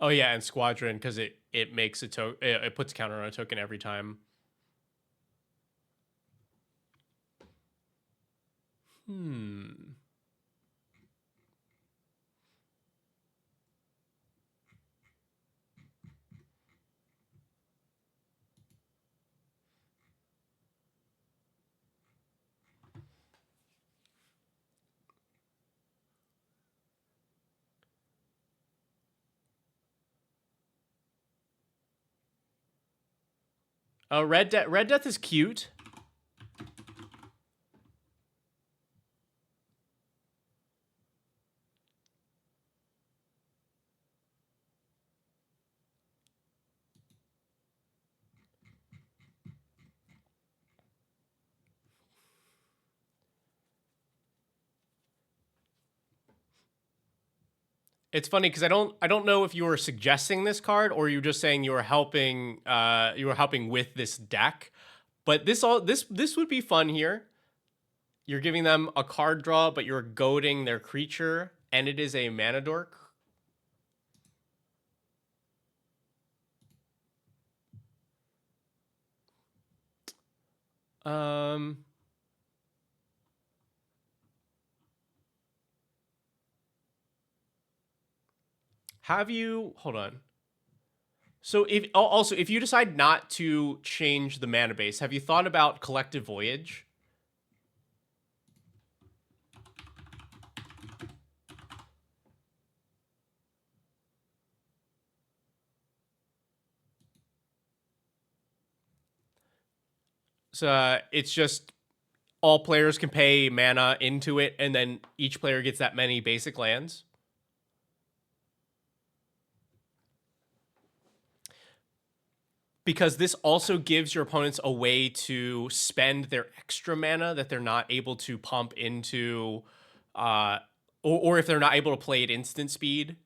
Oh yeah, and Squadron, because it makes a it puts counter on a token every time. Oh, Red Death is cute. It's funny because I don't know if you were suggesting this card or you were just saying you were helping with this deck. But this would be fun here. You're giving them a card draw, but you're goading their creature, and it is a mana dork. Um, have you hold on? So if you decide not to change the mana base, have you thought about Collective Voyage? So it's just all players can pay mana into it, and then each player gets that many basic lands. Because this also gives your opponents a way to spend their extra mana that they're not able to pump into, or if they're not able to play at instant speed.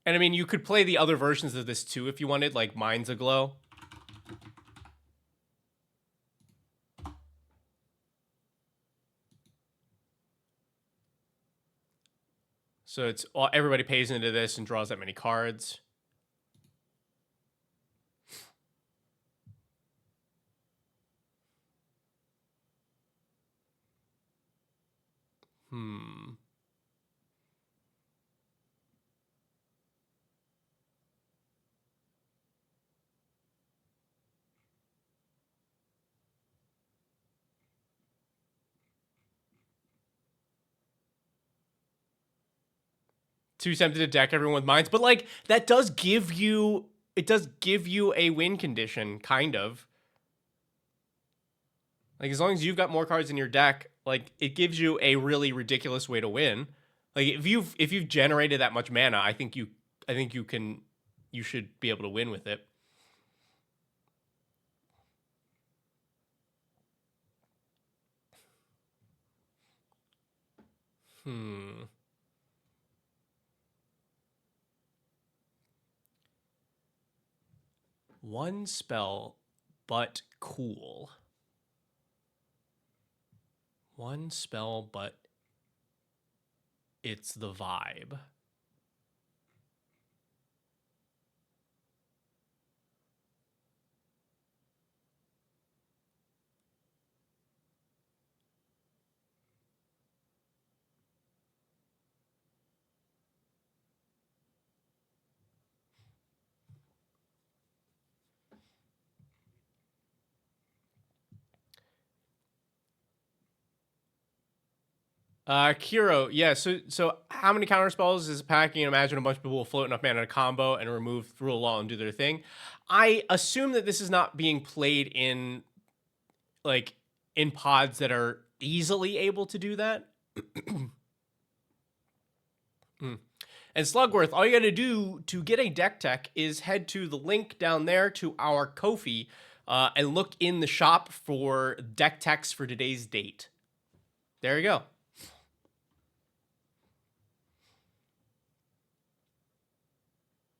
And I mean, you could play the other versions of this too if you wanted, like Mind's Aglow. So it's everybody pays into this and draws that many cards. Too tempted to deck everyone with Minds, but like that does give you a win condition, kind of. Like as long as you've got more cards in your deck, like it gives you a really ridiculous way to win. Like if you've generated that much mana, I think you should be able to win with it. One spell, but cool. One spell, but it's the vibe. Kiro, yeah. So how many counter spells is packing? Imagine a bunch of people will float enough mana in a combo and remove Rule of Law and do their thing. I assume that this is not being played in like in pods that are easily able to do that. And Slugworth, all you got to do to get a deck tech is head to the link down there to our Ko-fi and look in the shop for deck techs for today's date. There you go.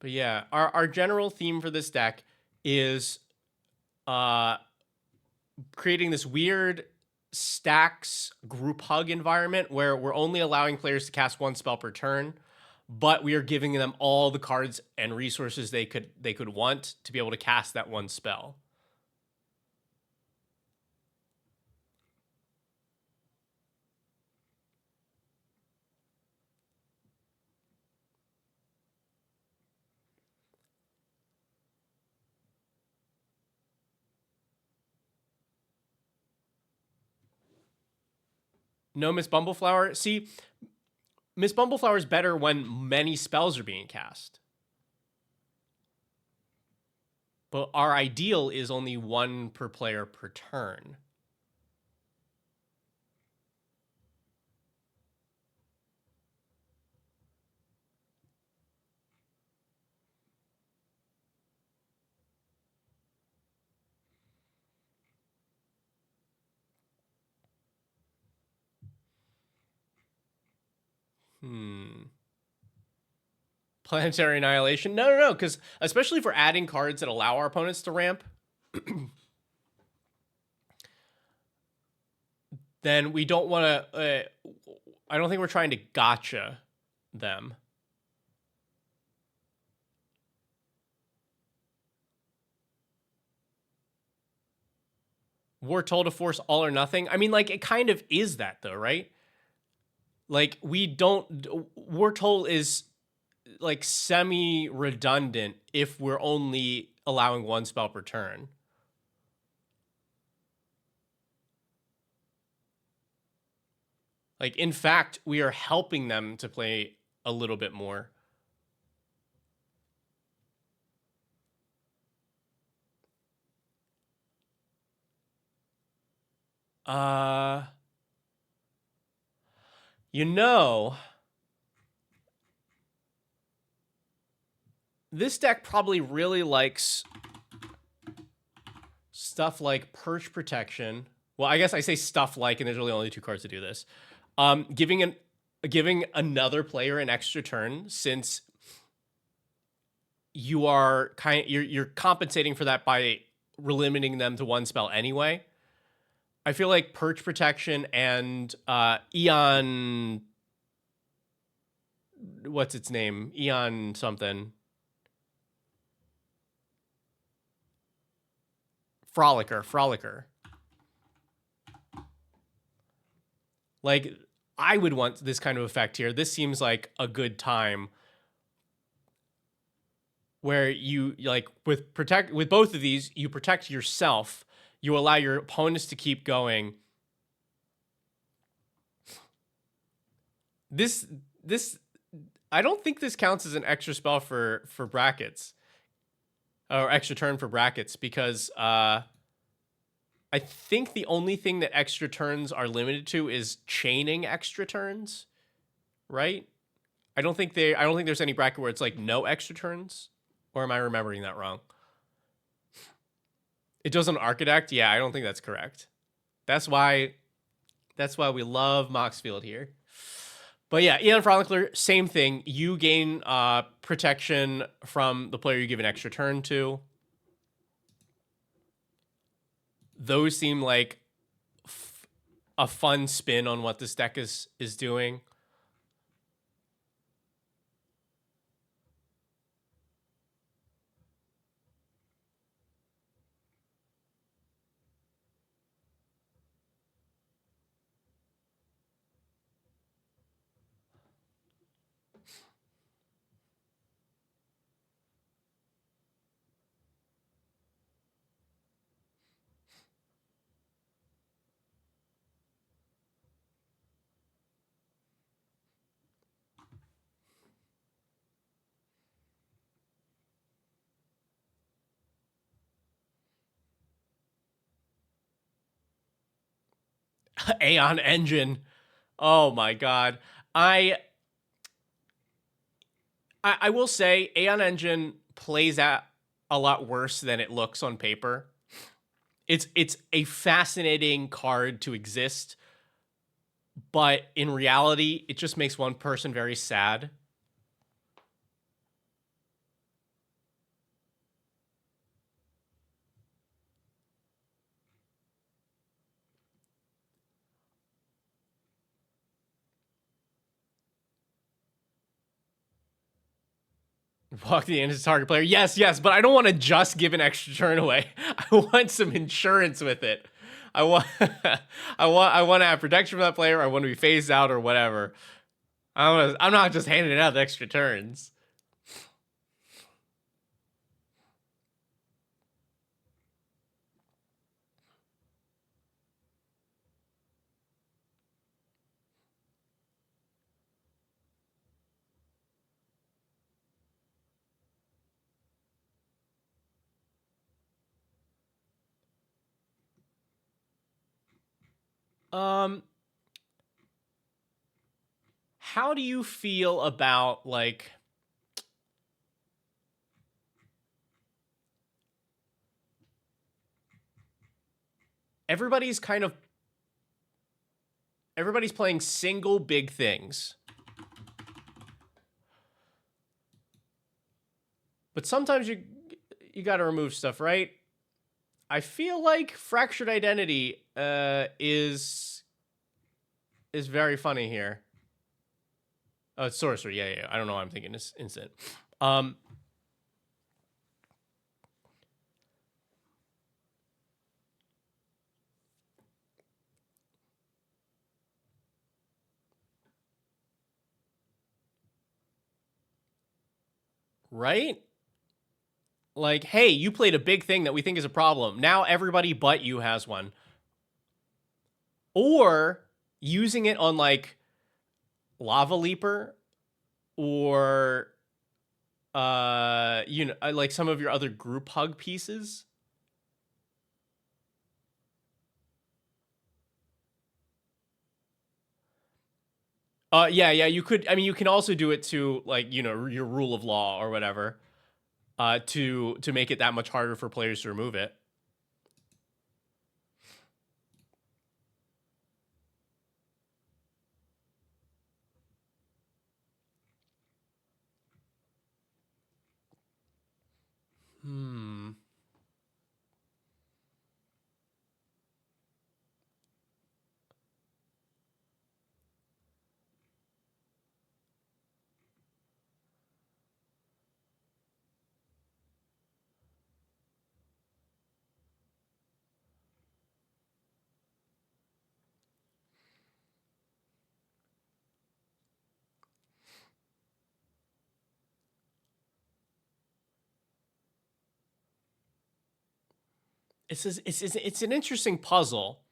But yeah, our general theme for this deck is creating this weird stacks group hug environment where we're only allowing players to cast one spell per turn, but we are giving them all the cards and resources they could want to be able to cast that one spell. No Miss Bumbleflower. See, Miss Bumbleflower is better when many spells are being cast. But our ideal is only one per player per turn. Planetary Annihilation? No, because especially if we're adding cards that allow our opponents to ramp, then we don't want to. I don't think we're trying to gotcha them. We're told to force all or nothing. I mean, like, it kind of is that, though, right? Like, we're told is like semi-redundant if we're only allowing one spell per turn. Like, in fact, we are helping them to play a little bit more. You know, this deck probably really likes stuff like Perch Protection. Well, I guess I say stuff like, and there's really only two cards to do this. Giving another player an extra turn, since you are you're compensating for that by limiting them to one spell anyway. I feel like Perch Protection and Eon, what's its name? Eon something. Frolicker. Like, I would want this kind of effect here. This seems like a good time where you, like, with both of these, you protect yourself. You allow your opponents to keep going. This I don't think this counts as an extra spell for brackets, or extra turn for brackets, because I think the only thing that extra turns are limited to is chaining extra turns, right? I don't think there's any bracket where it's like no extra turns, or am I remembering that wrong? It does on Architect? Yeah, I don't think that's correct. That's why we love Moxfield here. But yeah, Eon Frolicker, same thing. You gain protection from the player you give an extra turn to. Those seem like a fun spin on what this deck is doing. Aeon Engine. Oh my god. I will say Aeon Engine plays out a lot worse than it looks on paper. It's a fascinating card to exist, but in reality, it just makes one person very sad. Walk the end of the target player. Yes, but I don't want to just give an extra turn away. I want some insurance with it. I want I want to have protection from that player. I want to be phased out or whatever. I'm not just handing out the extra turns. How do you feel about like everybody's playing single big things. But sometimes you got to remove stuff, right? I feel like Fractured Identity is very funny here. Oh, it's Sorcerer. Yeah. I don't know why I'm thinking this instant. Right? Like, hey, you played a big thing that we think is a problem. Now everybody but you has one. Or using it on like Lava Leaper or like some of your other group hug pieces. Yeah, you could. I mean, you can also do it to like your rule of law or whatever, to make it that much harder for players to remove it. It's an interesting puzzle.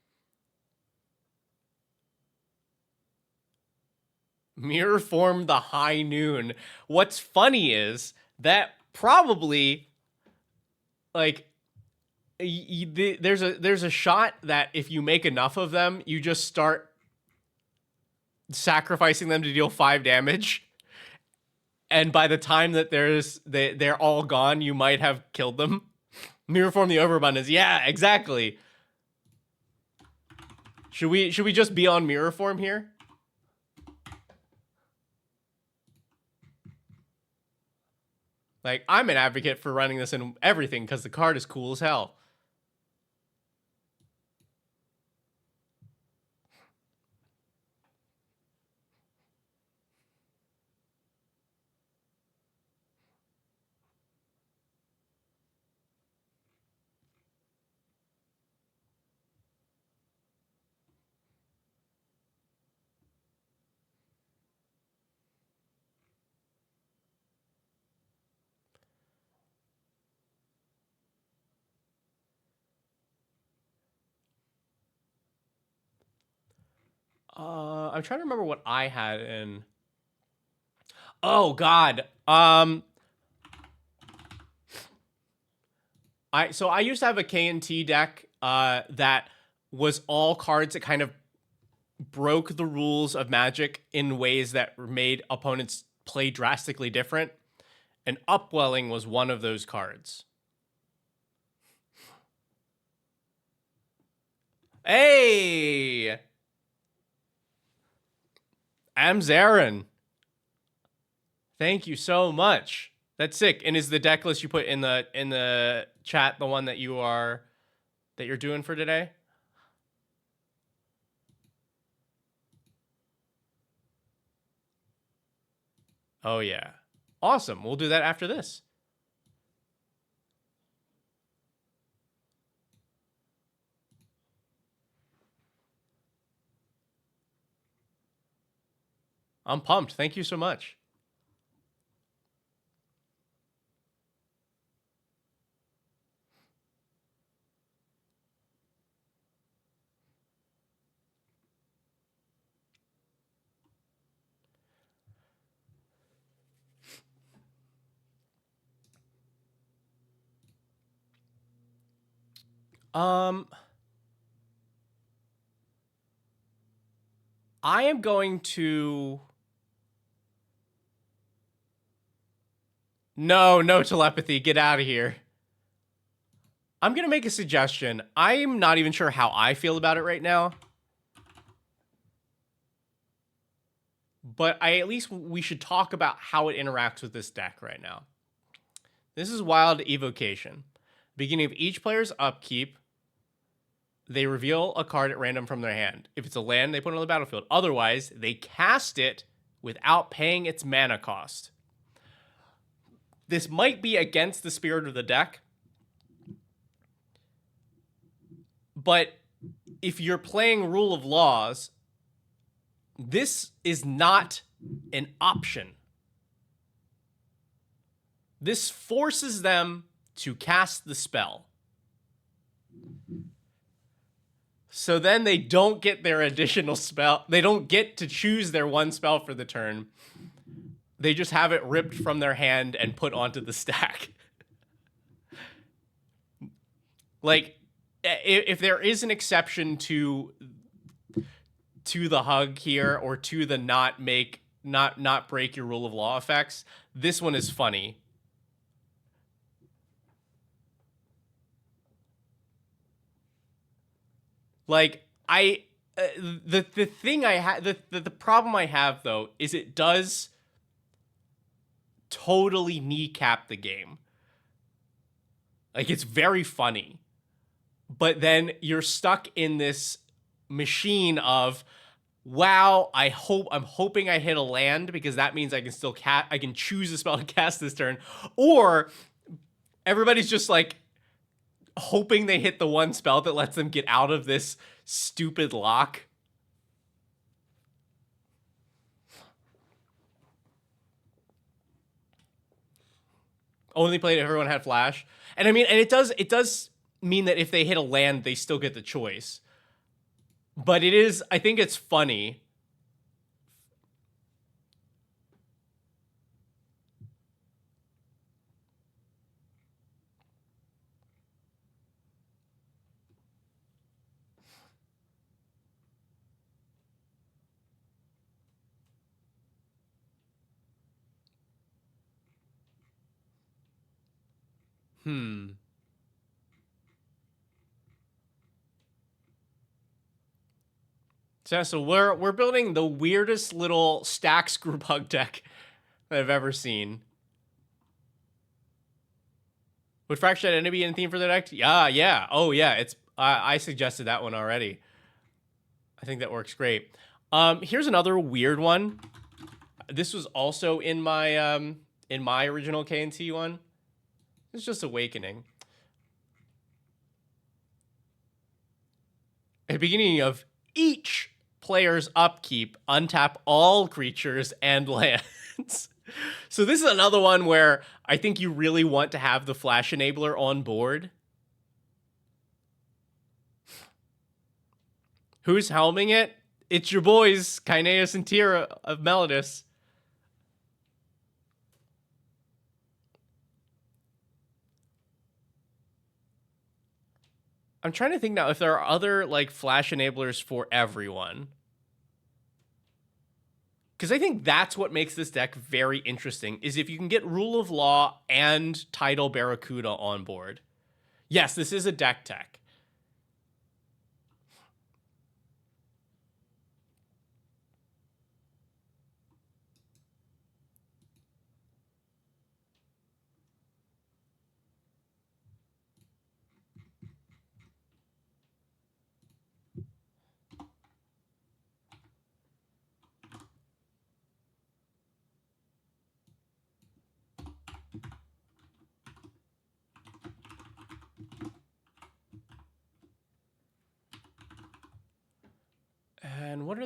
Mirror form the high noon. What's funny is that probably like there's a shot that if you make enough of them, you just start sacrificing them to deal 5 damage. And by the time that they're all gone, you might have killed them. Mirror form the overabundance. Yeah, exactly. Should we just be on mirror form here? Like, I'm an advocate for running this in everything because the card is cool as hell. I'm trying to remember what I had in. Oh God. I used to have a K&T deck that was all cards that kind of broke the rules of Magic in ways that made opponents play drastically different. And Upwelling was one of those cards. Hey! Amzarin. Thank you so much. That's sick. And is the deck list you put in the chat the one that you're doing for today? Oh yeah. Awesome. We'll do that after this. I'm pumped. Thank you so much. I am going to... No telepathy. Get out of here. I'm going to make a suggestion. I'm not even sure how I feel about it right now. But at least we should talk about how it interacts with this deck right now. This is Wild Evocation. Beginning of each player's upkeep, they reveal a card at random from their hand. If it's a land, they put it on the battlefield. Otherwise, they cast it without paying its mana cost. This might be against the spirit of the deck, but if you're playing Rule of Laws, this is not an option. This forces them to cast the spell. So then they don't get their additional spell. They don't get to choose their one spell for the turn. They just have it ripped from their hand and put onto the stack. Like, if there is an exception to the hug here, or to the not break your Rule of Law effects, this one is funny. Like, the thing I have, the problem I have though is it does totally kneecap the game. Like, it's very funny, but then you're stuck in this machine of, wow, I'm hoping I hit a land because that means I can still I can choose a spell to cast this turn, or everybody's just like hoping they hit the one spell that lets them get out of this stupid lock. Only played if everyone had flash. And I mean, and it does mean that if they hit a land, they still get the choice. But it is, I think it's funny. So we're building the weirdest little stack screw bug deck that I've ever seen. Would Fractured Enemy be in theme for the deck? Yeah. Oh yeah, it's I suggested that one already. I think that works great. Here's another weird one. This was also in my original KNT one. It's just Awakening. At the beginning of each player's upkeep, untap all creatures and lands. So this is another one where I think you really want to have the Flash Enabler on board. Who's helming it? It's your boys, Kaineus and Tira of Melodus. I'm trying to think now if there are other like Flash Enablers for everyone. Because I think that's what makes this deck very interesting, is if you can get Rule of Law and Tidal Barracuda on board. Yes, this is a deck tech.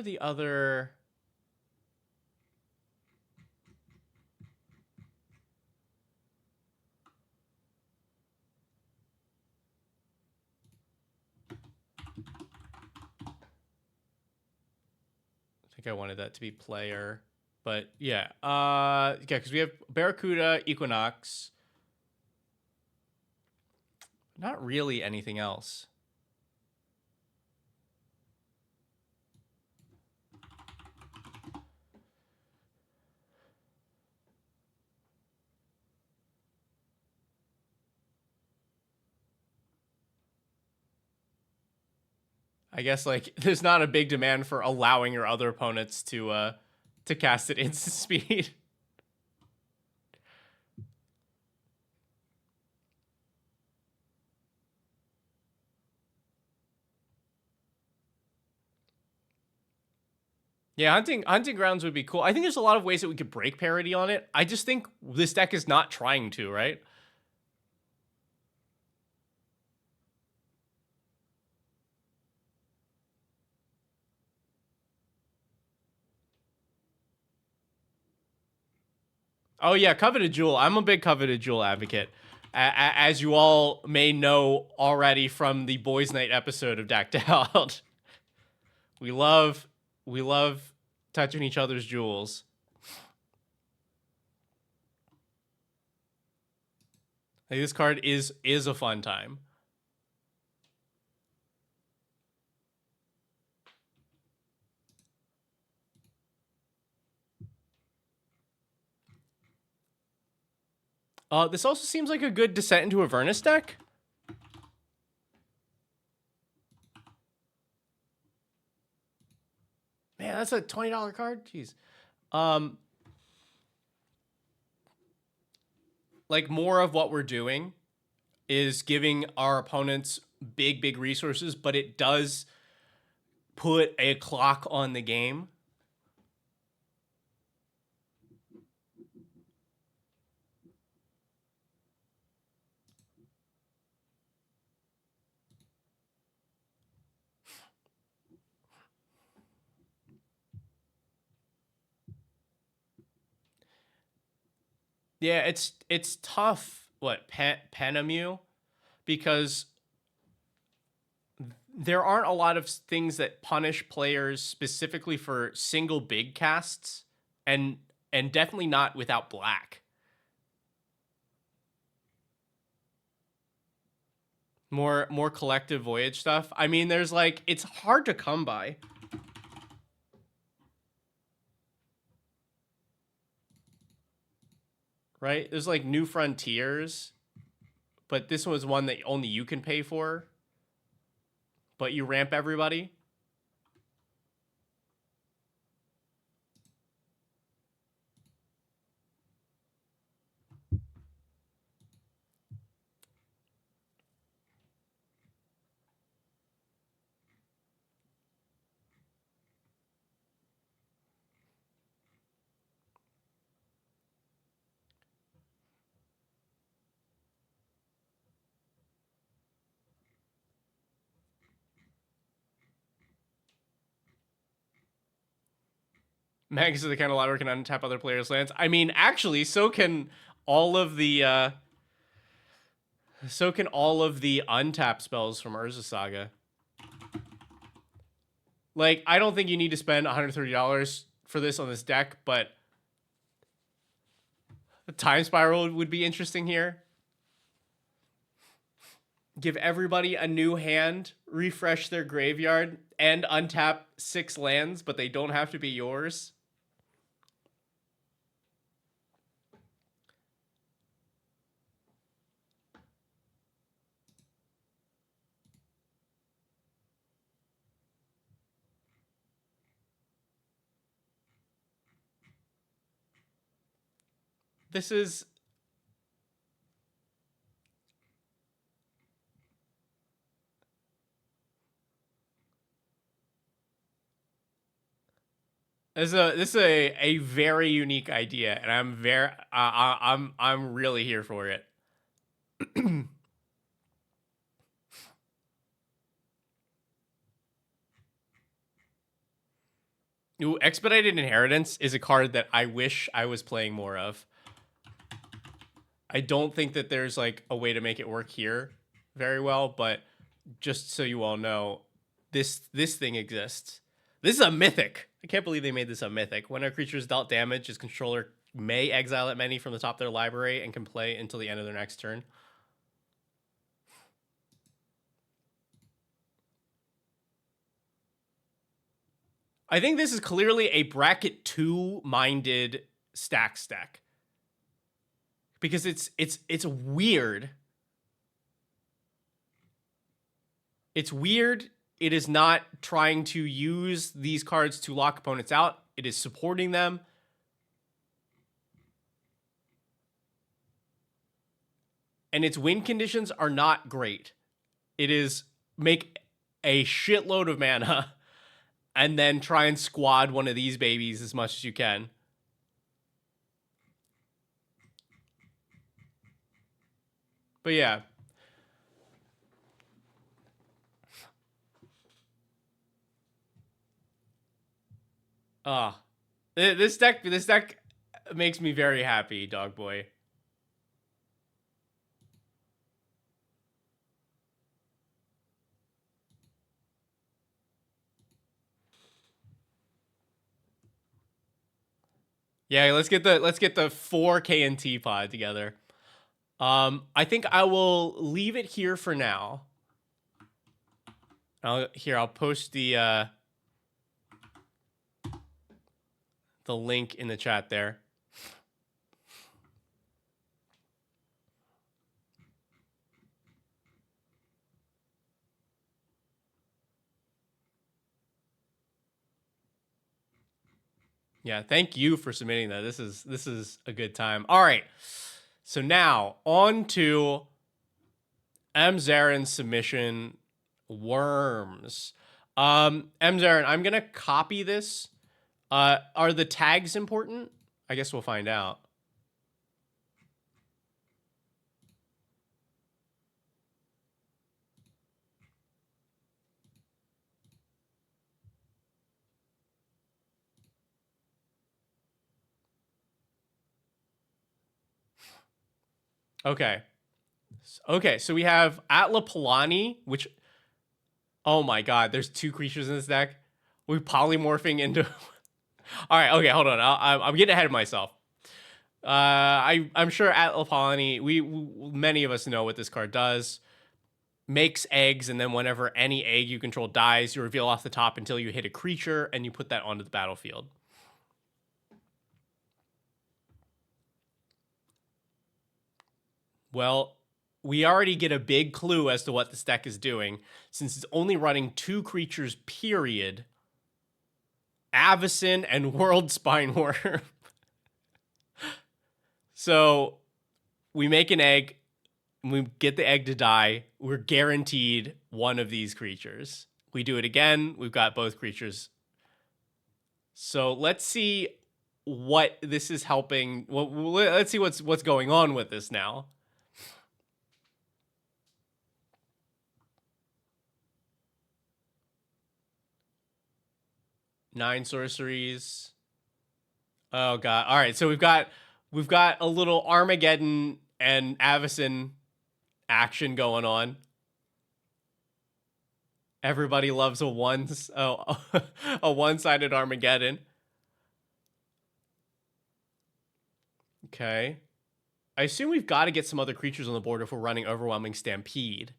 are the other... I think I wanted that to be player, but yeah. Yeah, because we have Barracuda, Equinox. Not really anything else. I guess like there's not a big demand for allowing your other opponents to cast at instant speed. Yeah, hunting grounds would be cool. I think there's a lot of ways that we could break parity on it. I just think this deck is not trying to, right? Oh yeah, Coveted Jewel. I'm a big Coveted Jewel advocate. As you all may know already from the Boys Night episode of Decked Out. we love touching each other's jewels. Like, this card is a fun time. This also seems like a good Descent into Avernus deck. Man, that's a $20 card. Jeez. Like, more of what we're doing is giving our opponents big resources, but it does put a clock on the game. Yeah, it's tough. What, Penamu? Because there aren't a lot of things that punish players specifically for single big casts, and definitely not without black. More collective voyage stuff. I mean, there's like, it's hard to come by. Right? There's like New Frontiers, but this was one that only you can pay for. But you ramp everybody. Magus is the kind of lottery can untap other players' lands. I mean, actually, so can all of the untap spells from Urza Saga. Like, I don't think you need to spend $130 for this on this deck, but the Time Spiral would be interesting here. Give everybody a new hand, refresh their graveyard, and untap 6 lands, but they don't have to be yours. This is... This is a very unique idea, and I'm really here for it. Ooh, Expedited Inheritance is a card that I wish I was playing more of. I don't think that there's like a way to make it work here very well, but just so you all know, this thing exists. This is a mythic. I can't believe they made this a mythic. When a creature is dealt damage, its controller may exile it many from the top of their library and can play until the end of their next turn. I think this is clearly a bracket 2-minded stack because it's weird. It's weird. It is not trying to use these cards to lock opponents out. It is supporting them. And its win conditions are not great. It is make a shitload of mana and then try and squad one of these babies as much as you can. But yeah. This deck makes me very happy, dog boy. Yeah, let's get the 4 KNT pod together. I think I will leave it here for now. I'll post the link in the chat there. Yeah, thank you for submitting that. This is a good time. All right. So now on to M. Zarin's submission, Worms. M. Zarin, I'm gonna copy this. Are the tags important? I guess we'll find out. Okay. Okay, so we have Atla Palani, which... Oh my god, there's 2 creatures in this deck. We're polymorphing into... All right, okay, hold on. I'm getting ahead of myself. I'm sure Atla Palani, many of us know what this card does. Makes eggs, and then whenever any egg you control dies, you reveal off the top until you hit a creature, and you put that onto the battlefield. Well, we already get a big clue as to what this deck is doing, since it's only running 2 creatures, period. Avacyn and World Spineworm. So, we make an egg, we get the egg to die, we're guaranteed one of these creatures. We do it again, we've got both creatures. So let's see what this is helping. Well, let's see what's going on with this now. Nine sorceries. Oh god. All right, so we've got a little Armageddon and Avacyn action going on. Everybody loves a one-sided Armageddon. Okay. I assume we've got to get some other creatures on the board if we're running Overwhelming Stampede.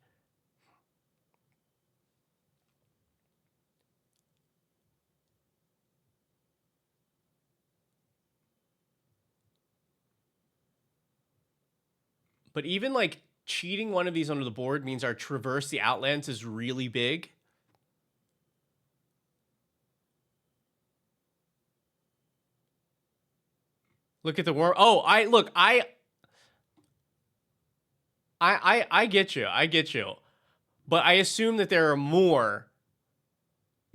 But even like cheating one of these onto the board means our Traverse the Outlands is really big. Look at the worm. Oh, I get you. I get you. But I assume that there are more.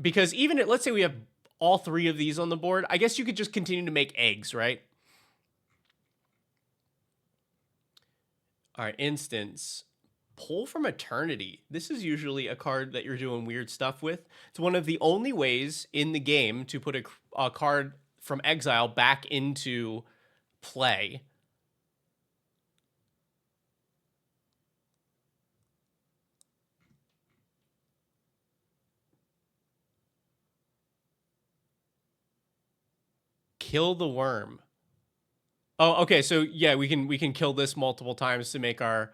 Because even let's say we have all 3 of these on the board, I guess you could just continue to make eggs, right? All right, instance. Pull from Eternity. This is usually a card that you're doing weird stuff with. It's one of the only ways in the game to put a card from exile back into play. Kill the worm. Oh, okay. So yeah, we can kill this multiple times to make our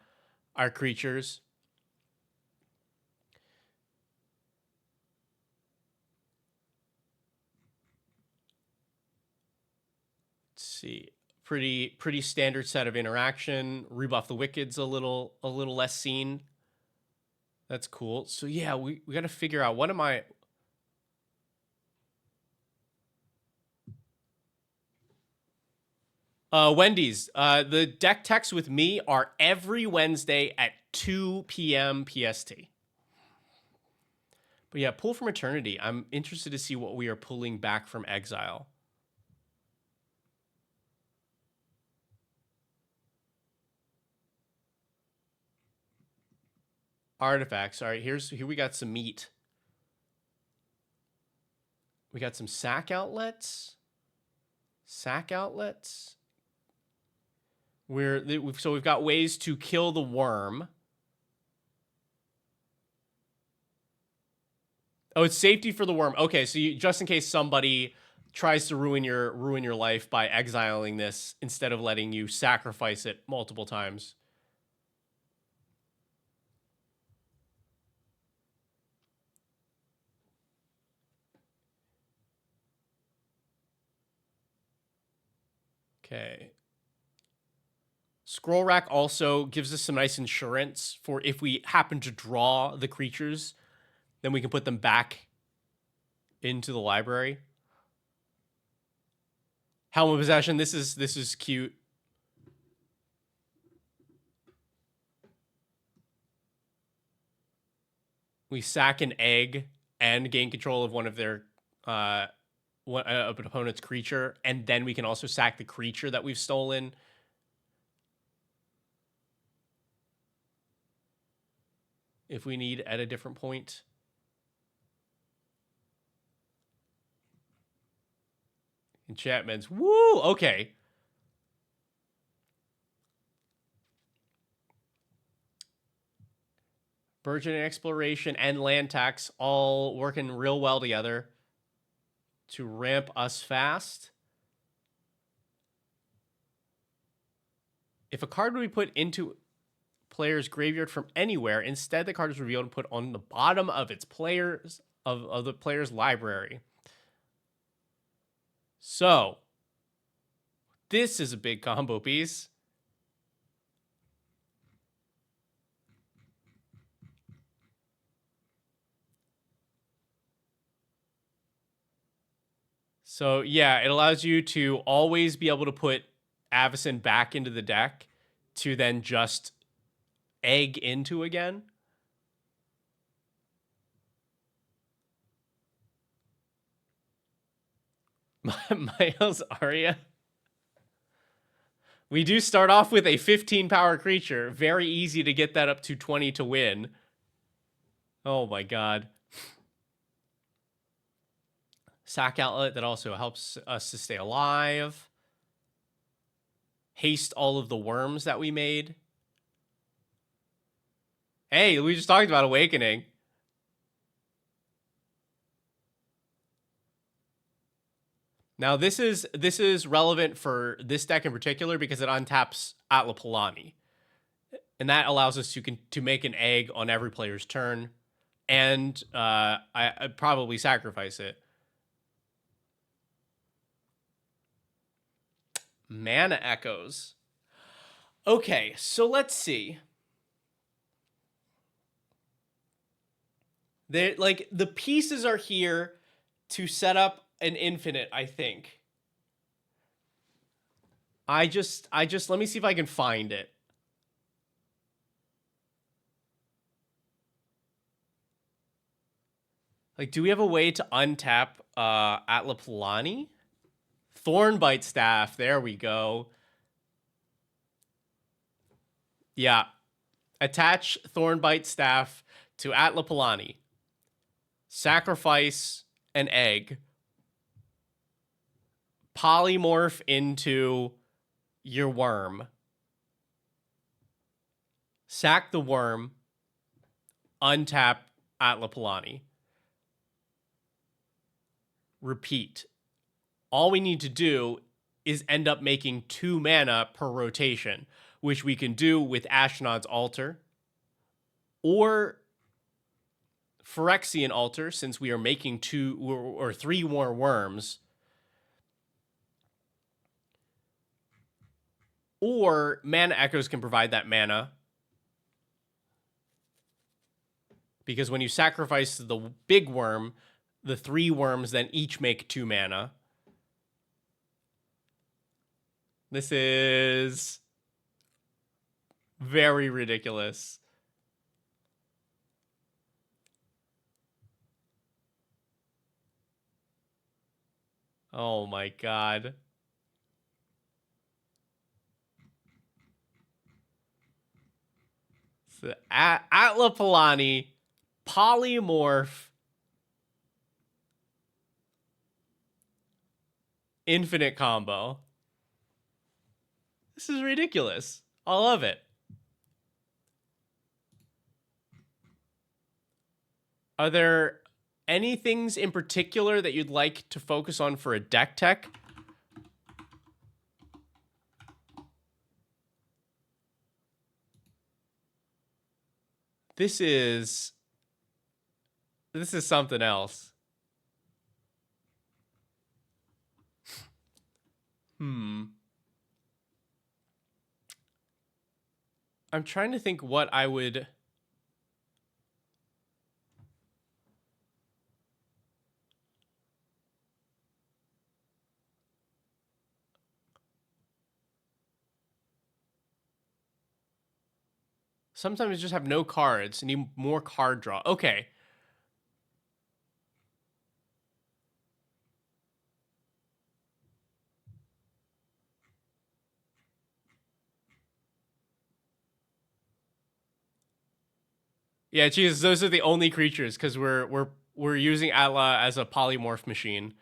creatures. Let's see. Pretty standard set of interaction. Rebuff the Wicked's a little less seen. That's cool. So yeah, we got to figure out what am I. Wendy's. The deck texts with me are every Wednesday at 2 p.m. PST. But yeah, pull from Eternity. I'm interested to see what we are pulling back from exile. Artifacts. All right, here we got some meat. We got some sack outlets. Sack outlets. So we've got ways to kill the worm. Oh, it's safety for the worm. Okay, so just in case somebody tries to ruin your life by exiling this instead of letting you sacrifice it multiple times. Okay. Scroll Rack also gives us some nice insurance for if we happen to draw the creatures, then we can put them back into the library. Helm of Possession. This is cute. We sack an egg and gain control of one of their an opponent's creature, and then we can also sack the creature that we've stolen. If we need at a different point. Enchantments. Woo! Okay. Burgeoning Exploration and Land Tax all working real well together to ramp us fast. If a card would be put into player's graveyard from anywhere, instead the card is revealed and put on the bottom of its player's of the player's library. So this is a big combo piece. So yeah, it allows you to always be able to put Avacyn back into the deck to then just egg into again. Miles Aria. We do start off with a 15 power creature. Very easy to get that up to 20 to win. Oh my god. Sack Outlet that also helps us to stay alive. Haste all of the worms that we made. Hey, we just talked about Awakening. Now this is relevant for this deck in particular because it untaps Atla Palani. And that allows us to make an egg on every player's turn. And I'd probably sacrifice it. Mana Echoes. Okay, so let's see. The pieces are here to set up an infinite, I think. I just let me see if I can find it. Like, do we have a way to untap Atla Palani? Thornbite Staff. There we go. Yeah. Attach Thornbite Staff to Atlapalani. Sacrifice an egg. Polymorph into your worm. Sack the worm. Untap Atlapalani. Repeat. All we need to do is end up making 2 mana per rotation, which we can do with Ashnod's Altar or Phyrexian Altar, since we are making 2 or 3 more worms. Or Mana Echoes can provide that mana, because when you sacrifice the big worm, the 3 worms then each make 2 mana. This is very ridiculous. Oh my god. So Atlapalani, Polymorph, infinite combo. This is ridiculous. I love it. Are there any things in particular that you'd like to focus on for a deck tech? This is something else. I'm trying to think what I would... Sometimes you just have no cards. You need more card draw. Okay. Yeah, geez, those are the only creatures because we're using Atla as a polymorph machine.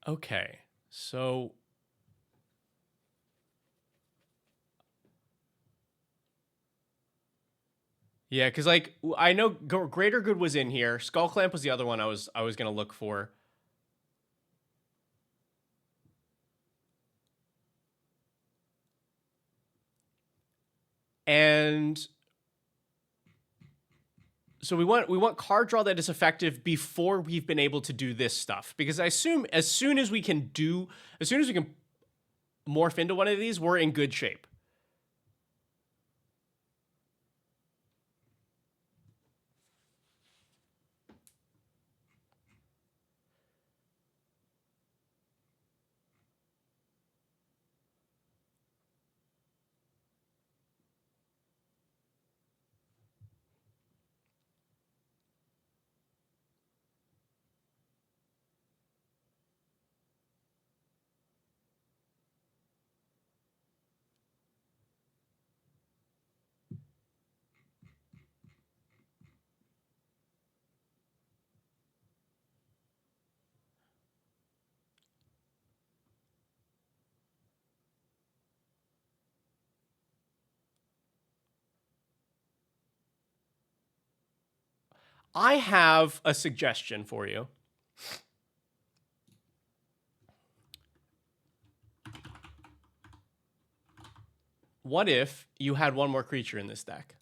Okay, so yeah, because like I know Greater Good was in here. Skull Clamp was the other one I was gonna look for. And so we want card draw that is effective before we've been able to do this stuff, because I assume as soon as we can morph into one of these, we're in good shape. I have a suggestion for you. What if you had one more creature in this deck?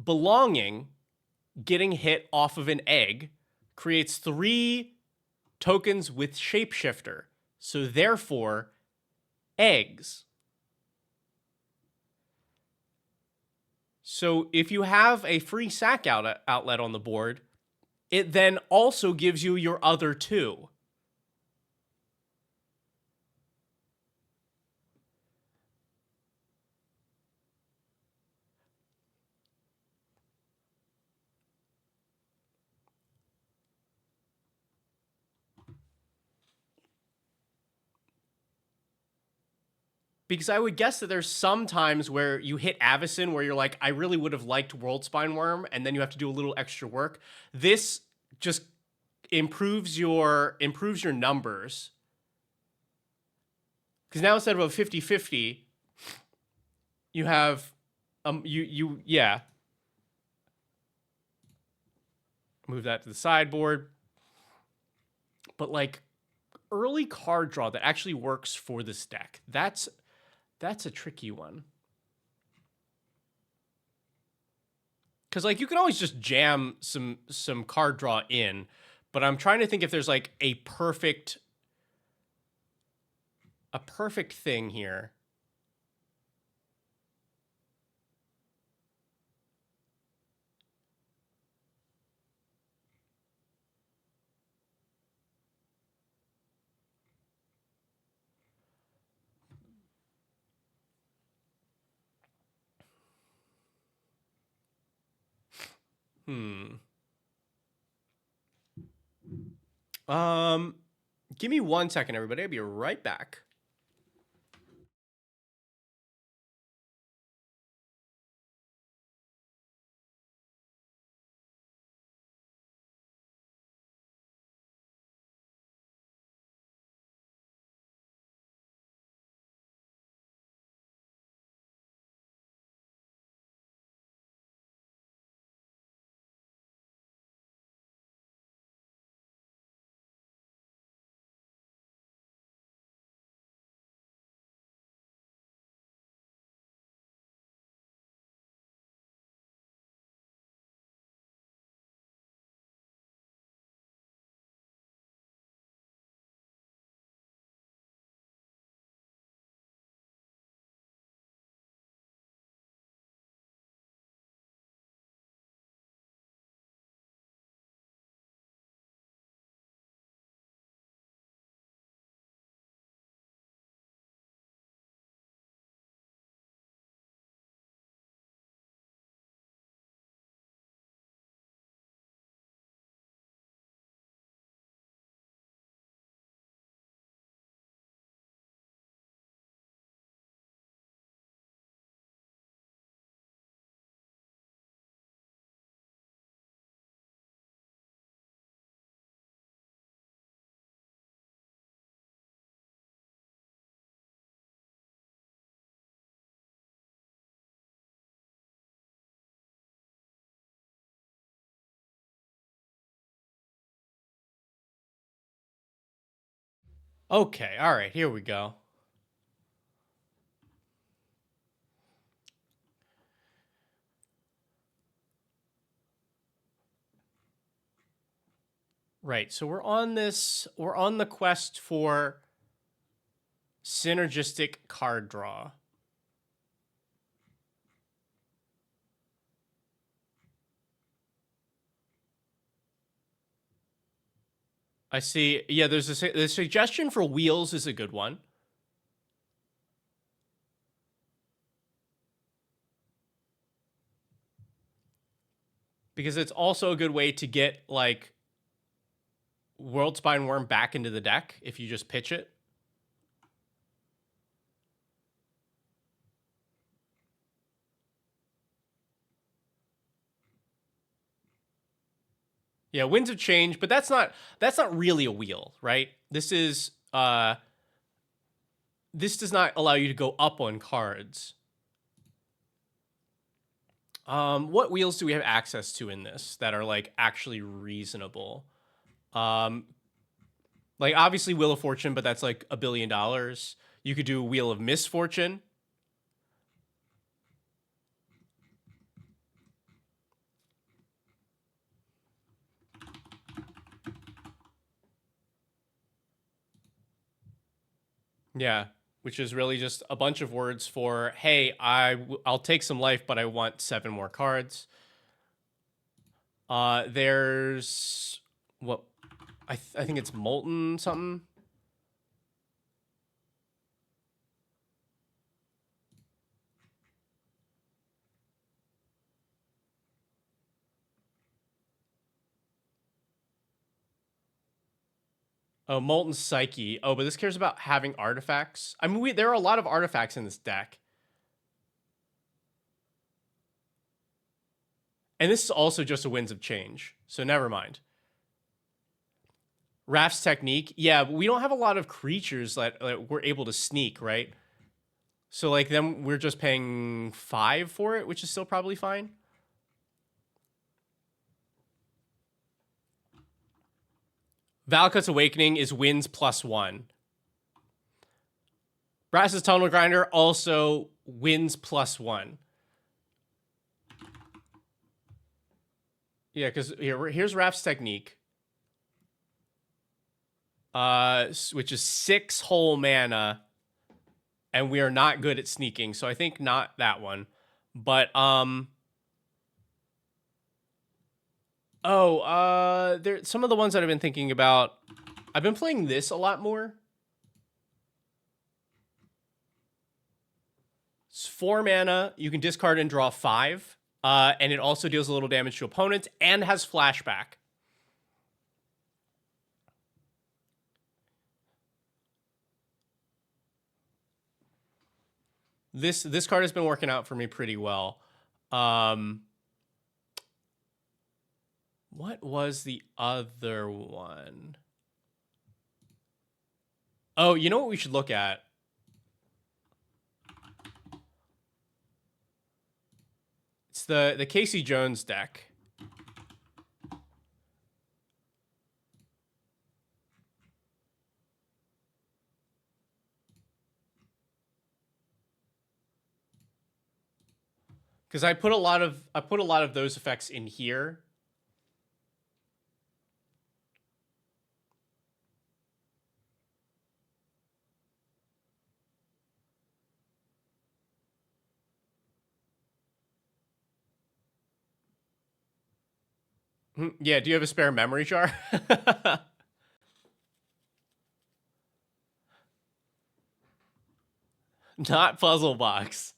Belonging, getting hit off of an egg, creates 3 tokens with Shapeshifter. So therefore, eggs. So if you have a free sack outlet on the board, it then also gives you your other two. Because I would guess that there's some times where you hit Avacyn where you're like, I really would have liked World Spine Worm, and then you have to do a little extra work. This just improves your numbers. Because now instead of a 50-50, you have yeah. Move that to the sideboard. But like early card draw that actually works for this deck. That's a tricky one. Because like you can always just jam some card draw in, but I'm trying to think if there's like a perfect thing here. Give me 1 second, everybody. I'll be right back. Okay, all right, here we go. Right, so we're on the quest for synergistic card draw. I see. Yeah, there's the suggestion for wheels is a good one. Because it's also a good way to get like World Spine Worm back into the deck if you just pitch it. Yeah, Winds of Change, but that's not really a wheel, right? This is this does not allow you to go up on cards. What wheels do we have access to in this that are like actually reasonable? Like obviously Wheel of Fortune, but that's like $1 billion. You could do Wheel of Misfortune. Yeah. which is really just a bunch of words for, hey, I'll take some life, but I want 7 more cards. There's what I think it's Molten something. Oh, Molten Psyche. Oh, but this cares about having artifacts. I mean, there are a lot of artifacts in this deck. And this is also just a Winds of Change, so never mind. Raph's Technique. Yeah, but we don't have a lot of creatures that we're able to sneak, right? So, like, then we're just paying 5 for it, which is still probably fine. Valakut's Awakening is Winds +1. Brass's Tunnel Grinder also Winds +1. Yeah, because here's Raph's Technique. Which is 6 whole mana. And we are not good at sneaking, so I think not that one. But, there some of the ones that I've been thinking about. I've been playing this a lot more. It's 4 mana. You can discard and draw 5. And it also deals a little damage to opponents and has flashback. This card has been working out for me pretty well. What was the other one? Oh, you know what we should look at? It's the Casey Jones deck. Because I put a lot of those effects in here. Yeah, do you have a spare memory jar? Not Puzzle Box.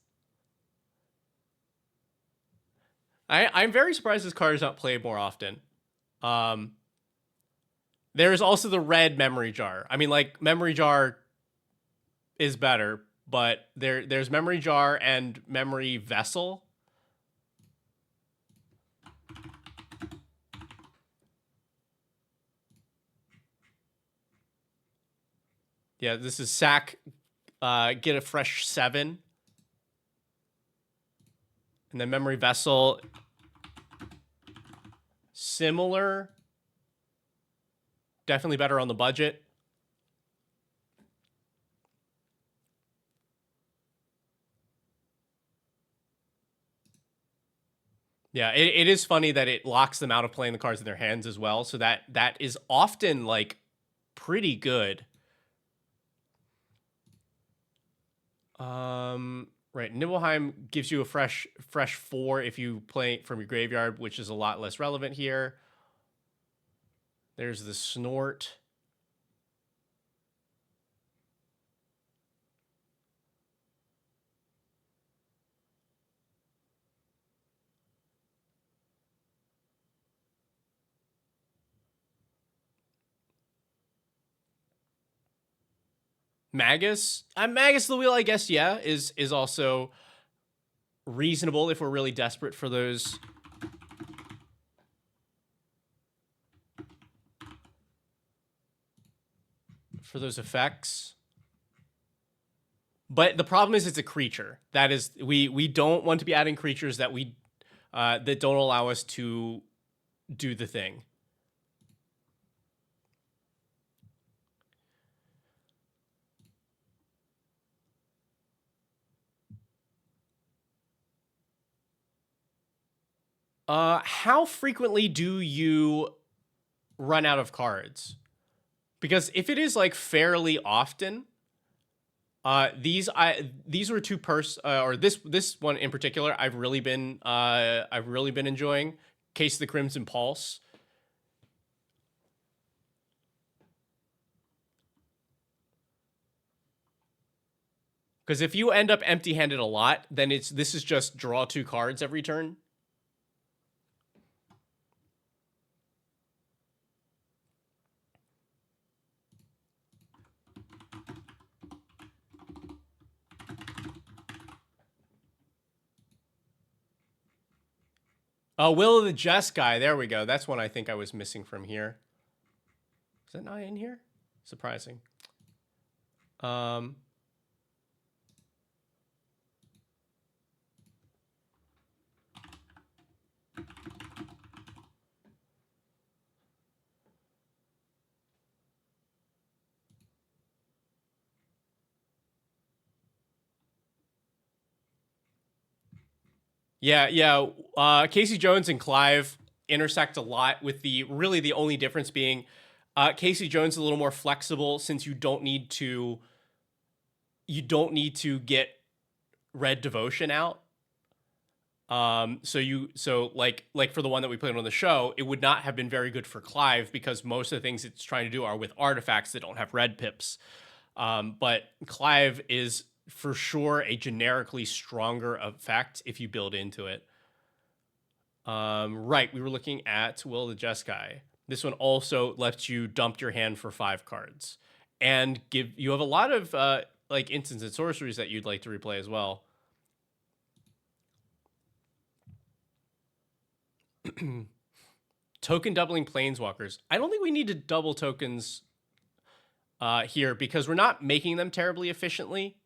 I'm very surprised this card is not played more often. There's also the red memory jar. I mean, like, memory jar is better, but there's memory jar and memory vessel. Yeah, this is sack, get a fresh 7. And then memory vessel, similar. Definitely better on the budget. Yeah, it is funny that it locks them out of playing the cards in their hands as well. So that is often, like, pretty good. Right, Nibelheim gives you a fresh 4 if you play from your graveyard, which is a lot less relevant here. There's the Snort. Magus? Magus the Wheel, I guess, yeah, is also reasonable if we're really desperate for those. For those effects. But the problem is it's a creature. That is, we don't want to be adding creatures that that don't allow us to do the thing. How frequently do you run out of cards? Because if it is, like, fairly often, These were two or this one in particular I've really been enjoying. Case of the Crimson Pulse. Because if you end up empty-handed a lot, then this is just draw 2 cards every turn. Oh, Will of the Just guy. There we go. That's one I think I was missing from here. Is that not in here? Surprising. Yeah. Casey Jones and Clive intersect a lot, with the only difference being Casey Jones is a little more flexible, since you don't need to get Red Devotion out. So like for the one that we played on the show, it would not have been very good for Clive, because most of the things it's trying to do are with artifacts that don't have red pips. But Clive is for sure a generically stronger effect if you build into it. Right, we were looking at Will the Just guy. This one also lets you dump your hand for 5 cards, and you have a lot of like instants and sorceries that you'd like to replay as well. Token doubling Planeswalkers. I don't think we need to double tokens here, because we're not making them terribly efficiently.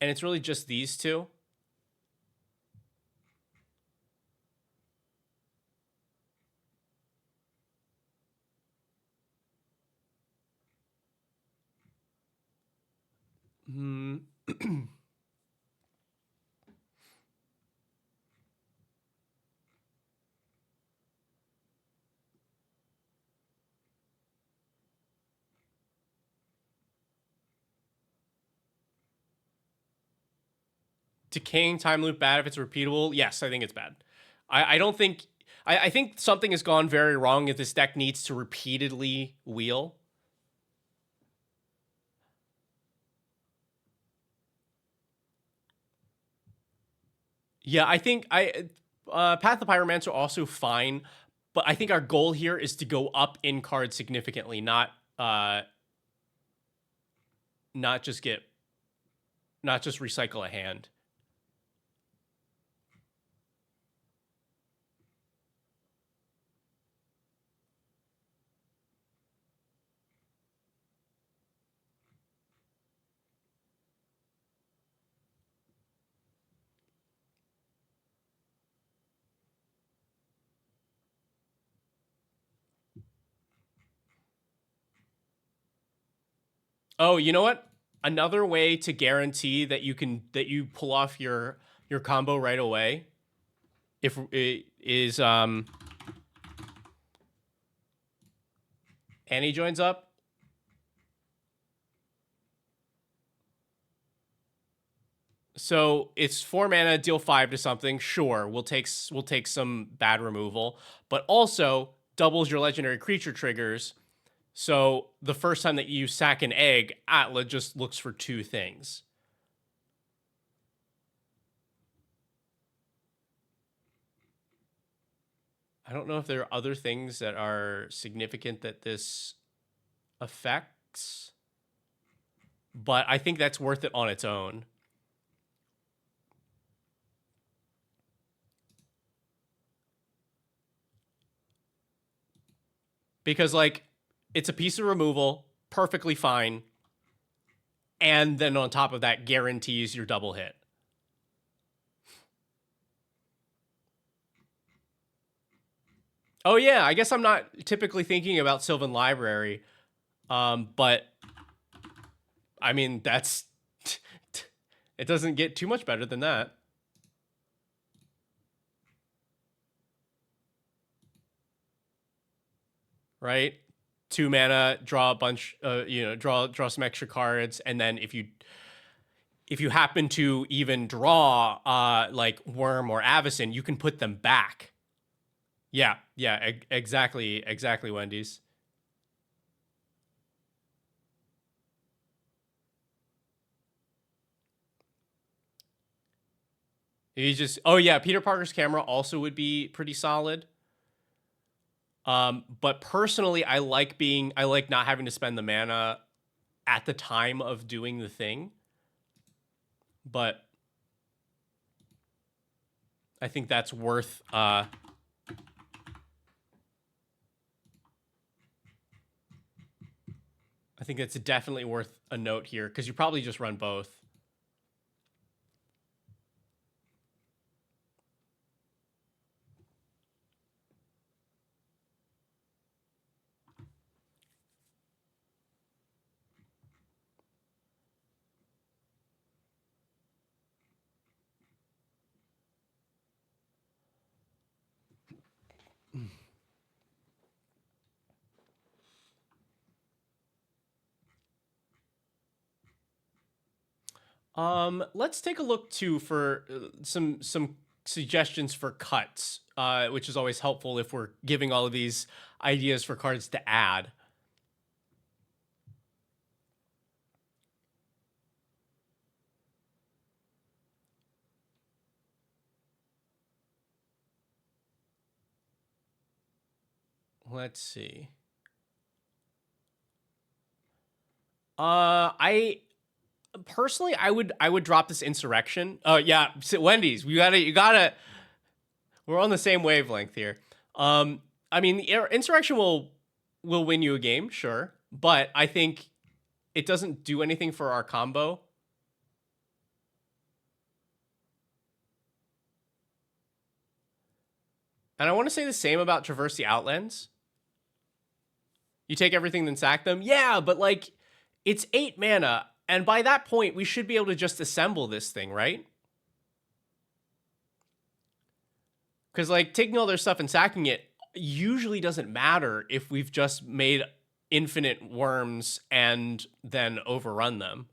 And it's really just these two. Decaying Time Loop bad if it's repeatable? Yes, I think it's bad. I don't think... I think something has gone very wrong if this deck needs to repeatedly wheel. Yeah, I think Path of the Pyromancer also fine, but I think our goal here is to go up in cards significantly, not just recycle a hand. Oh, you know what? Another way to guarantee that you pull off your combo right away, if it is Annie joins up. So it's 4 mana, deal 5 to something. Sure, we'll take some bad removal, but also doubles your legendary creature triggers. So the first time that you sack an egg, Atla just looks for 2 things. I don't know if there are other things that are significant that this affects, but I think that's worth it on its own. Because, like, it's a piece of removal, perfectly fine, and then on top of that, guarantees your double hit. Oh yeah, I guess I'm not typically thinking about Sylvan Library, but I mean, that's it doesn't get too much better than that. Right? 2 mana, draw a bunch, draw some extra cards, and then if you happen to even draw like Worm or Avacyn, you can put them back. Yeah, exactly, Wendy's. He's just, oh yeah, Peter Parker's camera also would be pretty solid. But personally, I like not having to spend the mana at the time of doing the thing. But I think that's worth I think it's definitely worth a note here, because you probably just run both. Let's take a look too for some suggestions for cuts, which is always helpful if we're giving all of these ideas for cards to add. Let's see. I personally, I would drop this Insurrection. Oh yeah, Wendy's, you gotta. We're on the same wavelength here. I mean, the Insurrection will win you a game, sure, but I think it doesn't do anything for our combo. And I want to say the same about Traverse the Outlands. You take everything, then sack them. Yeah, but like, it's 8 mana, and by that point, we should be able to just assemble this thing, right? Because like taking all their stuff and sacking it usually doesn't matter if we've just made infinite worms and then overrun them.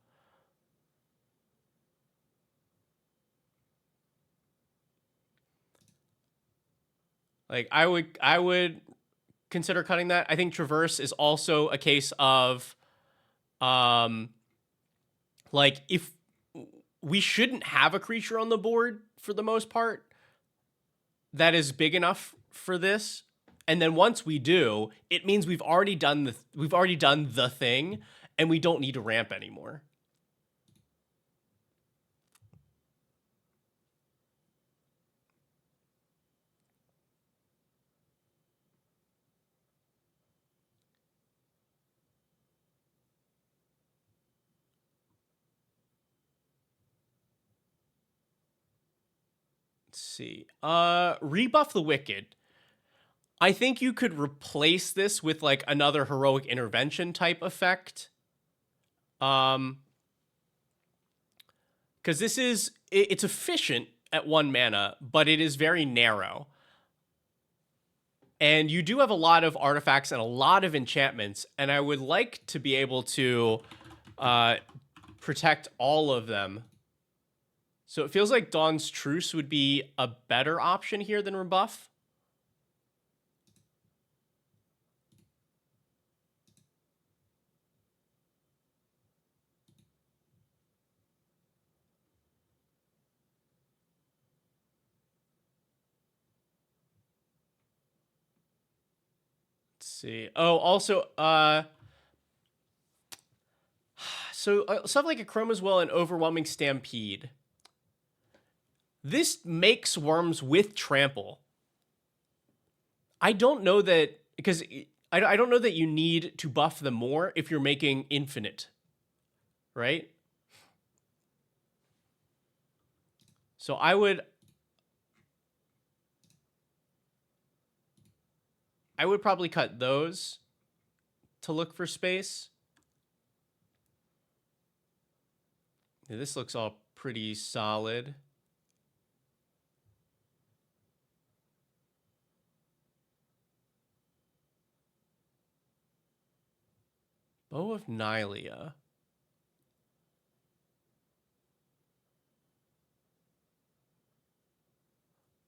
Like I would consider cutting that. I think Traverse is also a case of like, if we shouldn't have a creature on the board for the most part that is big enough for this. And then once we do, it means we've already done the thing, and we don't need to ramp anymore. Let's see. Rebuff the Wicked. I think you could replace this with like another heroic intervention type effect. Because it's efficient at 1 mana, but it is very narrow. And you do have a lot of artifacts and a lot of enchantments, and I would like to be able to protect all of them. So it feels like Dawn's Truce would be a better option here than Rebuff. Let's see. Oh, also, stuff like a Chromoswell and Overwhelming Stampede. This makes worms with trample. I don't know that, because I don't know that you need to buff them more if you're making infinite, right? So I would probably cut those to look for space. Yeah, this looks all pretty solid. Bow of Nylea.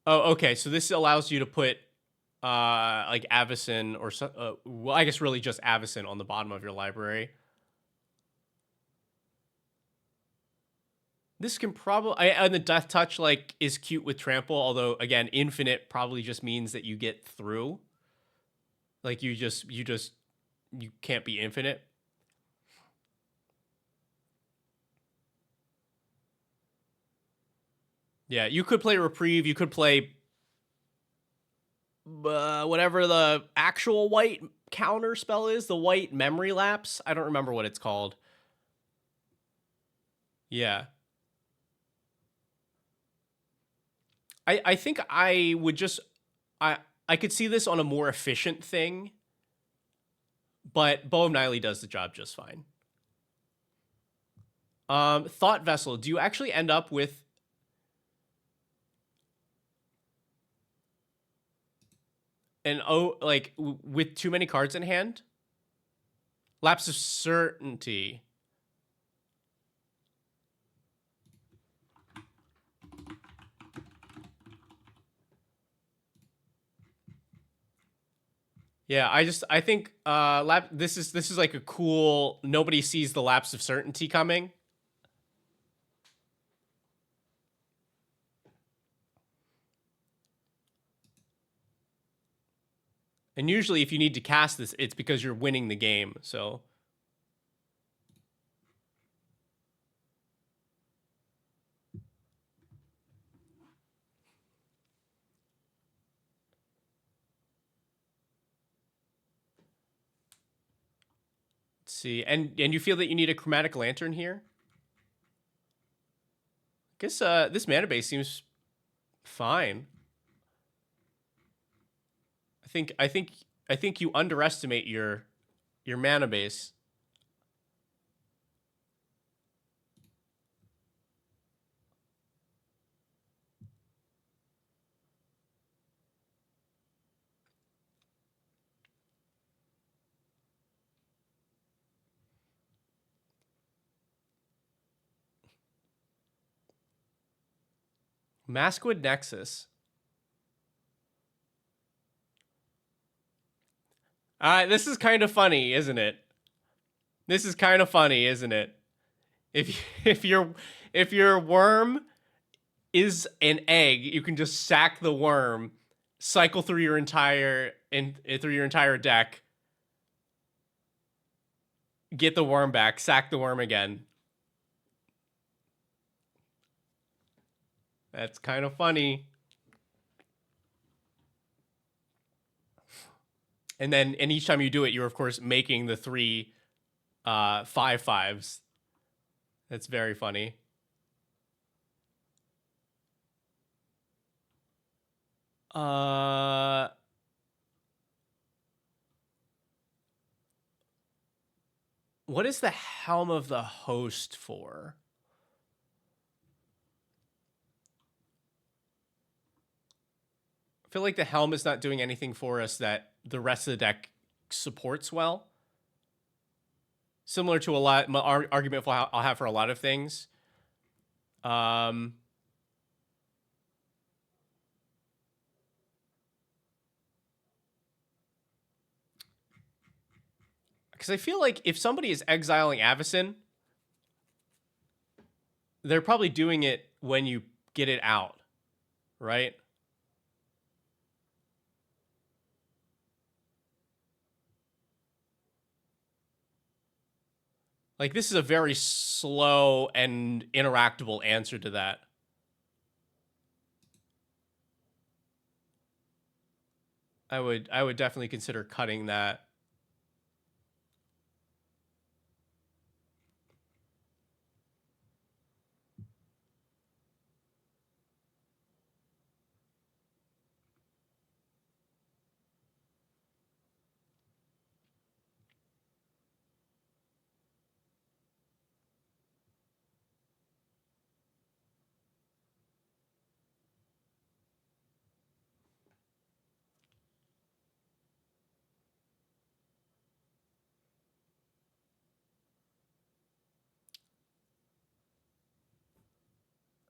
Oh, okay. So this allows you to put like Avacyn or well, I guess really just Avacyn on the bottom of your library. This can probably and the Death Touch like is cute with Trample, although again, infinite probably just means that you get through. Like you can't be infinite. Yeah, you could play Reprieve. You could play whatever the actual white counter spell is, the white Memory Lapse. I don't remember what it's called. Yeah. I think I would just I could see this on a more efficient thing, but Bow of Nile does the job just fine. Thought Vessel. Do you actually end up with with too many cards in hand? Lapse of Certainty. Yeah, I think this is like a cool, nobody sees the Lapse of Certainty coming. And usually if you need to cast this, it's because you're winning the game, so. Let's see, and you feel that you need a Chromatic Lantern here? I guess this mana base seems fine. I think you underestimate your mana base. Maskwood Nexus. This is kind of funny, isn't it? This is kind of funny, isn't it? If your worm is an egg, you can just sack the worm, cycle through your entire deck, get the worm back, sack the worm again. That's kind of funny. And each time you do it, you're of course making the 3 5/5s. That's very funny. What is the Helm of the Host for? I feel like the Helm is not doing anything for us that the rest of the deck supports well. Similar to a lot, my argument I'll have for a lot of things. Because I feel like if somebody is exiling Avacyn, they're probably doing it when you get it out, right? Like, this is a very slow and interactable answer to that. I would definitely consider cutting that.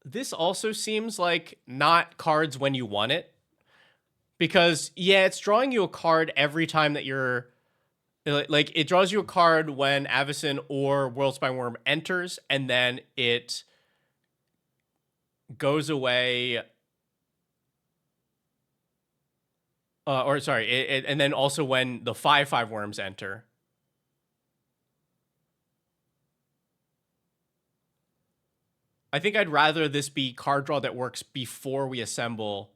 This also seems like not cards when you want it. Because, yeah, it's drawing you a card every time that you're... Like, it draws you a card when Avacyn or Worldspine Worm enters, and then it goes away... or, sorry, and then also when the 5/5 worms enter. I think I'd rather this be card draw that works before we assemble.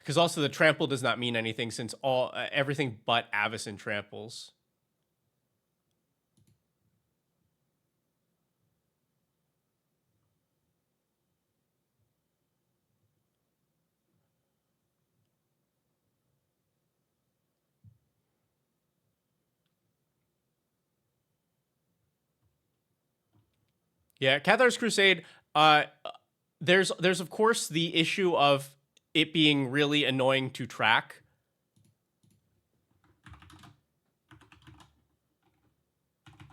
Because also the trample does not mean anything since everything but Avacyn tramples. Yeah, Cathar's Crusade, there's of course the issue of it being really annoying to track.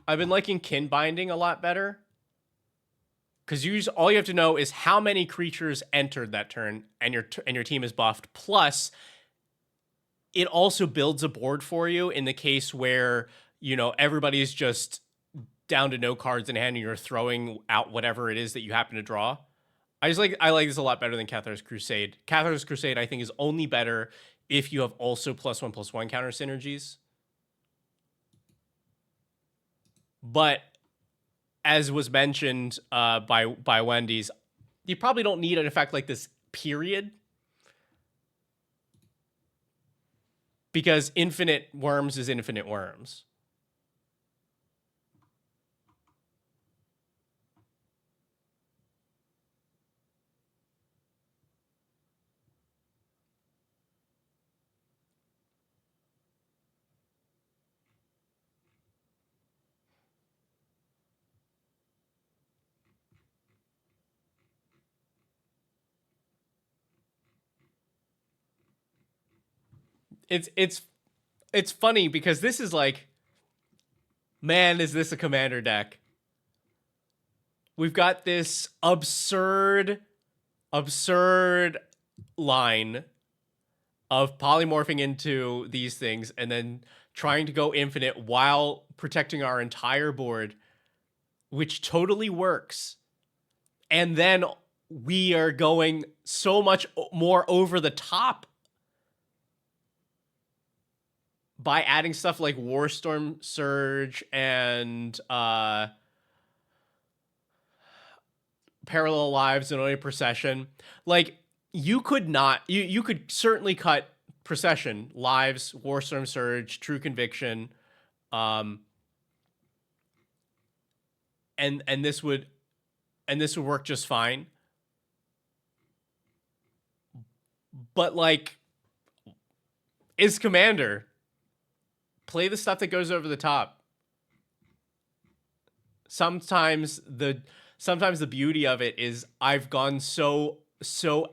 I've been liking kin binding a lot better. Because all you have to know is how many creatures entered that turn, and your team is buffed. Plus, it also builds a board for you in the case where, you know, everybody's just down to no cards in hand and you're throwing out whatever it is that you happen to draw. I like this a lot better than Cathar's Crusade. Cathar's Crusade, I think, is only better if you have also +1/+1 counter synergies. But as was mentioned by Wendy's, you probably don't need an effect like this, period. Because infinite worms is infinite worms. It's funny because this is like, man, is this a commander deck? We've got this absurd line of polymorphing into these things and then trying to go infinite while protecting our entire board, which totally works. And then we are going so much more over the top by adding stuff like Warstorm Surge and Parallel Lives and Only Procession. Like, you could not, you could certainly cut Procession, Lives, Warstorm Surge, True Conviction, and this would work just fine. But like, is Commander, play the stuff that goes over the top. Sometimes the beauty of it is I've gone so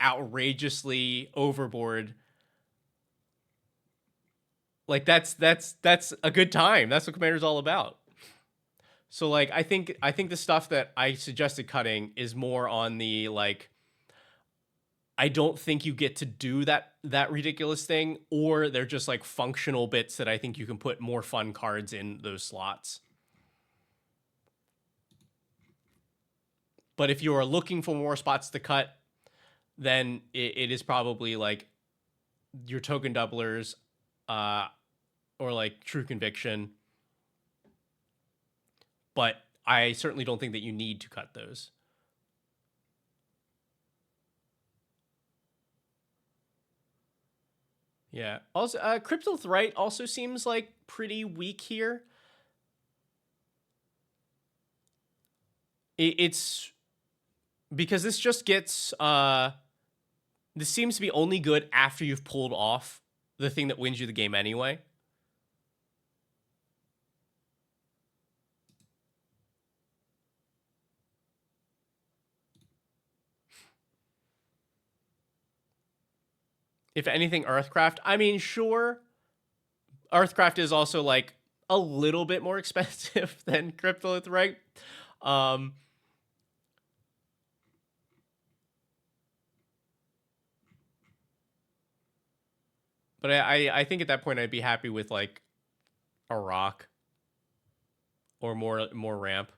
outrageously overboard. Like that's a good time. That's what Commander's all about. So like I think the stuff that I suggested cutting is more on the like, I don't think you get to do that ridiculous thing, or they're just like functional bits that I think you can put more fun cards in those slots. But if you are looking for more spots to cut, then it is probably like your token doublers, or like True Conviction. But I certainly don't think that you need to cut those. Yeah. Also, Cryptothrite also seems like pretty weak here. It's because this just gets this seems to be only good after you've pulled off the thing that wins you the game anyway. If anything, Earthcraft. I mean, sure. Earthcraft is also like a little bit more expensive than Cryptolith, right? Um, but I think at that point I'd be happy with like a rock or more ramp.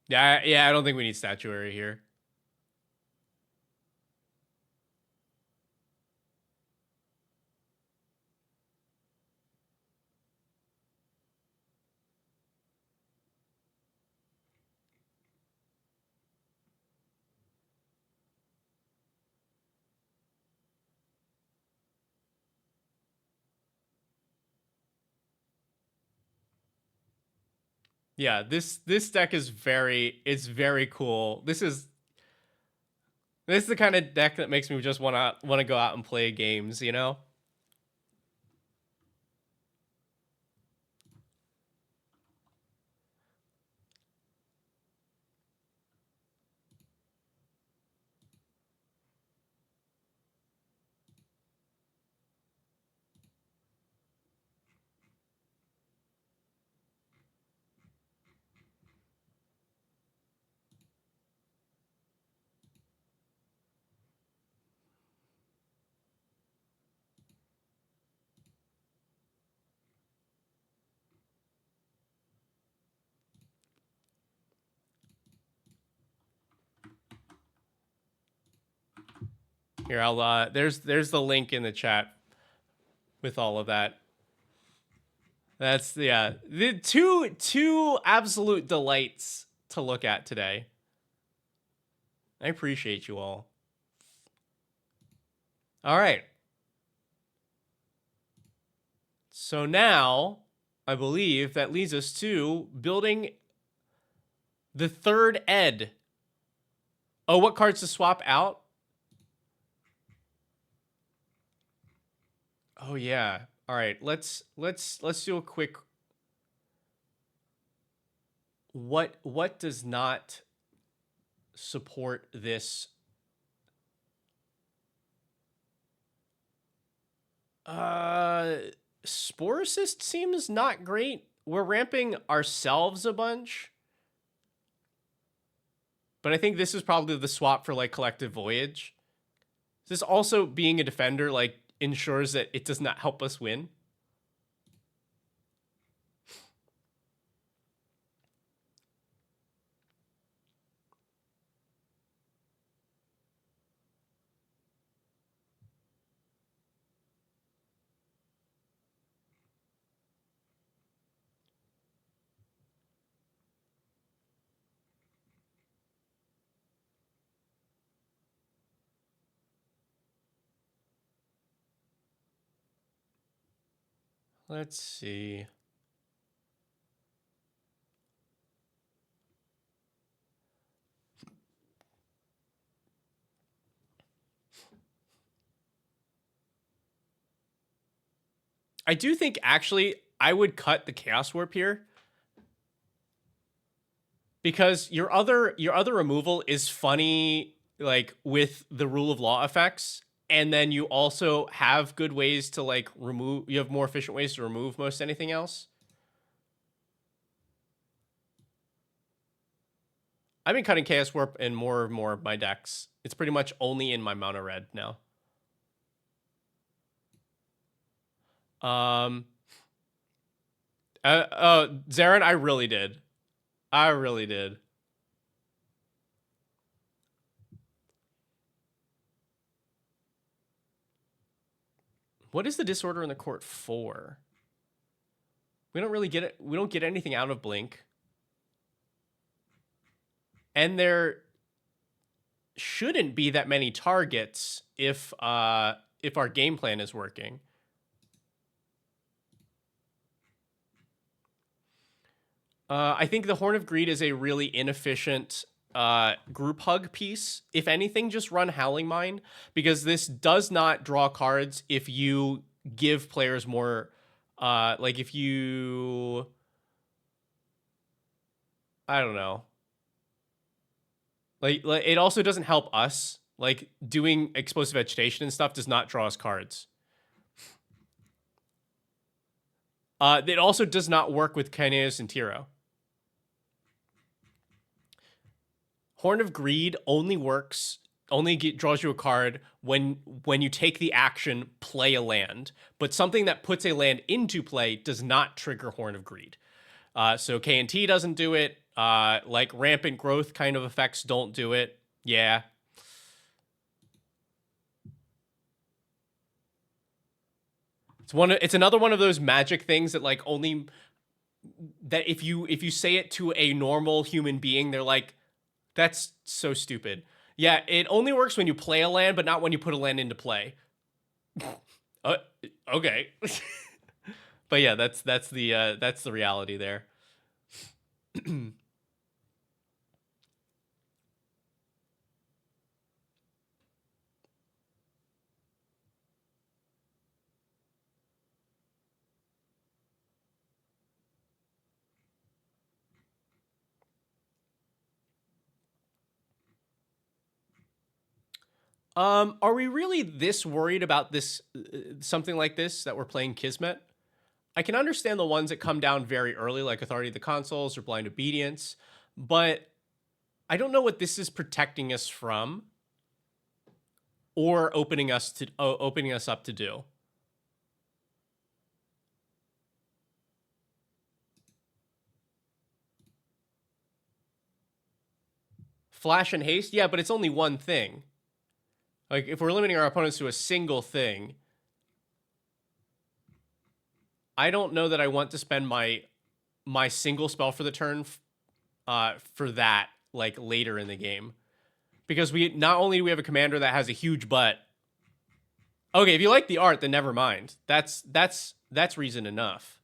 Yeah, I don't think we need statuary here. Yeah, this deck is very cool. This is the kind of deck that makes me just wanna go out and play games, you know? Here, I'll there's the link in the chat with all of that. That's yeah, the two absolute delights to look at today. I appreciate you all. All right. So now, I believe that leads us to building the third ed. Oh, what cards to swap out? Oh yeah. All right. Let's do a quick. What does not support this? Spore Assist seems not great. We're ramping ourselves a bunch. But I think this is probably the swap for like Collective Voyage. This also being a defender like ensures that it does not help us win. Let's see. I do think actually I would cut the Chaos Warp here because your other removal is funny like with the rule of law effects, and then you also have good ways to like remove, you have more efficient ways to remove most anything else. I've been cutting Chaos Warp in more and more of my decks. It's pretty much only in my mono red now. Zarin, I really did. I really did. What is the disorder in the court for? We don't really get it. We don't get anything out of Blink. And there shouldn't be that many targets if our game plan is working. I think the Horn of Greed is a really inefficient group hug piece. If anything, just run Howling Mine, because this does not draw cards if you give players more, like if you, I don't know. Like it also doesn't help us. Like doing explosive vegetation and stuff does not draw us cards. It also does not work with Kineos and Tiro. Horn of Greed only draws you a card when you take the action play a land, but something that puts a land into play does not trigger Horn of Greed. So K&T doesn't do it. Like Rampant Growth kind of effects don't do it. Yeah. It's another one of those magic things that like only that if you say it to a normal human being, they're like, that's so stupid. Yeah, it only works when you play a land, but not when you put a land into play. Okay. But yeah, that's the reality there. Are we really this worried about this something like this that we're playing Kismet? I can understand the ones that come down very early, like Authority of the Consuls or Blind Obedience, but I don't know what this is protecting us from or opening us up to do. Flash and haste, yeah, but it's only one thing. Like if we're limiting our opponents to a single thing, I don't know that I want to spend my single spell for the turn for that like later in the game, because we not only do we have a commander that has a huge butt. Okay, if you like the art, then never mind. That's reason enough.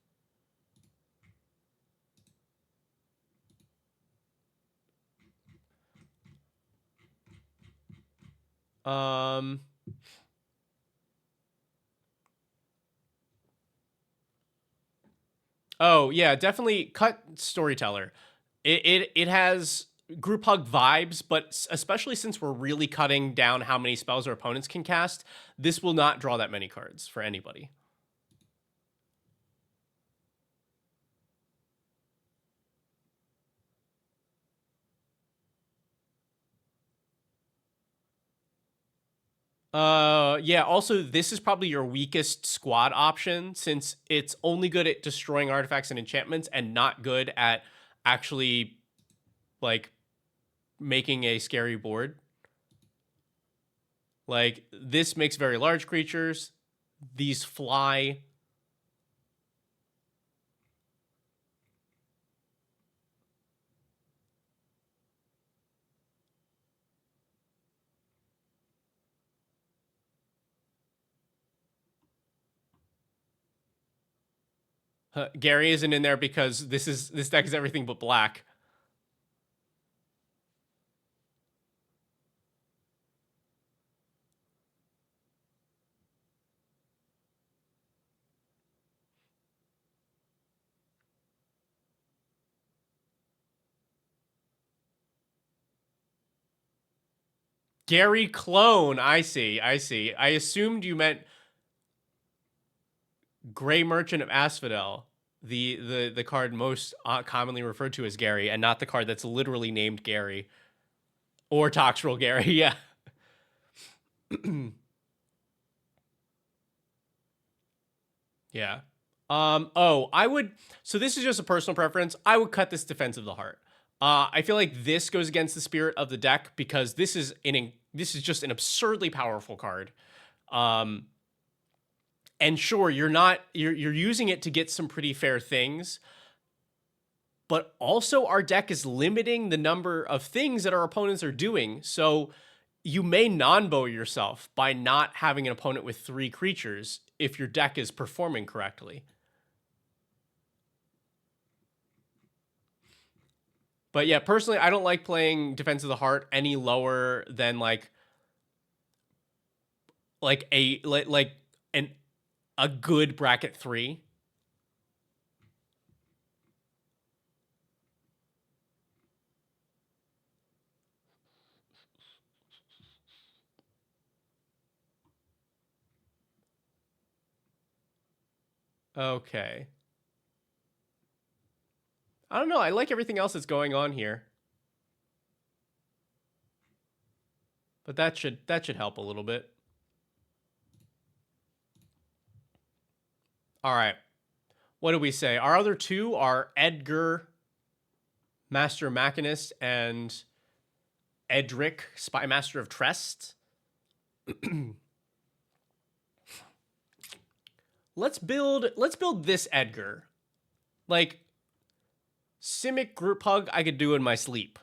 Oh yeah, definitely cut Storyteller. It has group hug vibes, but especially since we're really cutting down how many spells our opponents can cast, this will not draw that many cards for anybody. Yeah, also this is probably your weakest squad option since it's only good at destroying artifacts and enchantments and not good at actually like making a scary board. Like this makes very large creatures. These fly. Gary isn't in there because this deck is everything but black. Gary clone. I see. I assumed you meant Gray Merchant of Asphodel, the card most commonly referred to as Gary, and not the card that's literally named Gary or Toxtrol Gary. Yeah. Yeah. Oh, I would. So this is just a personal preference. I would cut this Defense of the Heart. I feel like this goes against the spirit of the deck because this is just an absurdly powerful card. And sure, you're using it to get some pretty fair things, but also our deck is limiting the number of things that our opponents are doing. So you may non-bow yourself by not having an opponent with 3 creatures if your deck is performing correctly. But yeah, personally, I don't like playing Defense of the Heart any lower than like a good bracket 3. Okay. I don't know. I like everything else that's going on here. But that should help a little bit. All right. What do we say? Our other two are Edgar, Master Machinist, and Edric, Spy Master of Trest. let's build this Edgar. Like Simic Group Hug I could do in my sleep.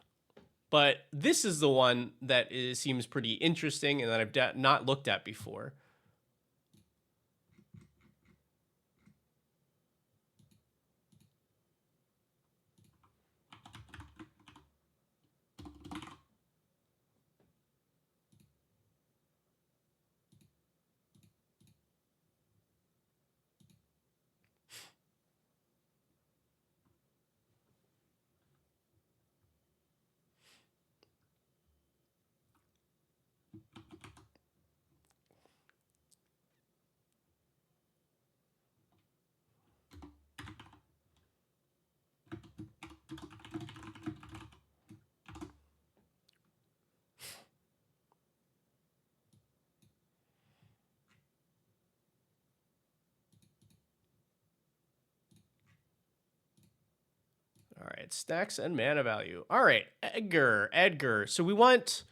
But this is the one that seems pretty interesting and that I've not looked at before. All right, stacks and mana value. All right, Edgar. So we want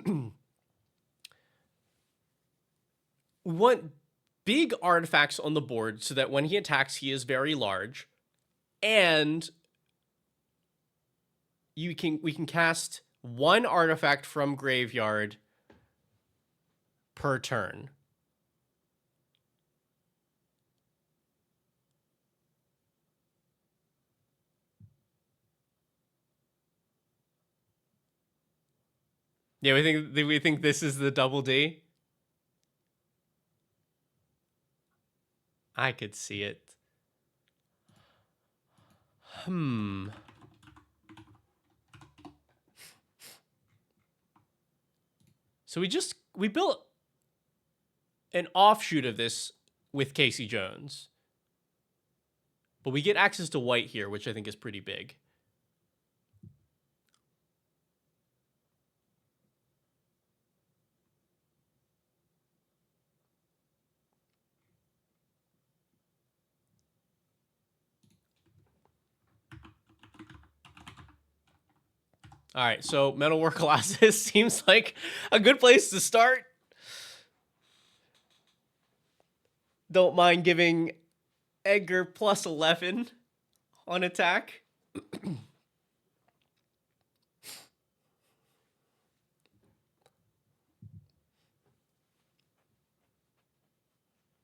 we want big artifacts on the board so that when he attacks, he is very large, and we can cast one artifact from graveyard per turn. Yeah, we think this is the double D. I could see it. So we built an offshoot of this with Casey Jones. But we get access to white here, which I think is pretty big. All right, so Metalwork Colossus seems like a good place to start. Don't mind giving Edgar plus 11 on attack.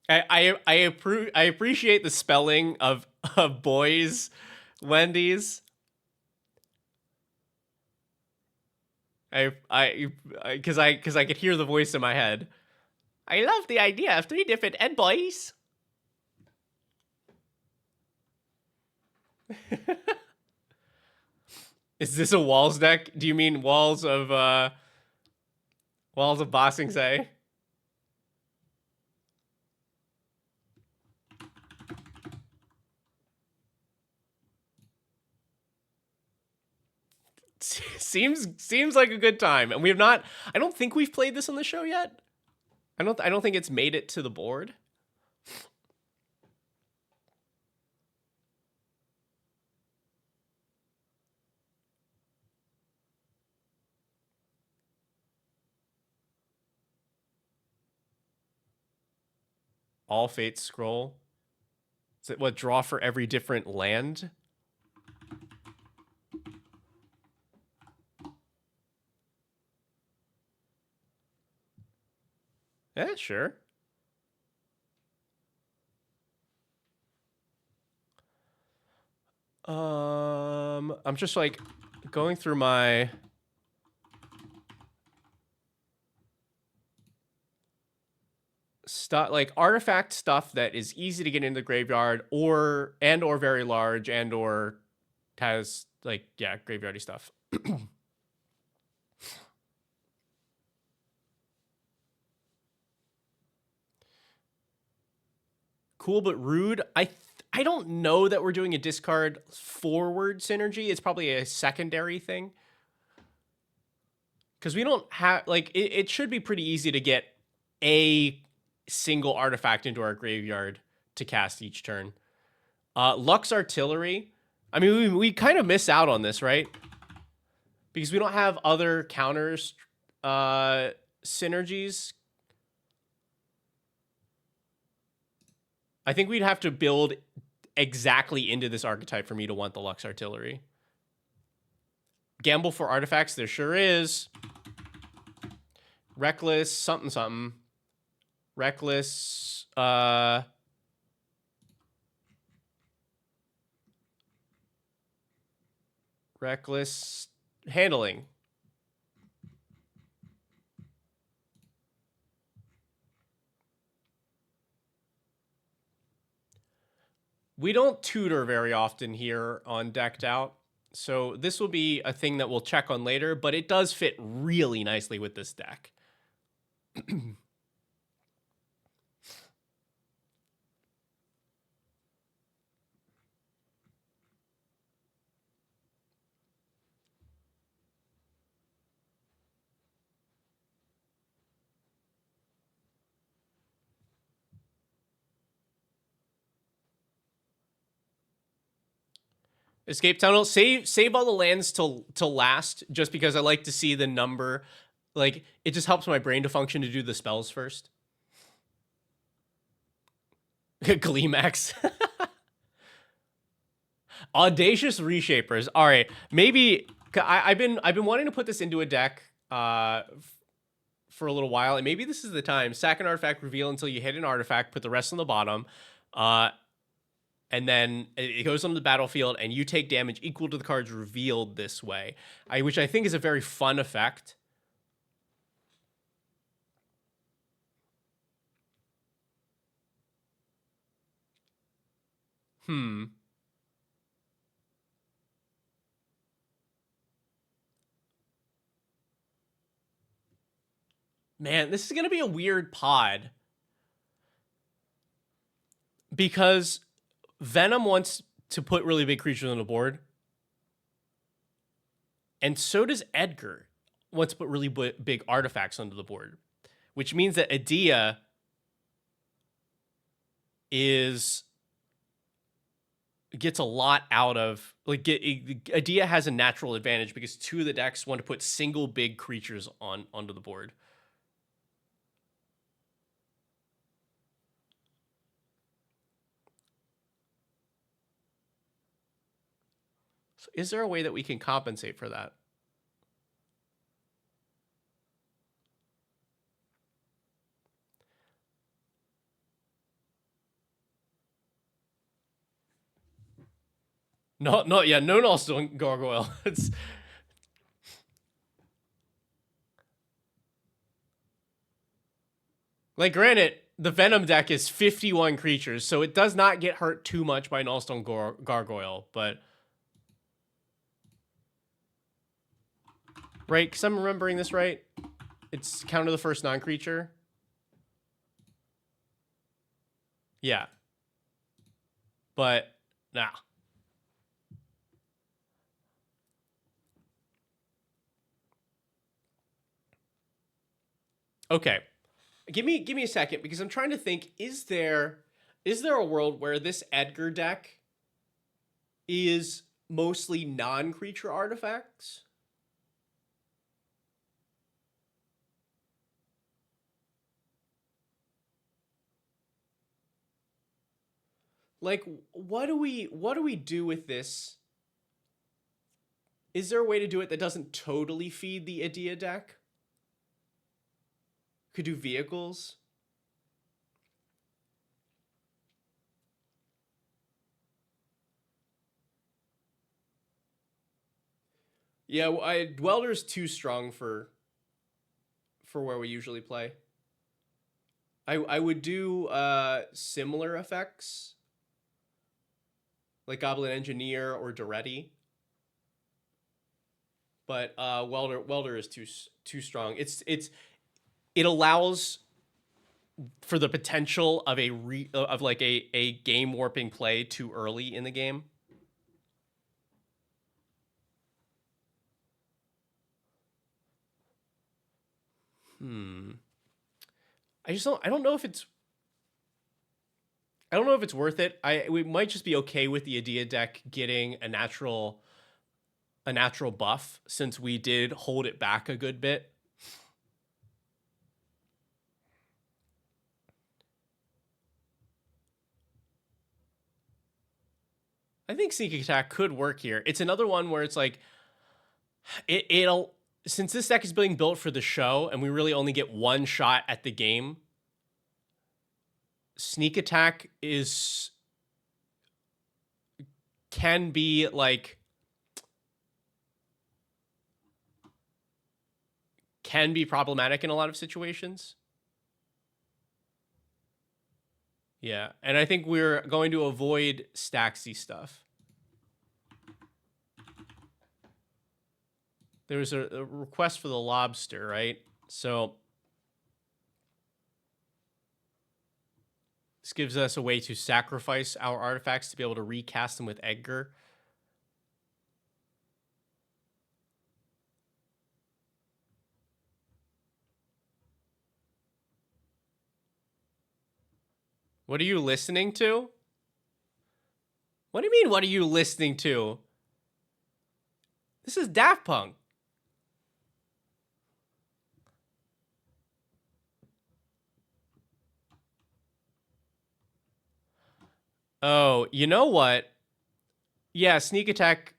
I appreciate the spelling of boys, Wendy's. Because I could hear the voice in my head. I love the idea of 3 different Ed boys. Is this a walls deck? Do you mean walls of Bossing Say? Seems like a good time. And we have not, I don't think we've played this on the show yet. I don't think it's made it to the board. All Fates Scroll. Is it what, draw for every different land? Yeah, sure. I'm just like going through my stuff, like artifact stuff that is easy to get into the graveyard, or very large, or has like, yeah, graveyardy stuff. Cool but rude. I don't know that we're doing a discard forward synergy. It's probably a secondary thing. Because we don't have, like, it should be pretty easy to get a single artifact into our graveyard to cast each turn. Lux Artillery. I mean, we kind of miss out on this, right? Because we don't have other counters synergies. I think we'd have to build exactly into this archetype for me to want the Lux Artillery. Gamble for artifacts, there sure is. Reckless, something, something. Reckless, reckless handling. We don't tutor very often here on Decked Out, so this will be a thing that we'll check on later, but it does fit really nicely with this deck. Escape Tunnel. Save all the lands till last, just because I like to see the number. Like, it just helps my brain to function to do the spells first. Gleemax. Audacious Reshapers. All right, maybe I've been wanting to put this into a deck for a little while, and maybe this is the time. Sack an artifact, reveal until you hit an artifact, put the rest on the bottom. And then it goes on the battlefield, and you take damage equal to the cards revealed this way, which I think is a very fun effect. Man, this is going to be a weird pod. Because Venom wants to put really big creatures on the board. And so does Edgar wants to put really big artifacts onto the board. Which means that Adia gets a lot out of... Like, Adia has a natural advantage because two of the decks want to put single big creatures onto the board. So is there a way that we can compensate for that? No, yeah, no Nullstone Gargoyle. It's... Like, granted, the Venom deck is 51 creatures, so it does not get hurt too much by Nullstone Gargoyle, but... Right, because I'm remembering this right. It's counter the first non-creature. Yeah. But, nah. Okay. Give me a second, because I'm trying to think, is there a world where this Edgar deck is mostly non-creature artifacts? Like, what do we do with this? Is there a way to do it that doesn't totally feed the Adia deck? Could do vehicles. Yeah, Welder's too strong for where we usually play. I would do similar effects, like Goblin Engineer or Doretti. But Welder is too strong. It allows for the potential of like a game warping play too early in the game. I don't know if it's worth it. We might just be okay with the Idea deck getting a natural buff, since we did hold it back a good bit. I think Sneak Attack could work here. It's another one where it's like it'll, since this deck is being built for the show and we really only get one shot at the game, Sneak Attack can be problematic in a lot of situations. Yeah, and I think we're going to avoid Staxy stuff. There was a request for the lobster, right? So this gives us a way to sacrifice our artifacts to be able to recast them with Edgar. What are you listening to? What do you mean, what are you listening to? This is Daft Punk. Oh, you know what? Yeah, Sneak Attack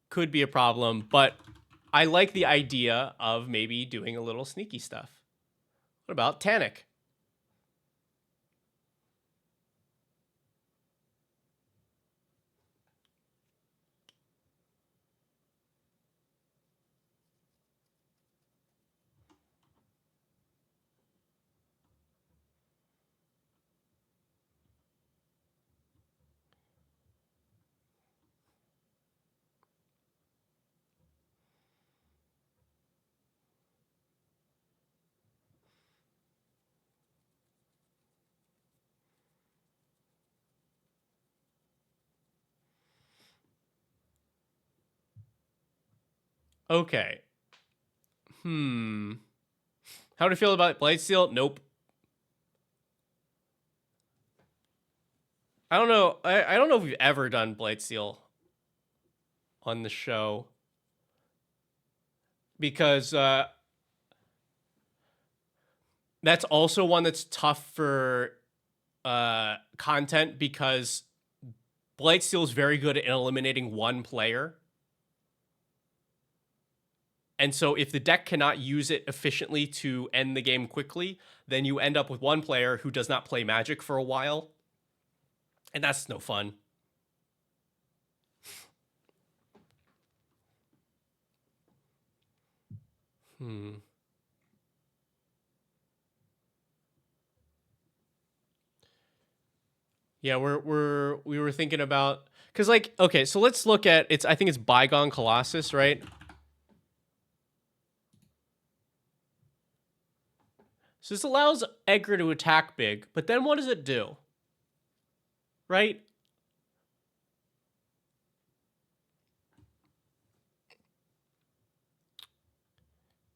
could be a problem, but I like the idea of maybe doing a little sneaky stuff. What about Tanic? Okay. How do you feel about Blightsteel? Nope. I don't know. I don't know if we've ever done Blightsteel on the show, because that's also one that's tough for content, because Blightsteel is very good at eliminating one player. And so if the deck cannot use it efficiently to end the game quickly, then you end up with one player who does not play Magic for a while. And that's no fun. Yeah, we were thinking about, because like, okay, so let's look at I think it's Bygone Colossus, right? So this allows Edgar to attack big, but then what does it do? Right?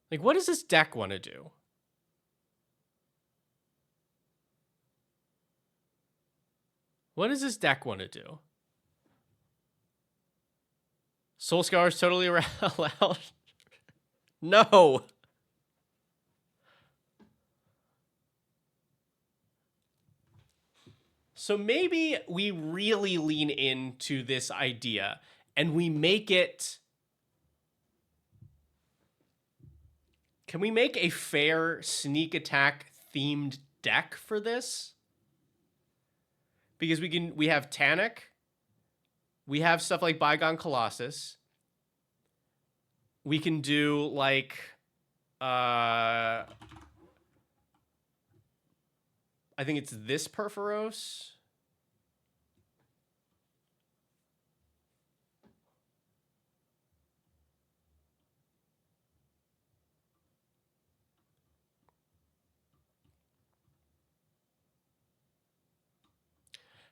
Like, what does this deck want to do? What does this deck want to do? Soul Scar is totally allowed. No. So maybe we really lean into this idea and we make it. Can we make a fair Sneak Attack themed deck for this? Because we have Tanic, we have stuff like Bygone Colossus. We can do like I think it's this Perforos.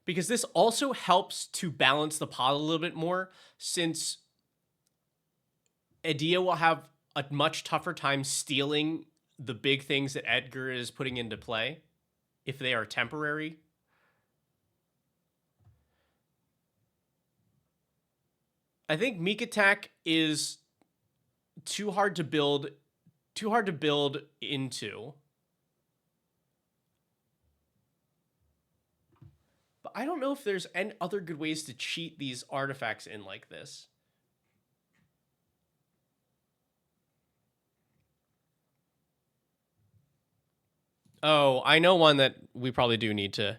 because this also helps to balance the pot a little bit more, since Adia will have a much tougher time stealing the big things that Edgar is putting into play if they are temporary. I think Meek Attack is too hard to build into. But I don't know if there's any other good ways to cheat these artifacts in like this. Oh, I know one that we probably do need to.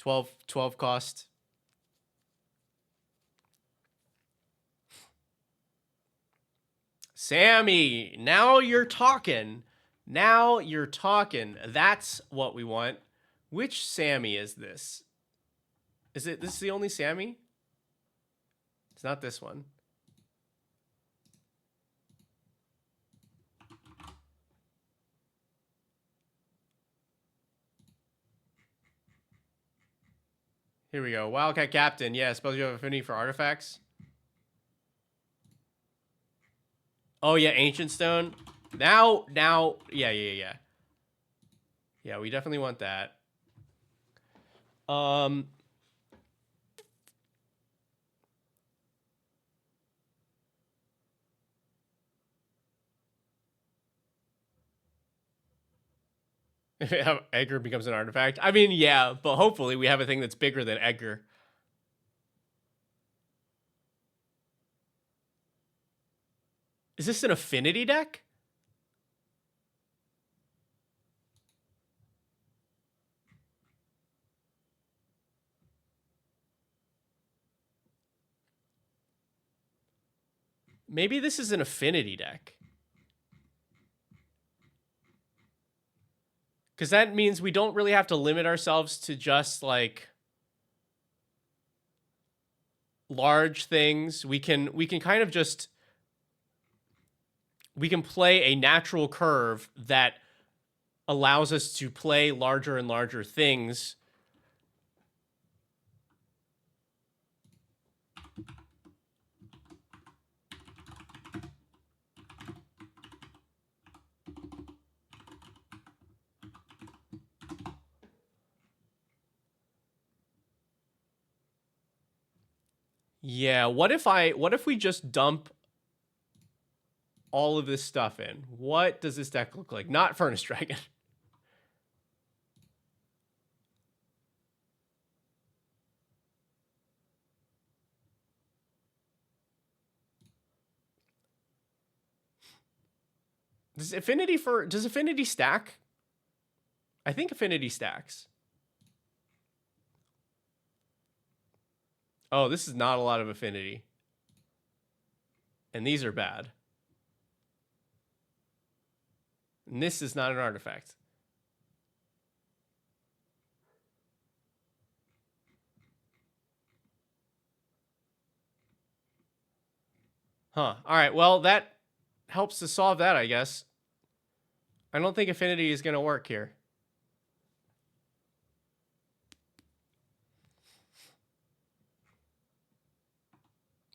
$12 cost. Sammy, now you're talking. Now you're talking. That's what we want. Which Sammy is this? Is it this is the only Sammy? It's not this one. Here we go. Wildcat Captain. Yeah, suppose you have affinity for artifacts. Oh yeah, Ancient Stone. Now, yeah. Yeah, we definitely want that. Edgar becomes an artifact. I mean, yeah, but hopefully we have a thing that's bigger than Edgar. Is this an affinity deck? Maybe this is an affinity deck. Because that means we don't really have to limit ourselves to just like large things. We can kind of just we can play a natural curve that allows us to play larger and larger things. Yeah, what if we just dump all of this stuff in? What does this deck look like? Not Furnace Dragon. Does Affinity stack? I think Affinity stacks. Oh, this is not a lot of Affinity. And these are bad. And this is not an artifact. Huh. All right, well, that helps to solve that, I guess. I don't think Affinity is going to work here.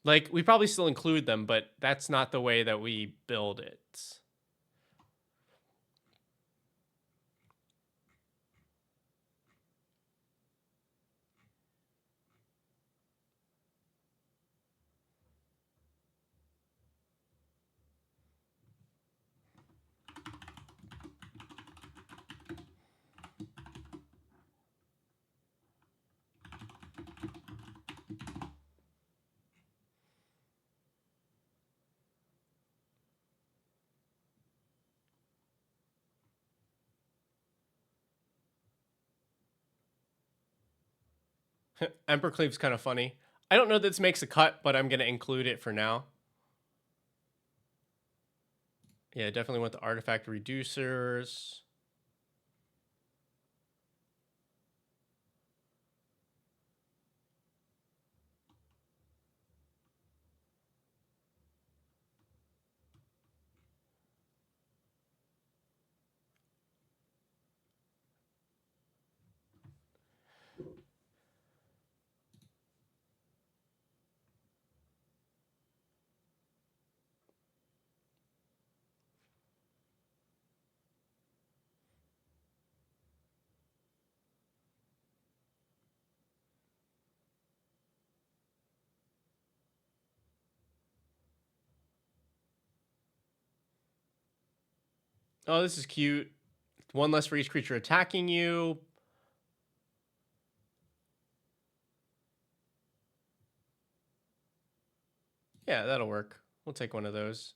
Like, we probably still include them, but that's not the way that we build it. Emperor Cleave's kind of funny. I don't know that this makes a cut, but I'm going to include it for now. Yeah, definitely want the artifact reducers. Oh, this is cute. One less for each creature attacking you. Yeah, that'll work. We'll take one of those.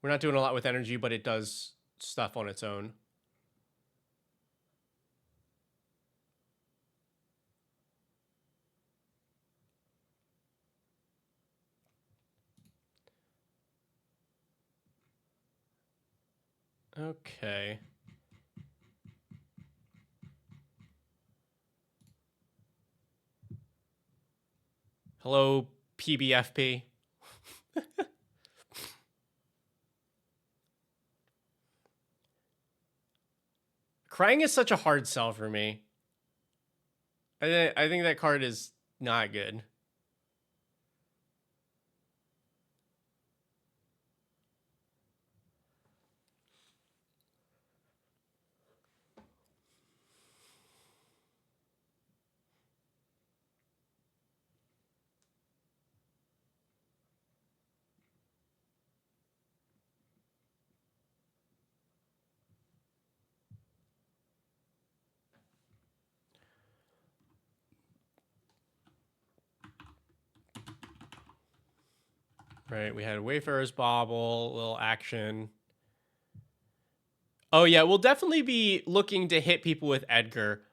We're not doing a lot with energy, but it does stuff on its own. Okay. Hello, PBFP. Crying is such a hard sell for me. I think that card is not good. Right, we had Wayfarer's Bauble, little action. Oh yeah, we'll definitely be looking to hit people with Edgar.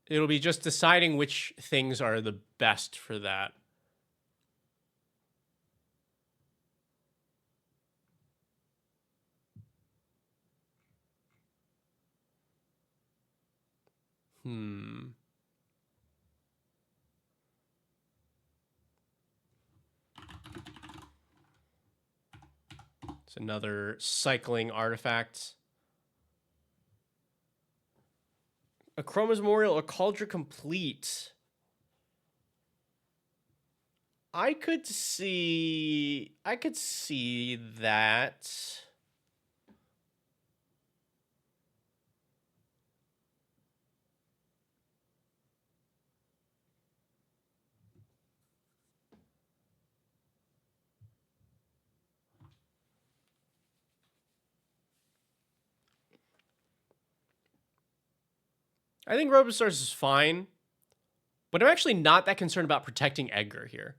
It'll be just deciding which things are the best for that. It's another cycling artifact. A Chroma's Memorial, a Cauldron Complete. I could see that. I think Robosaurus is fine, but I'm actually not that concerned about protecting Edgar here.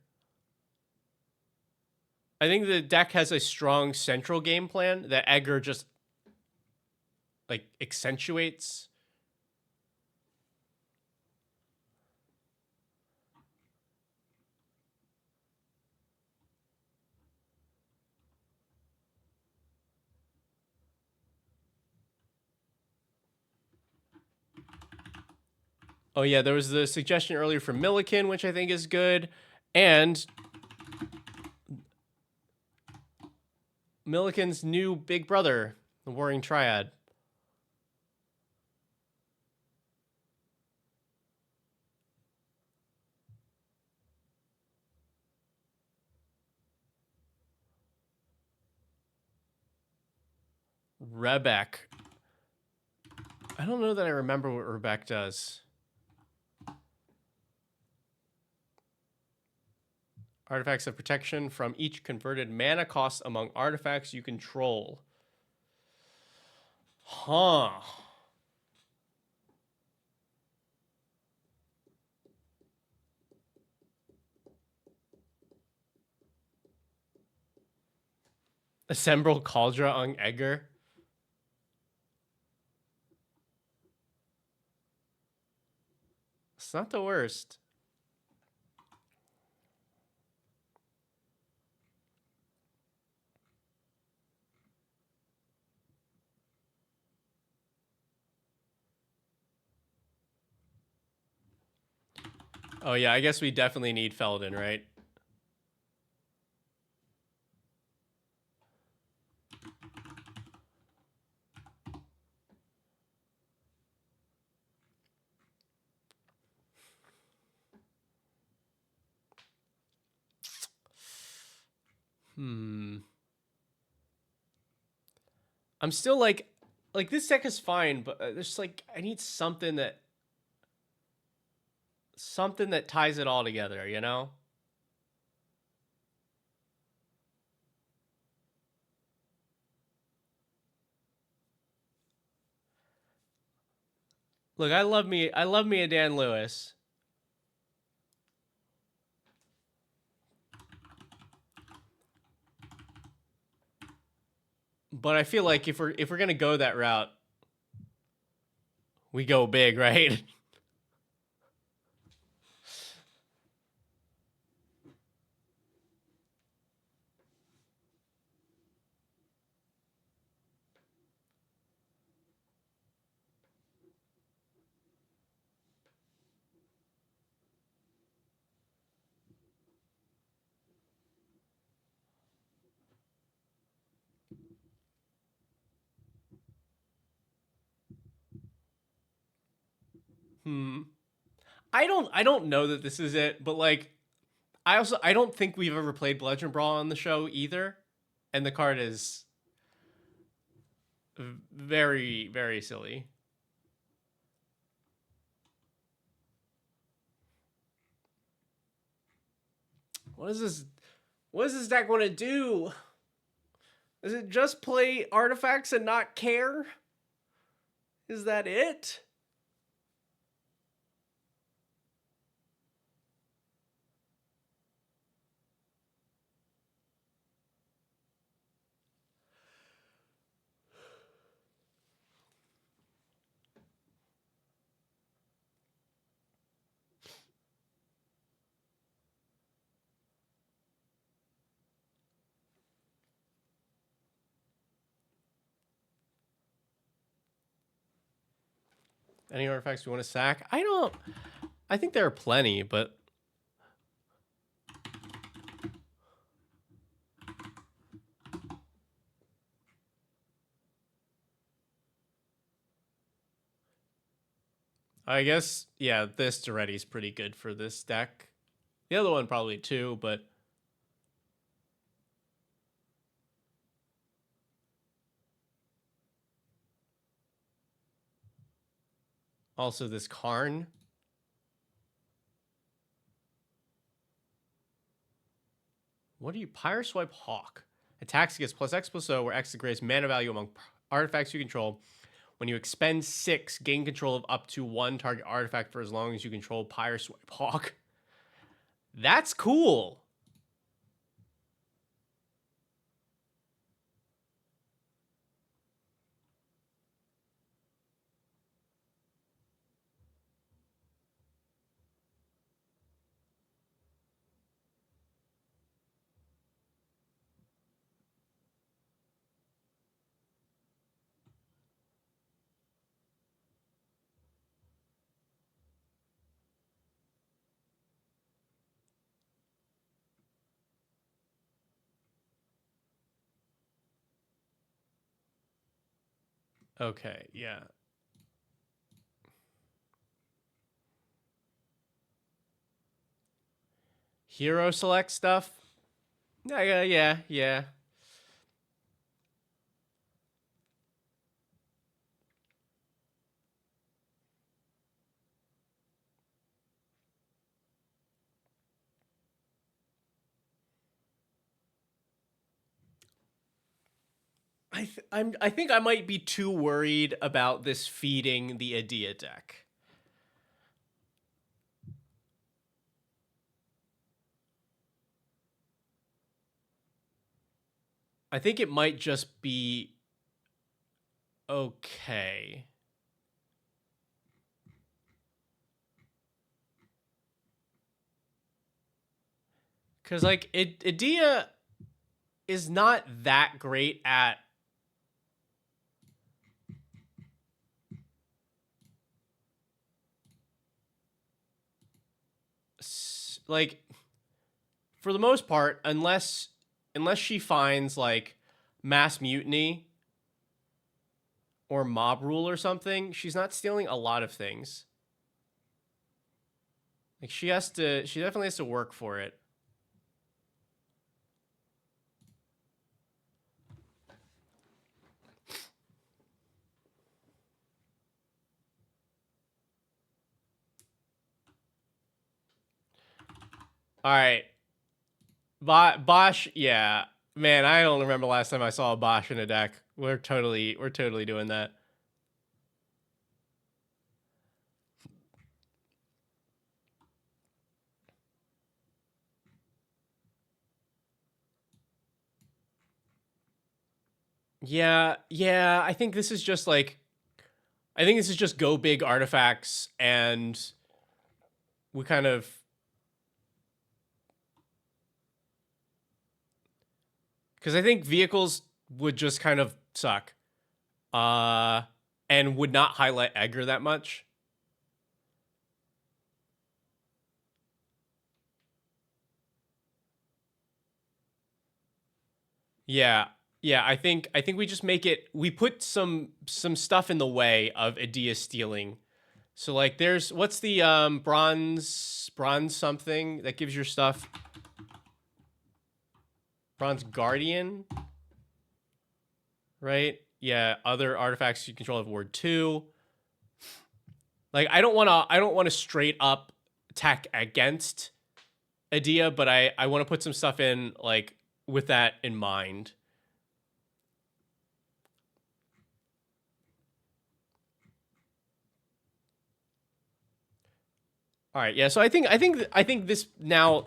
I think the deck has a strong central game plan that Edgar just like accentuates. Oh yeah, there was the suggestion earlier from Milliken, which I think is good, and Milliken's new big brother, the Warring Triad. Rebek. I don't know that I remember what Rebek does. Artifacts of protection from each converted mana cost among artifacts you control. Huh. Assemble Cauldron on Edgar. It's not the worst. Oh yeah, I guess we definitely need Feldon, right? I'm still like this deck is fine, but there's like I need something that ties it all together, you know? Look, I love me a Dan Lewis. But I feel like if we're gonna go that route, we go big, right? Hmm. I don't know that this is it, but like I don't think we've ever played Bludgeon Brawl on the show either, and the card is very very silly. What is this? What is this deck want to do? Does it just play artifacts and not care? Is that it? Any artifacts we want to sack? I don't. I think there are plenty, but I guess yeah, this already is pretty good for this deck. The other one probably too, but also this Karn. What do you? Pyre Swipe Hawk. Attacks against plus X plus O, where X is the greatest mana value among artifacts you control. When you expend 6, gain control of up to 1 target artifact for as long as you control Pyre Swipe Hawk. That's cool. Okay, yeah. Hero select stuff. Yeah. I think I might be too worried about this feeding the Adia deck. I think it might just be okay. Cause like Adia is not that great at like for the most part, unless she finds like mass mutiny or mob rule or something, she's not stealing a lot of things. Like she definitely has to work for it. All right. Bosch, yeah. Man, I don't remember the last time I saw a Bosch in a deck. We're totally doing that. Yeah. I think this is just like, I think this is just go big artifacts, and we kind of, because I think vehicles would just kind of suck, uh, and would not highlight Edgar that much. Yeah, I think we just make it. We put some stuff in the way of Adia stealing. So like, there's what's the bronze something that gives your stuff, bronze guardian, right? Yeah, other artifacts you control have ward 2. Like, I don't want to straight up attack against Adia, but I want to put some stuff in, like, with that in mind. All right, yeah. So I think this now,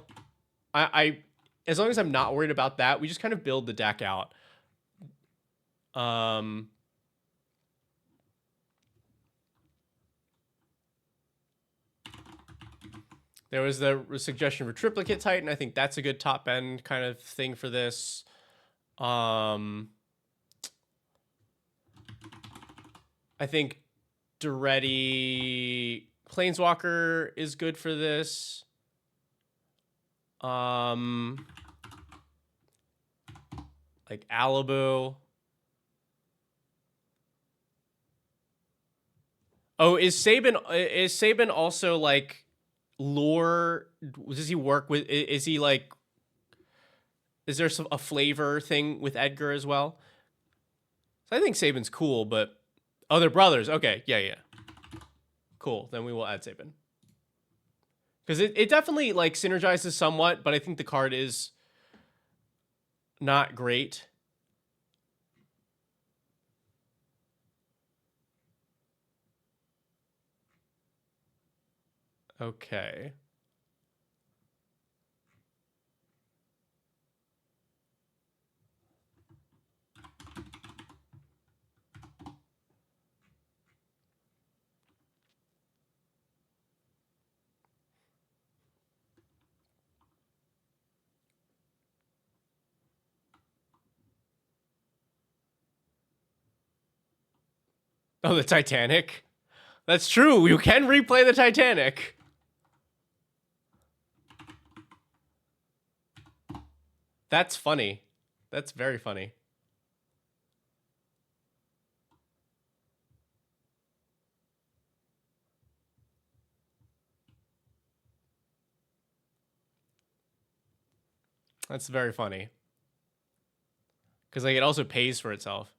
I as long as I'm not worried about that, we just kind of build the deck out. Um there was the suggestion for Triplicate Titan. I think that's a good top end kind of thing for this. I think Duretti Planeswalker is good for this. Like Alibu. Oh, is Saban also like lore? Does he work with? Is he like? Is there a flavor thing with Edgar as well? So I think Saban's cool, but they're brothers. Okay, yeah. Cool. Then we will add Saban because it definitely like synergizes somewhat, but I think the card is not great. Okay. Oh, the Titanic. That's true. You can replay the Titanic. That's funny. That's very funny. That's very funny. Because like it also pays for itself.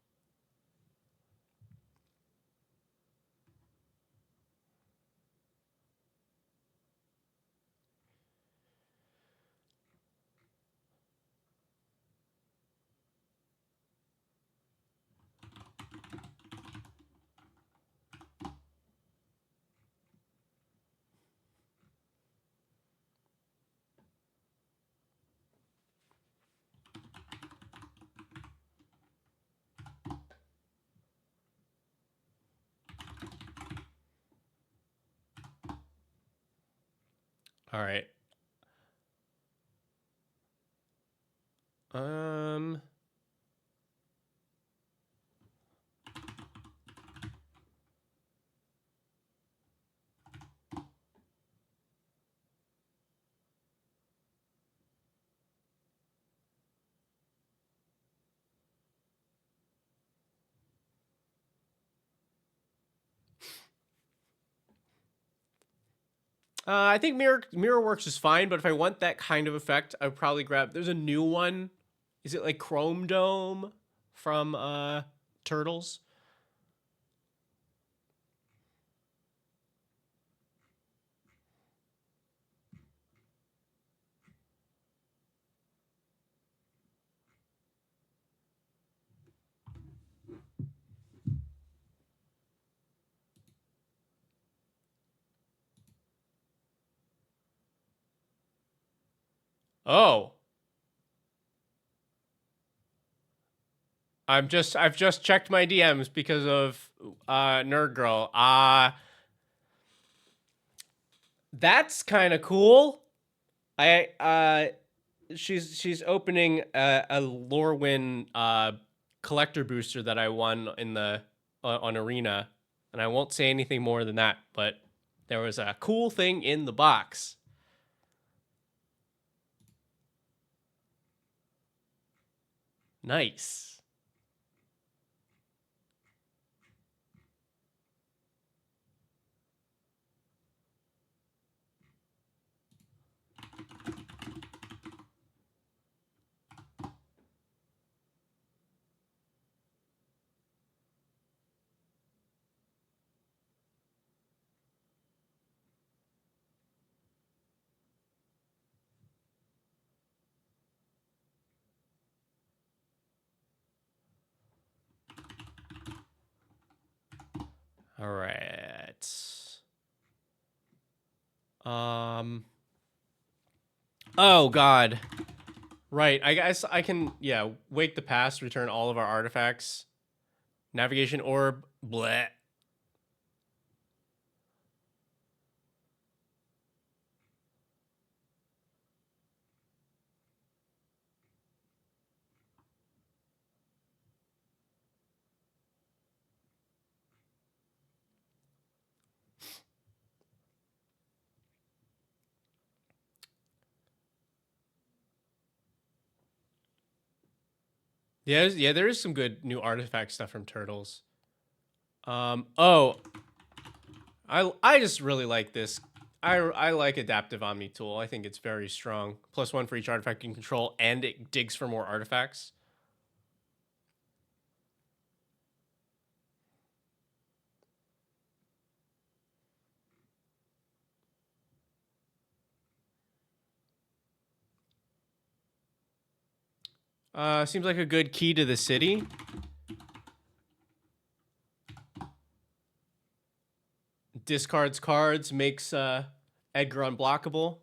All right. Um. I think Mirror Works is fine, but if I want that kind of effect, I would probably grab. There's a new one. Is it like Chrome Dome from Turtles? Oh, I've just checked my DMs because of Nerd Girl. That's kind of cool. She's opening a Lorwyn collector booster that I won in the on Arena, and I won't say anything more than that. But there was a cool thing in the box. Nice. All right. Oh God. Right. I guess I can. Yeah. Wake the past. Return all of our artifacts. Navigation orb. Bleh. Yeah, there is some good new artifact stuff from Turtles. Oh, I just really like this. I like Adaptive Omni Tool. I think it's very strong. +1 for each artifact you can control, and it digs for more artifacts. Seems like a good key to the city. Discards cards, makes Edgar unblockable.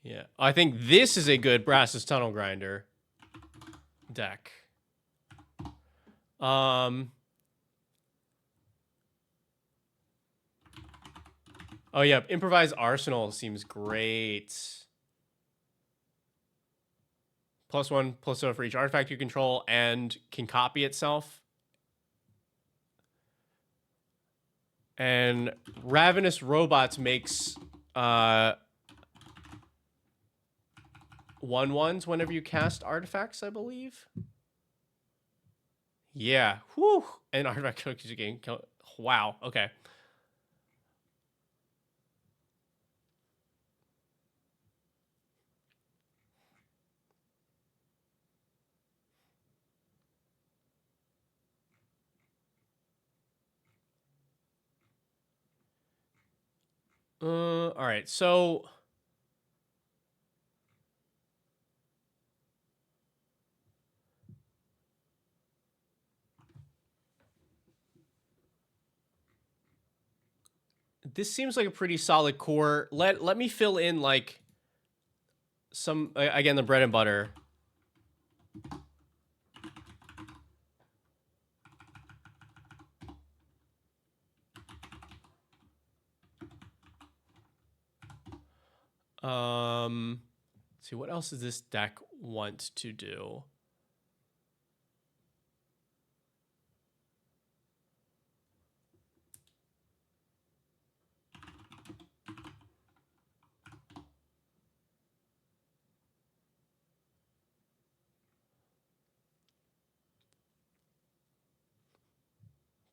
Yeah, I think this is a good Brass's Tunnel Grinder deck. Oh yeah, Improvised Arsenal seems great. +1/+0 for each artifact you control, and can copy itself. And Ravenous Robots makes 1/1s whenever you cast artifacts, I believe. Yeah. Whew. And artifact cookies again. Wow. Okay. All right. So this seems like a pretty solid core. Let me fill in like some again the bread and butter. Let's see, what else does this deck want to do?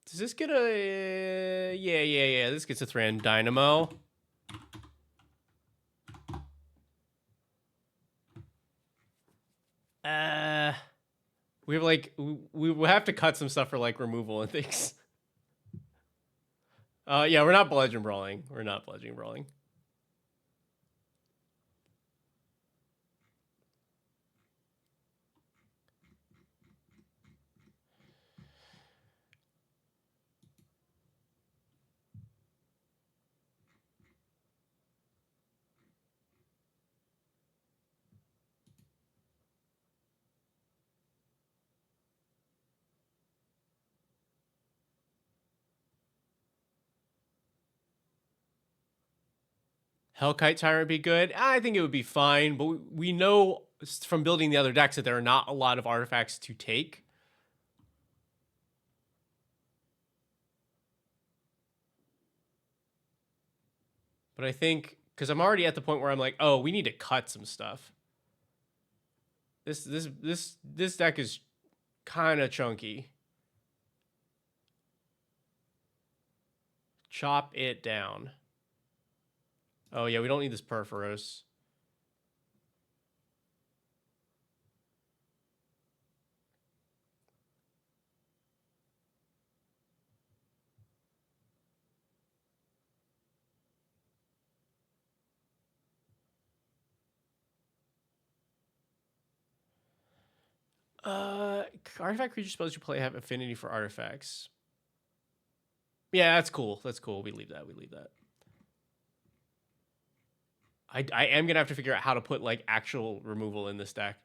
Does this get a yeah? This gets a Thran Dynamo. We have like we will have to cut some stuff for like removal and things. Yeah, we're not bludgeon brawling. We're not bludgeon brawling. Hellkite Tyrant be good? I think it would be fine, but we know from building the other decks that there are not a lot of artifacts to take. But I think, because I'm already at the point where I'm like, oh, we need to cut some stuff. This deck is kind of chunky. Chop it down. Oh yeah, we don't need this Perforos. Artifact creatures spells you play have affinity for artifacts. Yeah, that's cool. That's cool. We leave that. We leave that. I am gonna have to figure out how to put like actual removal in this deck.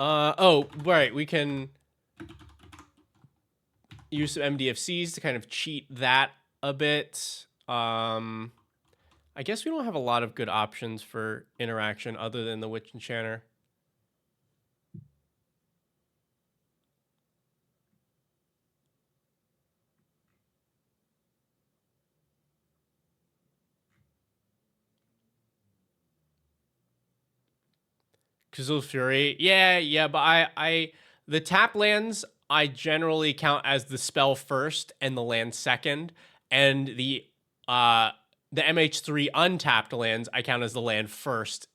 Oh, right. We can use some MDFCs to kind of cheat that a bit. I guess we don't have a lot of good options for interaction other than the Witch Enchanter. Kazul's Fury. Yeah, but I the tap lands I generally count as the spell first and the land second, and the MH3 untapped lands I count as the land first.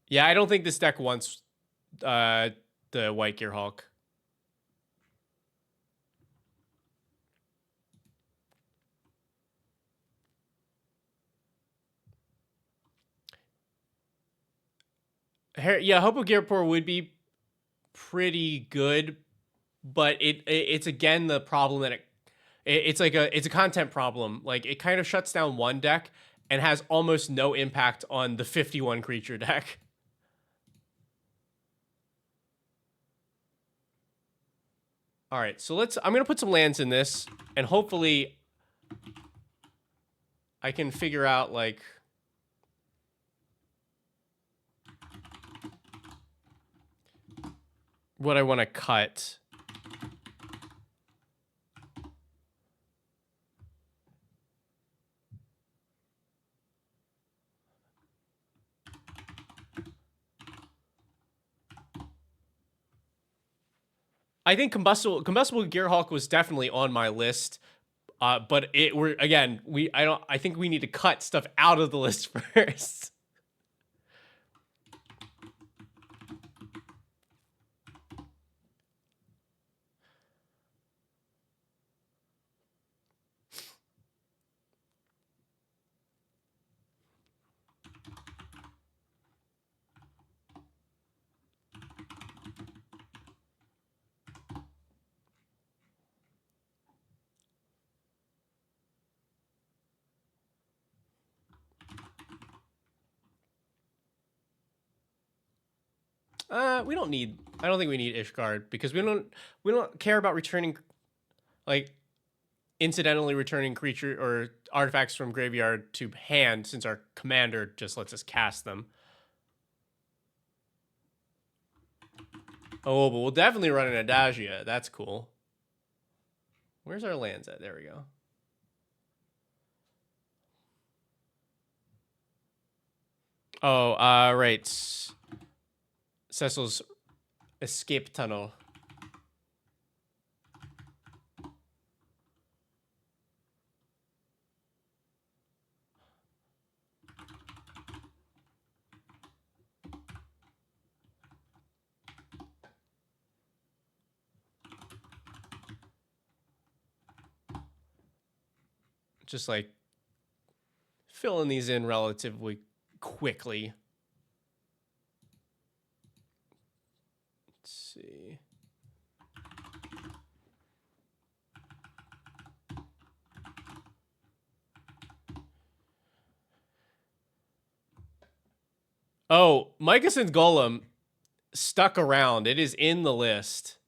Yeah, I don't think this deck wants the White Gear Hulk. Yeah, Hope of Gearpor would be pretty good, but it's again the problem that it's like it's a content problem. Like it kind of shuts down one deck and has almost no impact on the 51 creature deck. All right, so I'm gonna put some lands in this, and hopefully I can figure out like what I want to cut. I think combustible Gearhulk was definitely on my list, but I think we need to cut stuff out of the list first. We don't need. I don't think we need Ishgard because we don't care about returning, like, incidentally returning creature or artifacts from graveyard to hand since our commander just lets us cast them. Oh, but we'll definitely run an Adagia. That's cool. Where's our lands at? There we go. Oh, right. Cecil's escape tunnel. just like filling these in relatively quickly. Let's see. Oh, Mycosynth Golem stuck around. It is in the list.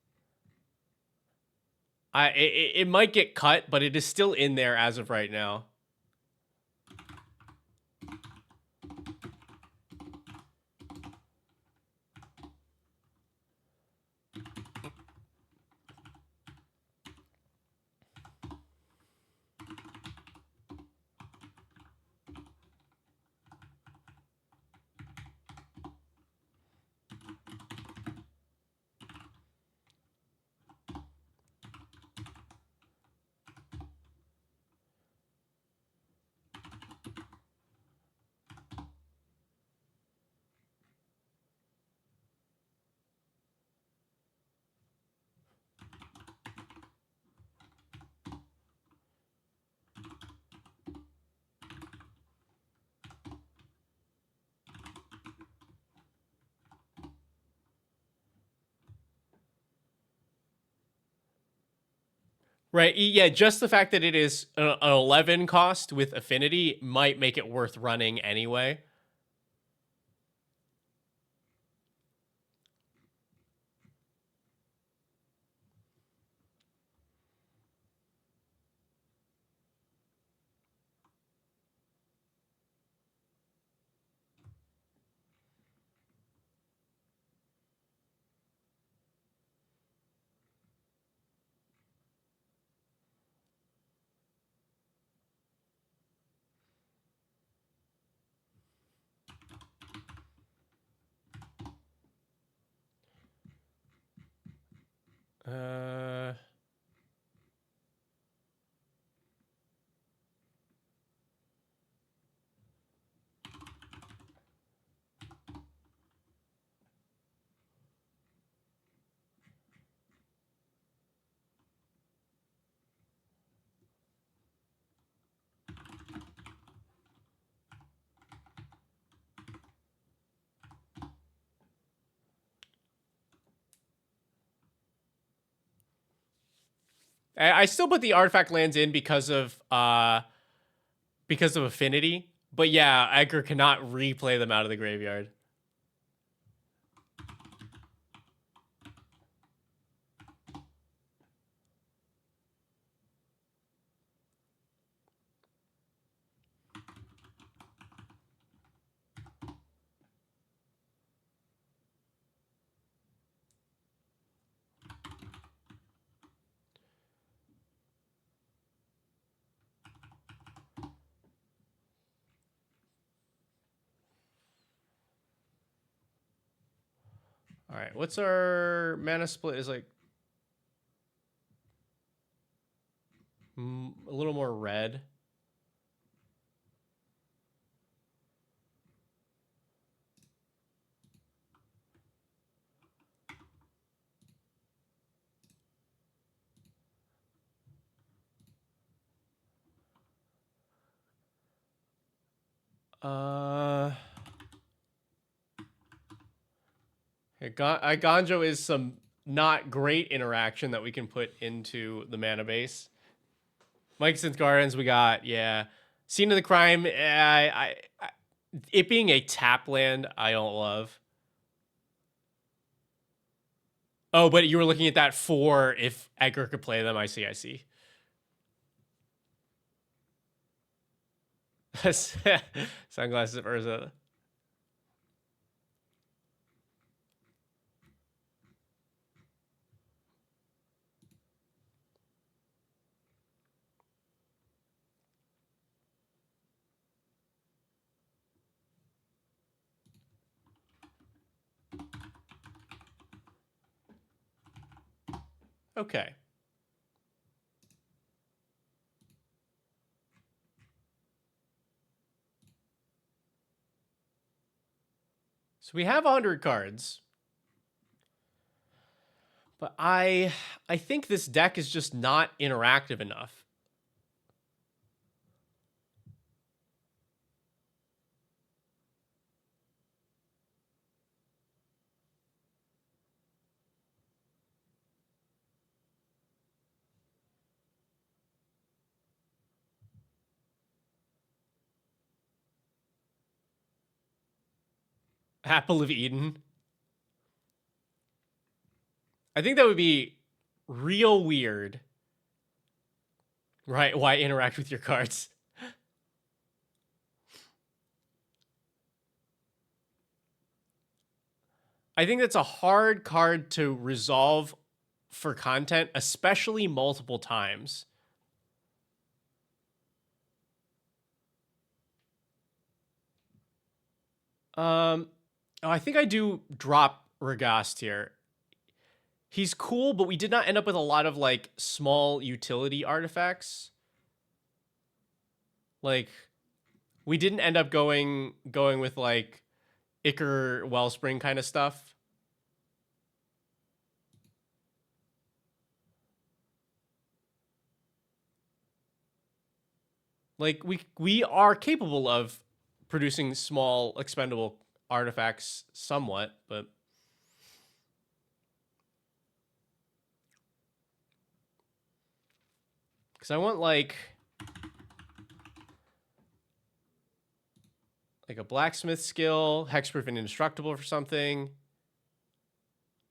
It might get cut, but it is still in there as of right now. Right. Yeah, just the fact that it is an 11 cost with affinity might make it worth running anyway. Uh I still put the artifact lands in because of affinity. But yeah, Edgar cannot replay them out of the graveyard. All right, what's our mana split? Is like a little more red. Ganjo is some not great interaction that we can put into the mana base. Mycosynth Gardens, we got, yeah. Scene of the Crime, it being a tap land, I don't love. Oh, but you were looking at that for if Edgar could play them. I see, I see. Sunglasses of Urza. Okay. So we have 100 cards. But I think this deck is just not interactive enough. Apple of Eden. I think that would be real weird. Right? Why interact with your cards? I think that's a hard card to resolve for content, especially multiple times. Oh, I think I do drop Regast here. He's cool, but we did not end up with a lot of like small utility artifacts. Like we didn't end up going with like Ichor Wellspring kind of stuff. Like we are capable of producing small expendable artifacts somewhat, but because I want like a blacksmith skill, hexproof and indestructible for something.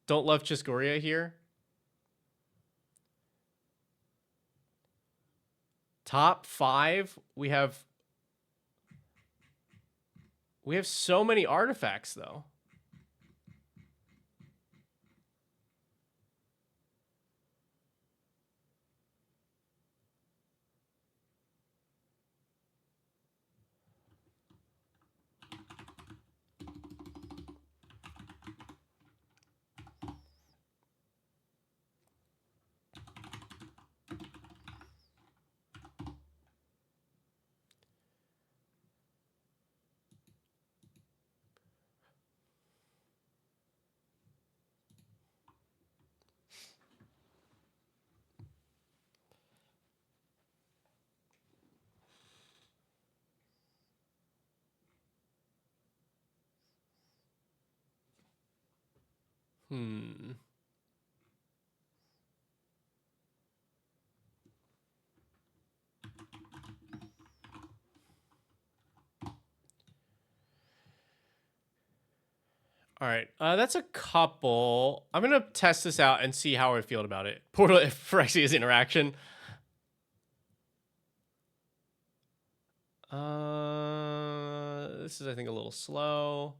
Don't love Chiscoria here. Top 5, we have so many artifacts though. All right, that's a couple. I'm gonna test this out and see how I feel about it. Portal Phyrexia's interaction. This is I think a little slow.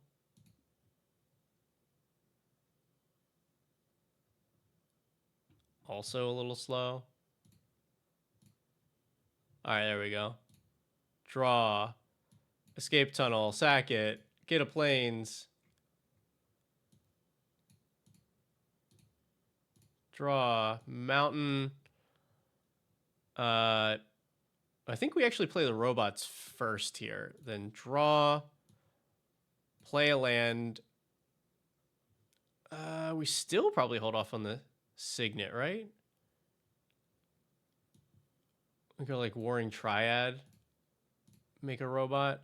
Also a little slow. All right, there we go. Draw, escape tunnel, sack it, get a plains. Draw, mountain. I think we actually play the robots first here. Then draw, play a land. We still probably hold off on the signet, right? We go like Warring Triad. Make a robot.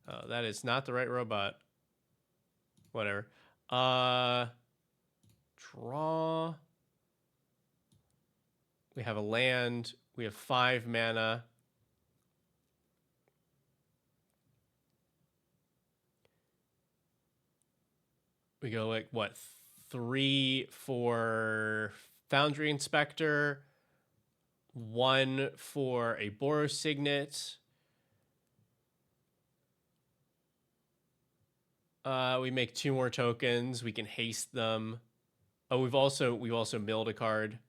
Oh, that is not the right robot. Whatever. Draw. We have a land. We have 5 mana. We go like what? 3 for Foundry Inspector. 1 for a Boros Signet. We make 2 more tokens. We can haste them. Oh, we've also milled a card.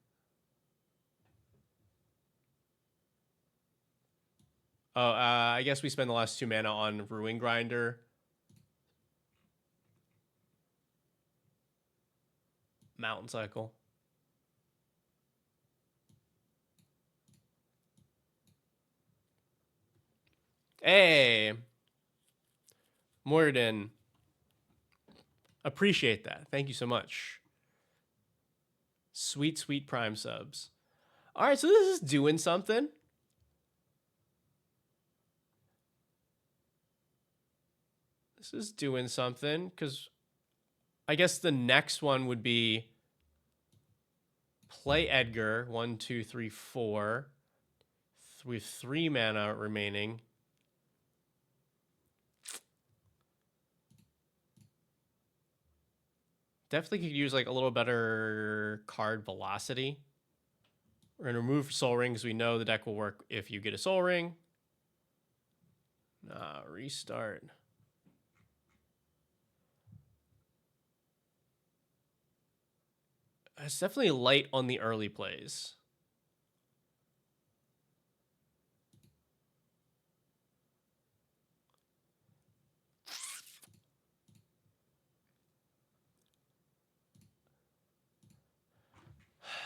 Oh, I guess we spend the last 2 mana on Ruin Grinder. Mountain Cycle. Hey, Morden. Appreciate that. Thank you so much. Sweet, sweet Prime subs. All right, so this is doing something. This is doing something because I guess the next one would be play Edgar. 1, 2, 3, 4. We have 3 mana remaining. Definitely could use like a little better card velocity. We're going to remove Soul Ring because we know the deck will work if you get a Soul Ring. Restart. It's definitely light on the early plays.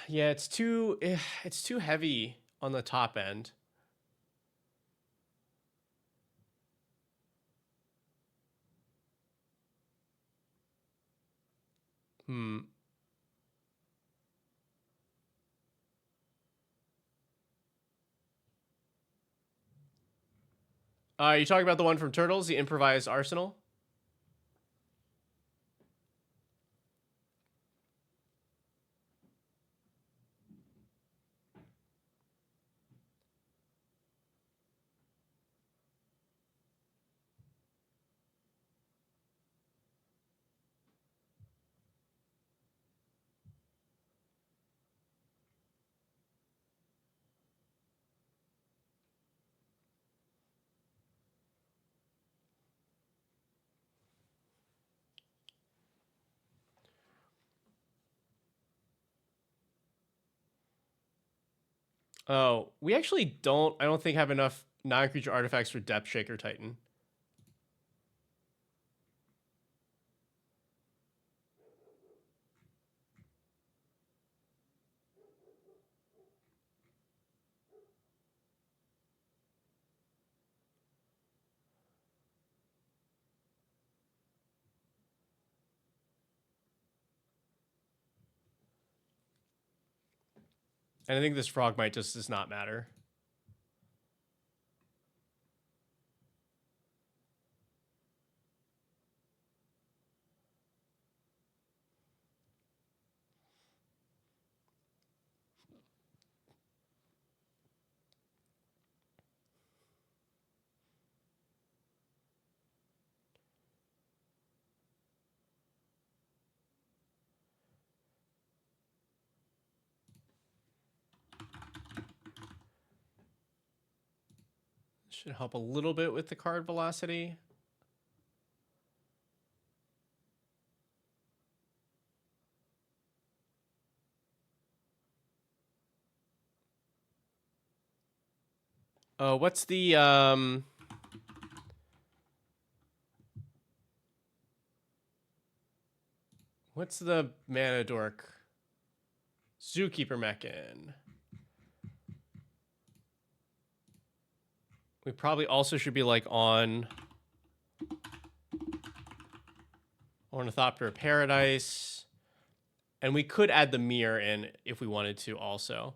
Yeah, it's too heavy on the top end. You talking about the one from Turtles, the improvised arsenal? Oh, we actually don't. I don't think have enough non-creature artifacts for Depth Shaker Titan. And I think this Frogmite just does not matter. Should help a little bit with the card velocity. What's the what's the mana dork? Zookeeper Mechan. We probably also should be like on Ornithopter Paradise. And we could add the mirror in if we wanted to also.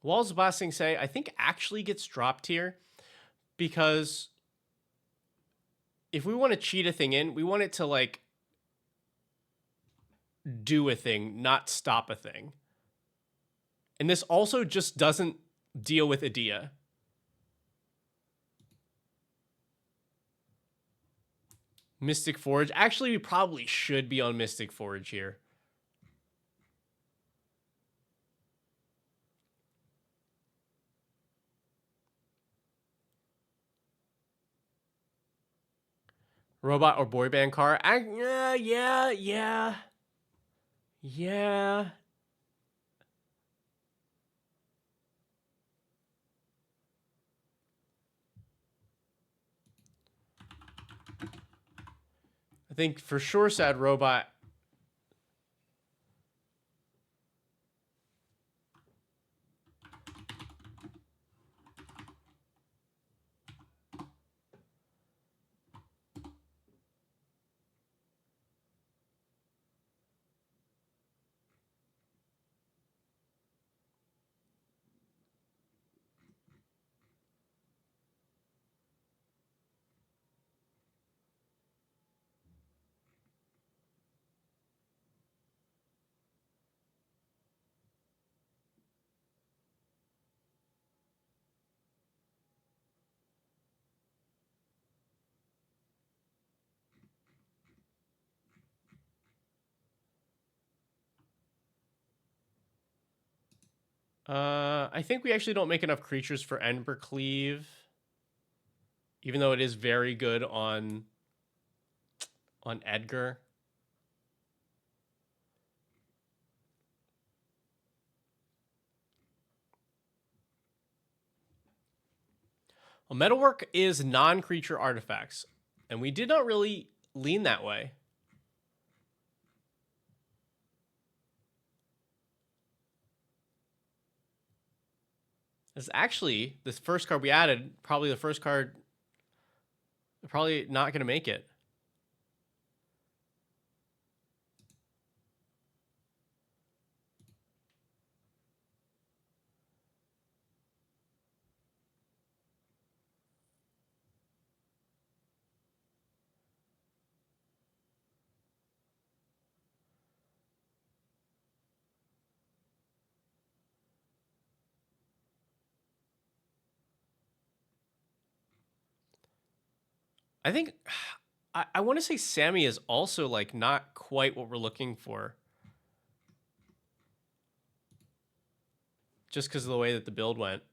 Walls of Blasting Say, I think actually gets dropped here because if we want to cheat a thing in, we want it to like do a thing, not stop a thing. And this also just doesn't deal with Idea. Mystic Forge. Actually, we probably should be on Mystic Forge here. Robot or boy band car. Yeah. think for sure Sad Robot. I think we actually don't make enough creatures for Ember Cleave, even though it is very good on Edgar. Well, Metalwork is non-creature artifacts, and we did not really lean that way. It's actually this first card we added, probably the first card, probably not going to make it. I think I want to say Sammy is also like not quite what we're looking for. Just because of the way that the build went.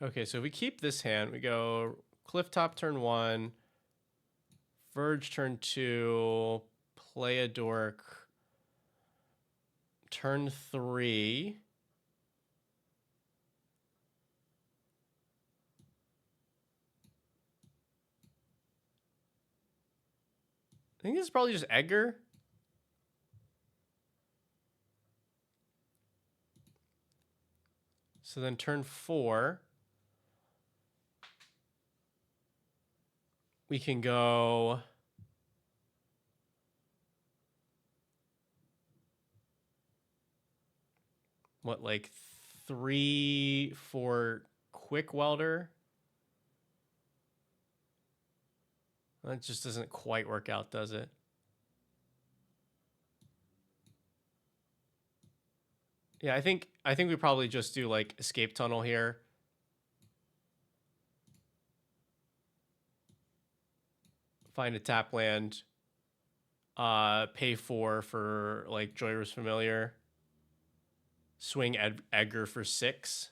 Okay, so if we keep this hand, we go Clifftop turn 1, Verge turn 2, play a dork turn 3. I think this is probably just Edgar. So then turn 4, we can go what, like 3 for Quick Welder? That just doesn't quite work out, does it? Yeah, I think we probably just do like Escape Tunnel here. Find a tap land. Pay 4 for like Joyrus Familiar. Swing Edgar for 6.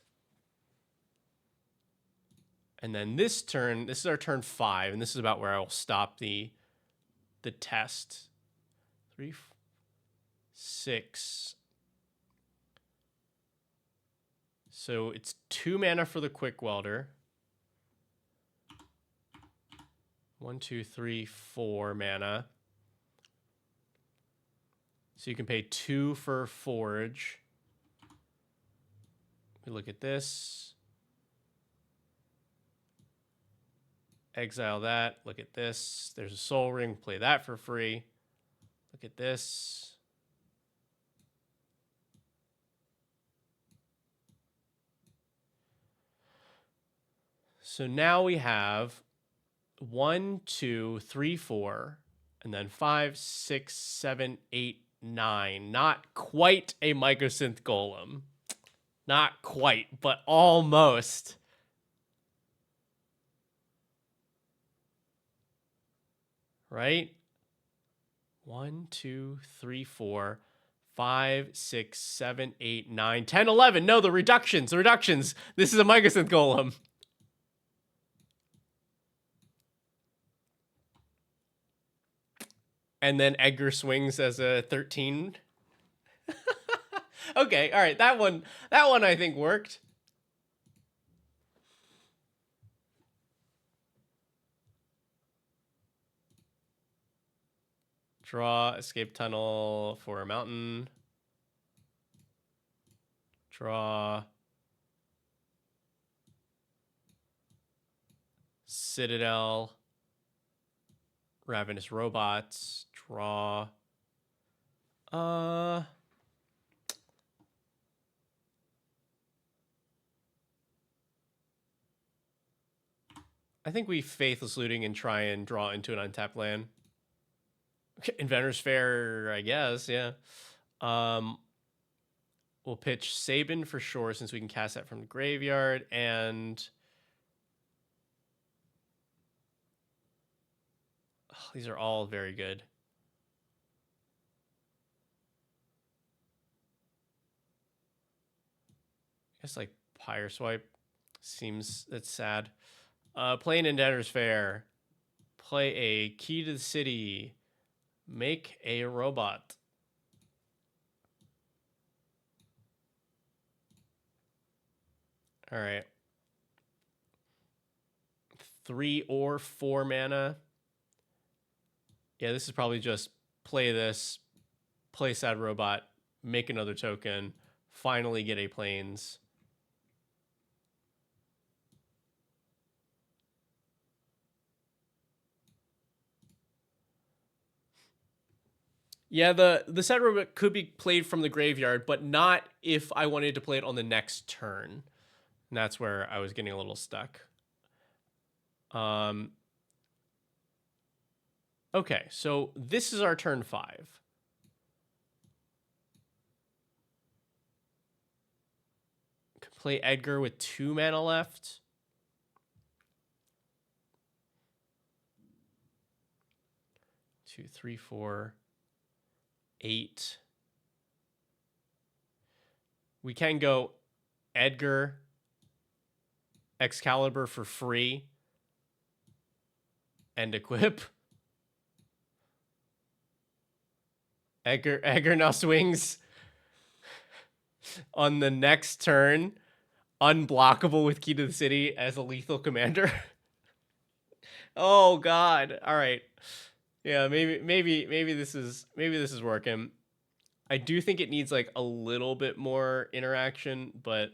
And then this turn, this is our turn 5, and this is about where I will stop the test. 3, 6. So it's 2 mana for the Quick Welder. 1, 2, 3, 4 mana. So you can pay 2 for Forge. We look at this. Exile that. Look at this. There's a Soul Ring. Play that for free. Look at this. So now we have 1, 2, 3, 4, and then 5, 6, 7, 8, 9. Not quite a Microsynth Golem. Not quite, but almost. Right? 1, 2, 3, 4, 5, 6, 7, 8, 9, 10, 11. No, the reductions. The reductions. This is a Microsynth Golem. And then Edgar swings as a 13. Okay, all right. That one I think worked. Draw escape tunnel for a mountain. Draw Citadel. Ravenous robots. Draw. I think we Faithless Looting and try and draw into an untapped land. Inventor's Fair, I guess, yeah. We'll pitch Sabin for sure, since we can cast that from the graveyard, and these are all very good. I guess like Pyre Swipe seems that's sad. Play an Inventor's Fair. Play a Key to the City. Make a robot. All right. 3 or 4 mana. Yeah, this is probably just play this, play Sad Robot, make another token, finally get a Plains. Yeah, the Sad Robot could be played from the graveyard, but not if I wanted to play it on the next turn. And that's where I was getting a little stuck. Okay, so this is our turn 5. Could play Edgar with 2 mana left. Two, three, 4, 8. We can go Edgar, Excalibur for free, and equip. Edgar now swings on the next turn, unblockable with Key to the City as a lethal commander. Oh God! All right, yeah, maybe this is working. I do think it needs like a little bit more interaction, but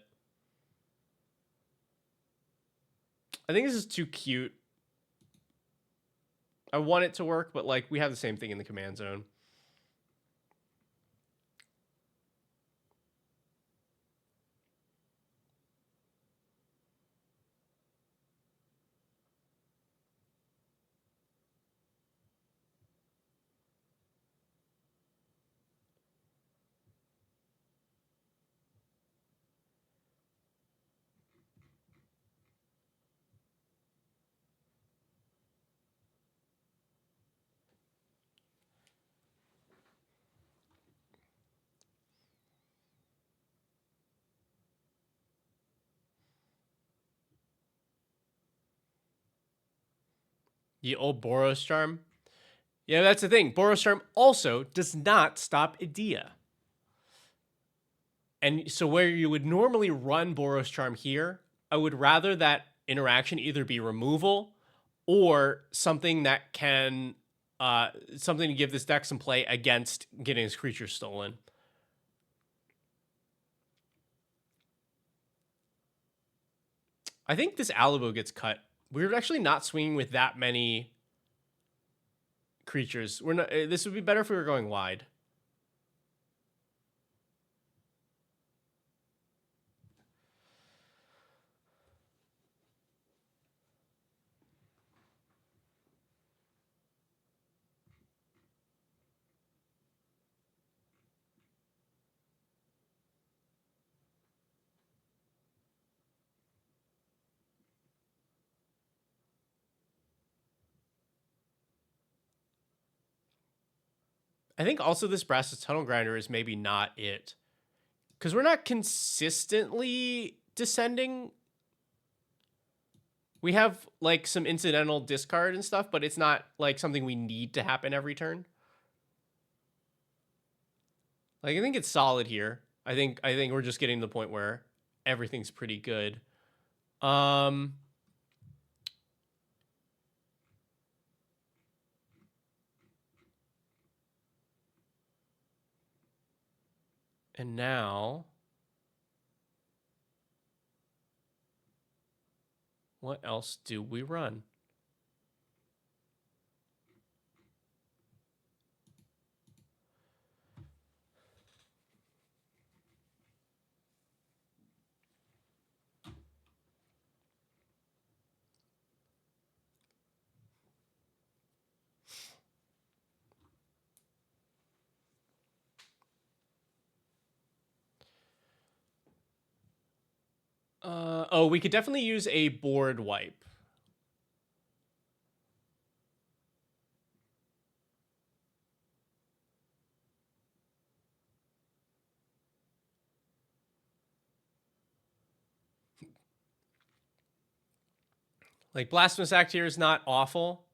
I think this is too cute. I want it to work, but like we have the same thing in the command zone. The old Boros Charm. Yeah, that's the thing. Boros Charm also does not stop Idea. And so where you would normally run Boros Charm here, I would rather that interaction either be removal or something that can something to give this deck some play against getting his creature stolen. I think this Alabo gets cut. We're actually not swinging with that many creatures. We're not. This would be better if we were going wide. I think also this Brass's Tunnel Grinder is maybe not it. Because we're not consistently descending. We have like some incidental discard and stuff, but it's not like something we need to happen every turn. Like I think it's solid here. I think we're just getting to the point where everything's pretty good. And now, what else do we run? Oh, we could definitely use a board wipe. Like, Blasphemous Act here is not awful.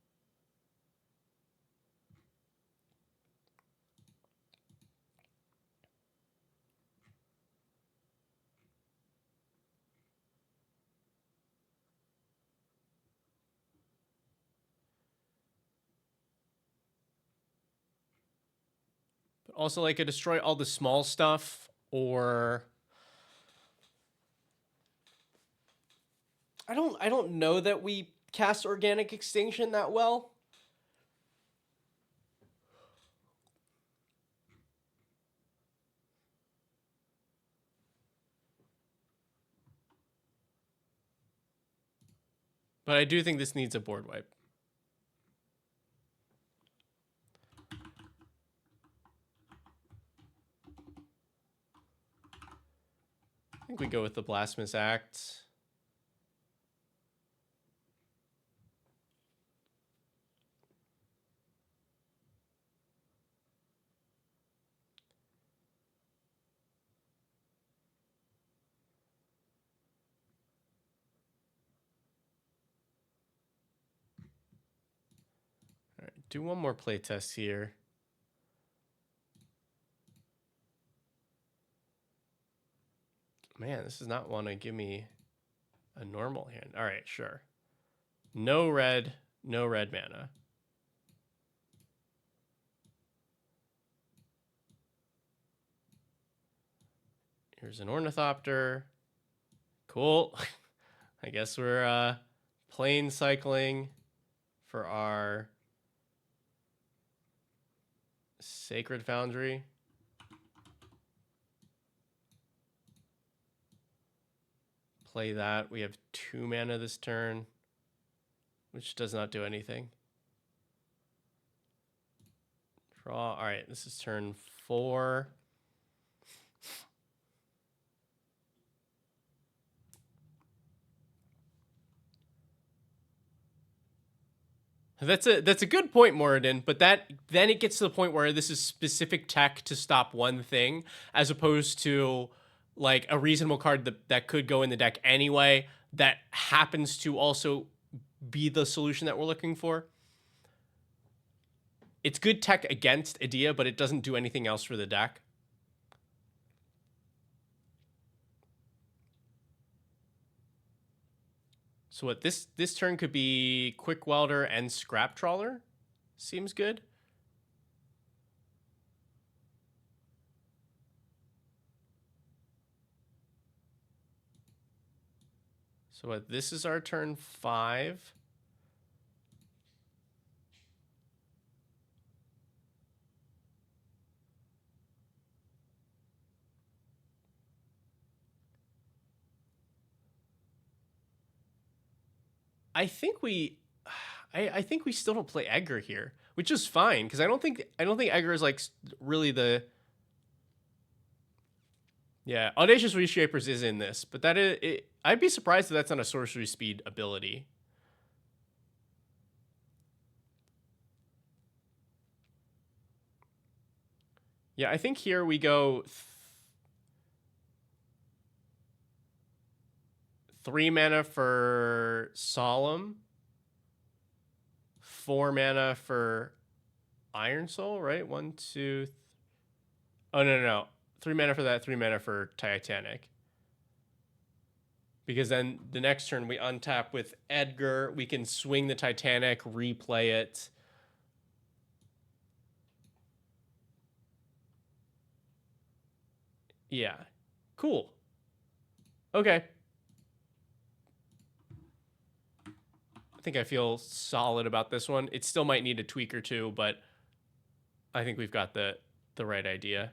But also, like, a destroy all the small stuff, or I don't know that we cast Organic Extinction that well. But I do think this needs a board wipe. I think we go with the Blasphemous Act. All right, do one more playtest here. Man, this does not want to give me a normal hand. All right, sure. No red mana. Here's an Ornithopter. Cool. I guess we're plane cycling for our Sacred Foundry. Play that. We have 2 mana this turn, which does not do anything. Draw. All right, this is turn 4. That's a good point, Moradin, but then it gets to the point where this is specific tech to stop one thing, as opposed to like a reasonable card that could go in the deck anyway, that happens to also be the solution that we're looking for. It's good tech against Idea, but it doesn't do anything else for the deck. So what this turn could be Quick Welder and Scrap Trawler. Seems good. So what, this is our turn 5. I think we still don't play Edgar here, which is fine because I don't think Edgar is like really the. Yeah, Audacious Reshapers is in this, but that is it. I'd be surprised if that's not a sorcery speed ability. Yeah, I think here we go 3 mana for Solemn, 4 mana for Iron Soul, right? 1, 2. Oh no. 3 mana for that. 3 mana for Titanic. Because then the next turn we untap with Edgar. We can swing the Titanic, replay it. Yeah. Cool. Okay. I think I feel solid about this one. It still might need a tweak or two, but I think we've got the right idea.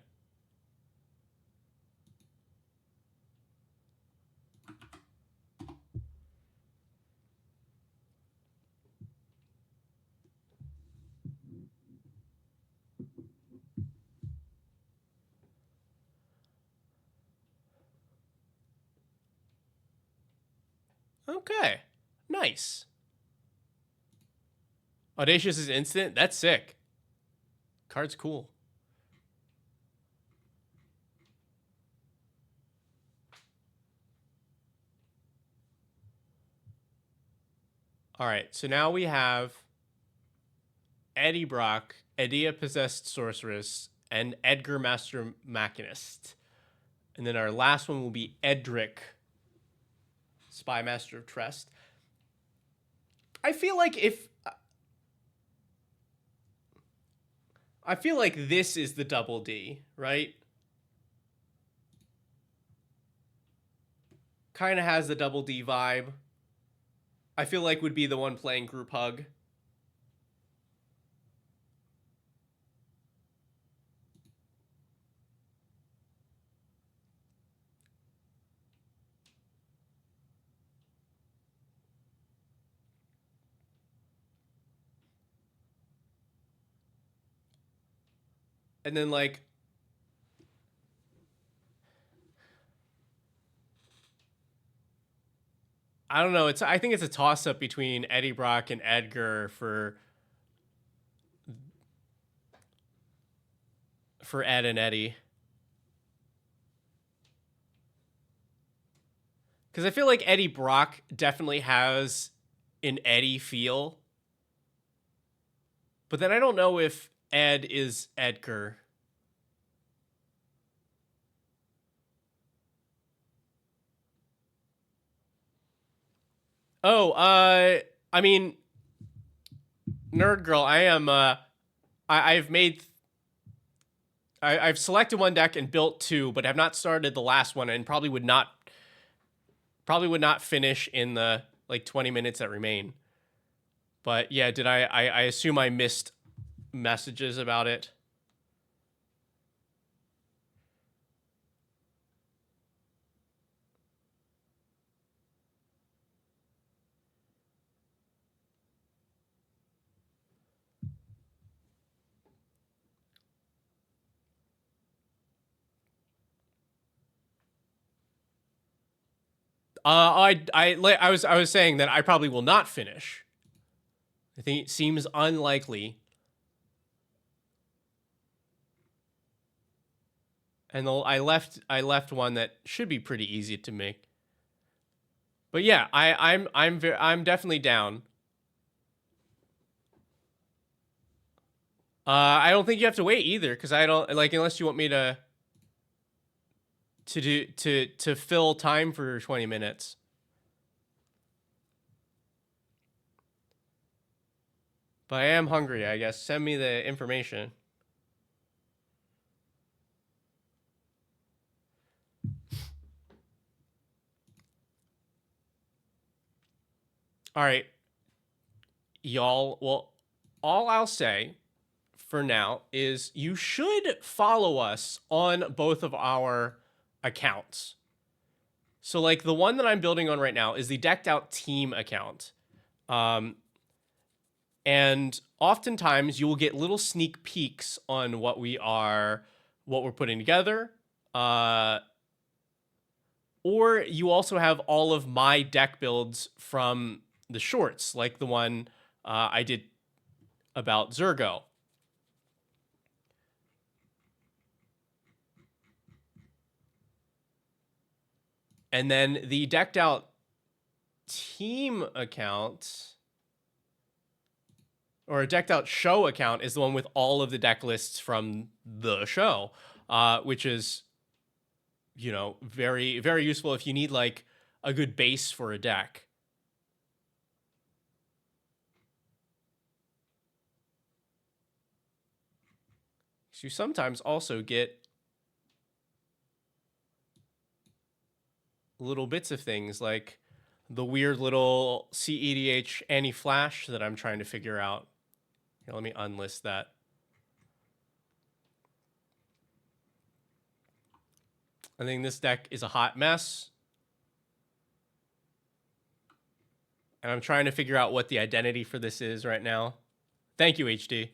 Okay. Nice. Audacious is instant? That's sick. Card's cool. All right, so now we have Eddie Brock, Edea Possessed Sorceress, and Edgar Master Machinist. And then our last one will be Edric, Spy Master of Trest. I feel like this is the double D, right? Kind of has the double D vibe. I feel like would be the one playing group hug. And then like I don't know, I think it's a toss up between Eddie Brock and Edgar for Ed and Eddie. Because I feel like Eddie Brock definitely has an Eddie feel. But then I don't know if Ed is Edgar. Oh, I mean, Nerd Girl, I am, I've made, I've selected one deck and built two, but have not started the last one and probably would not finish in the, like, 20 minutes that remain. But yeah, did I assume I missed messages about it? I was saying that I probably will not finish. I think it seems unlikely. And I left one that should be pretty easy to make. But yeah, I'm definitely down. I don't think you have to wait either, because I don't like, unless you want me to fill time for 20 minutes. But I am hungry, I guess. Send me the information. All right, y'all. Well, all I'll say for now is you should follow us on both of our accounts. So like the one that I'm building on right now is the Decked Out Team account. And oftentimes you will get little sneak peeks on what we're putting together. Or you also have all of my deck builds from the shorts, like the one I did about Zergo. And then the Decked Out Team account, or a Decked Out Show account, is the one with all of the deck lists from the show, which is, you know, very, very useful if you need like a good base for a deck. So you sometimes also get little bits of things like the weird little CEDH anti-flash that I'm trying to figure out. Here, let me unlist that. I think this deck is a hot mess. And I'm trying to figure out what the identity for this is right now. Thank you, HD.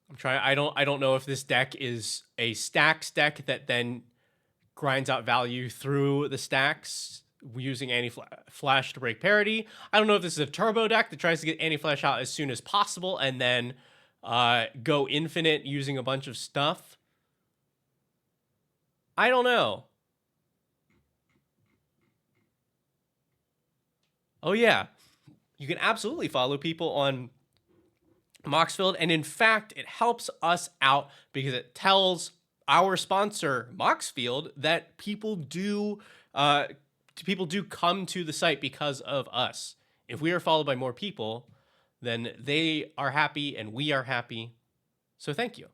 I'm trying. I don't know if this deck is a stacks deck that then grinds out value through the stacks using anti-flash to break parity. I don't know if this is a turbo deck that tries to get anti-flash out as soon as possible and then go infinite using a bunch of stuff. I don't know. Oh yeah, you can absolutely follow people on Moxfield, and in fact, it helps us out because it tells our sponsor Moxfield that people do come to the site because of us. If we are followed by more people, then they are happy and we are happy. So thank you.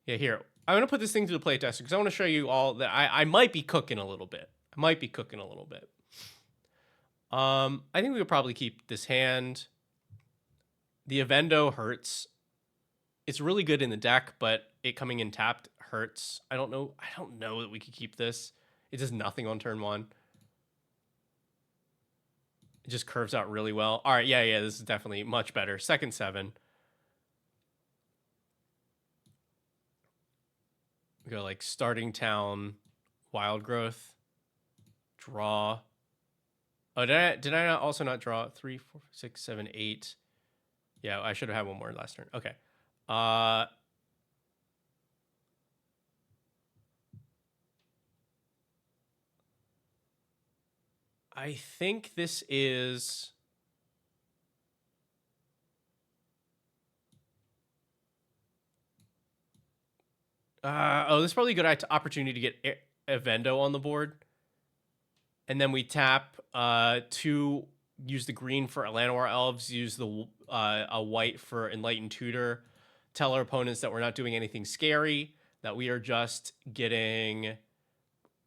Yeah, here. I'm gonna put this thing through the playtester because I want to show you all that I might be cooking a little bit. I think we could probably keep this hand. The Avendo hurts. It's really good in the deck, but it coming in tapped hurts. I don't know that we could keep this. It does nothing on turn one. It just curves out really well. All right, yeah, this is definitely much better. Second 7. We go like starting town, wild growth, draw. Oh, did I not also not draw 3, 4, 6, 7, 8? Yeah, I should have had one more last turn. Okay. I think this is... this is probably a good opportunity to get Avendo on the board. And then we tap to use the green for Llanowar Elves, use the a white for Enlightened Tutor. Tell our opponents that we're not doing anything scary, that we are just getting...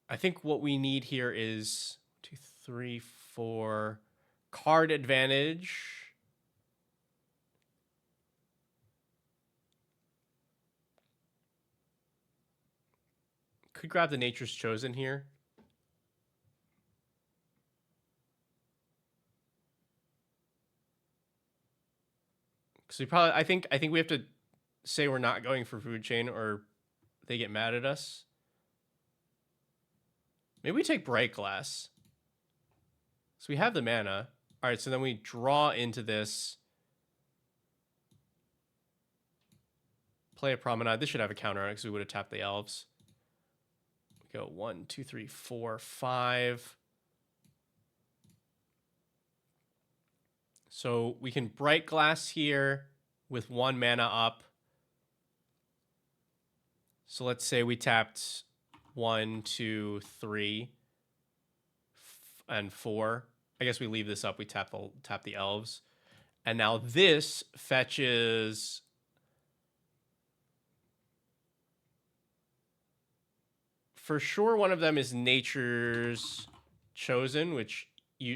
I think what we need here is 2, 3, 4 card advantage. Could grab the Nature's Chosen here. Because we probably, I think we have to say we're not going for Food Chain or they get mad at us. Maybe we take Bright Glass. So we have the mana. All right, so then we draw into this. Play a Promenade. This should have a counter on it because we would have tapped the Elves. We go 1, 2, 3, 4, 5. So we can Bright Glass here with 1 mana up. So let's say we tapped 1, 2, 3, and 4. I guess we leave this up. We tap the Elves. And now this fetches... For sure, one of them is Nature's Chosen, which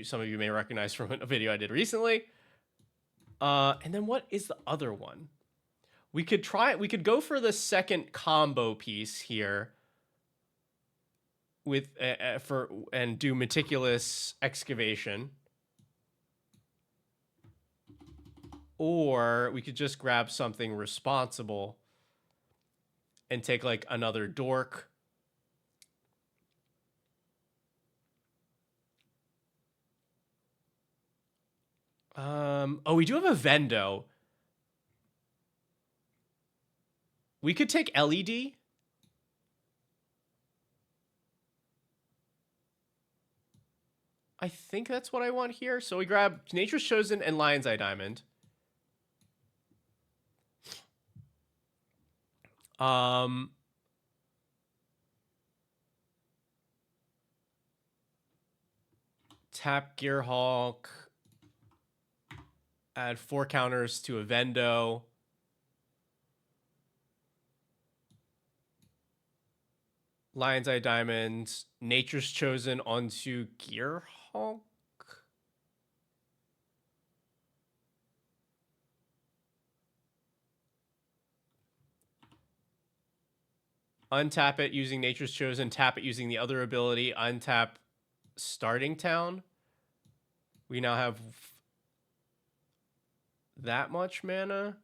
some of you may recognize from a video I did recently. And then what is the other one? We could go for the second combo piece here with and do Meticulous Excavation. Or we could just grab something responsible and take like another Dork. Oh, we do have a Vendo. We could take LED. I think that's what I want here. So we grab Nature's Chosen and Lion's Eye Diamond. Tap Gearhulk. Add 4 counters to a Vendo. Lion's Eye Diamond. Nature's Chosen onto Gearhulk. Untap it using Nature's Chosen. Tap it using the other ability. Untap Starting Town. We now have that much mana.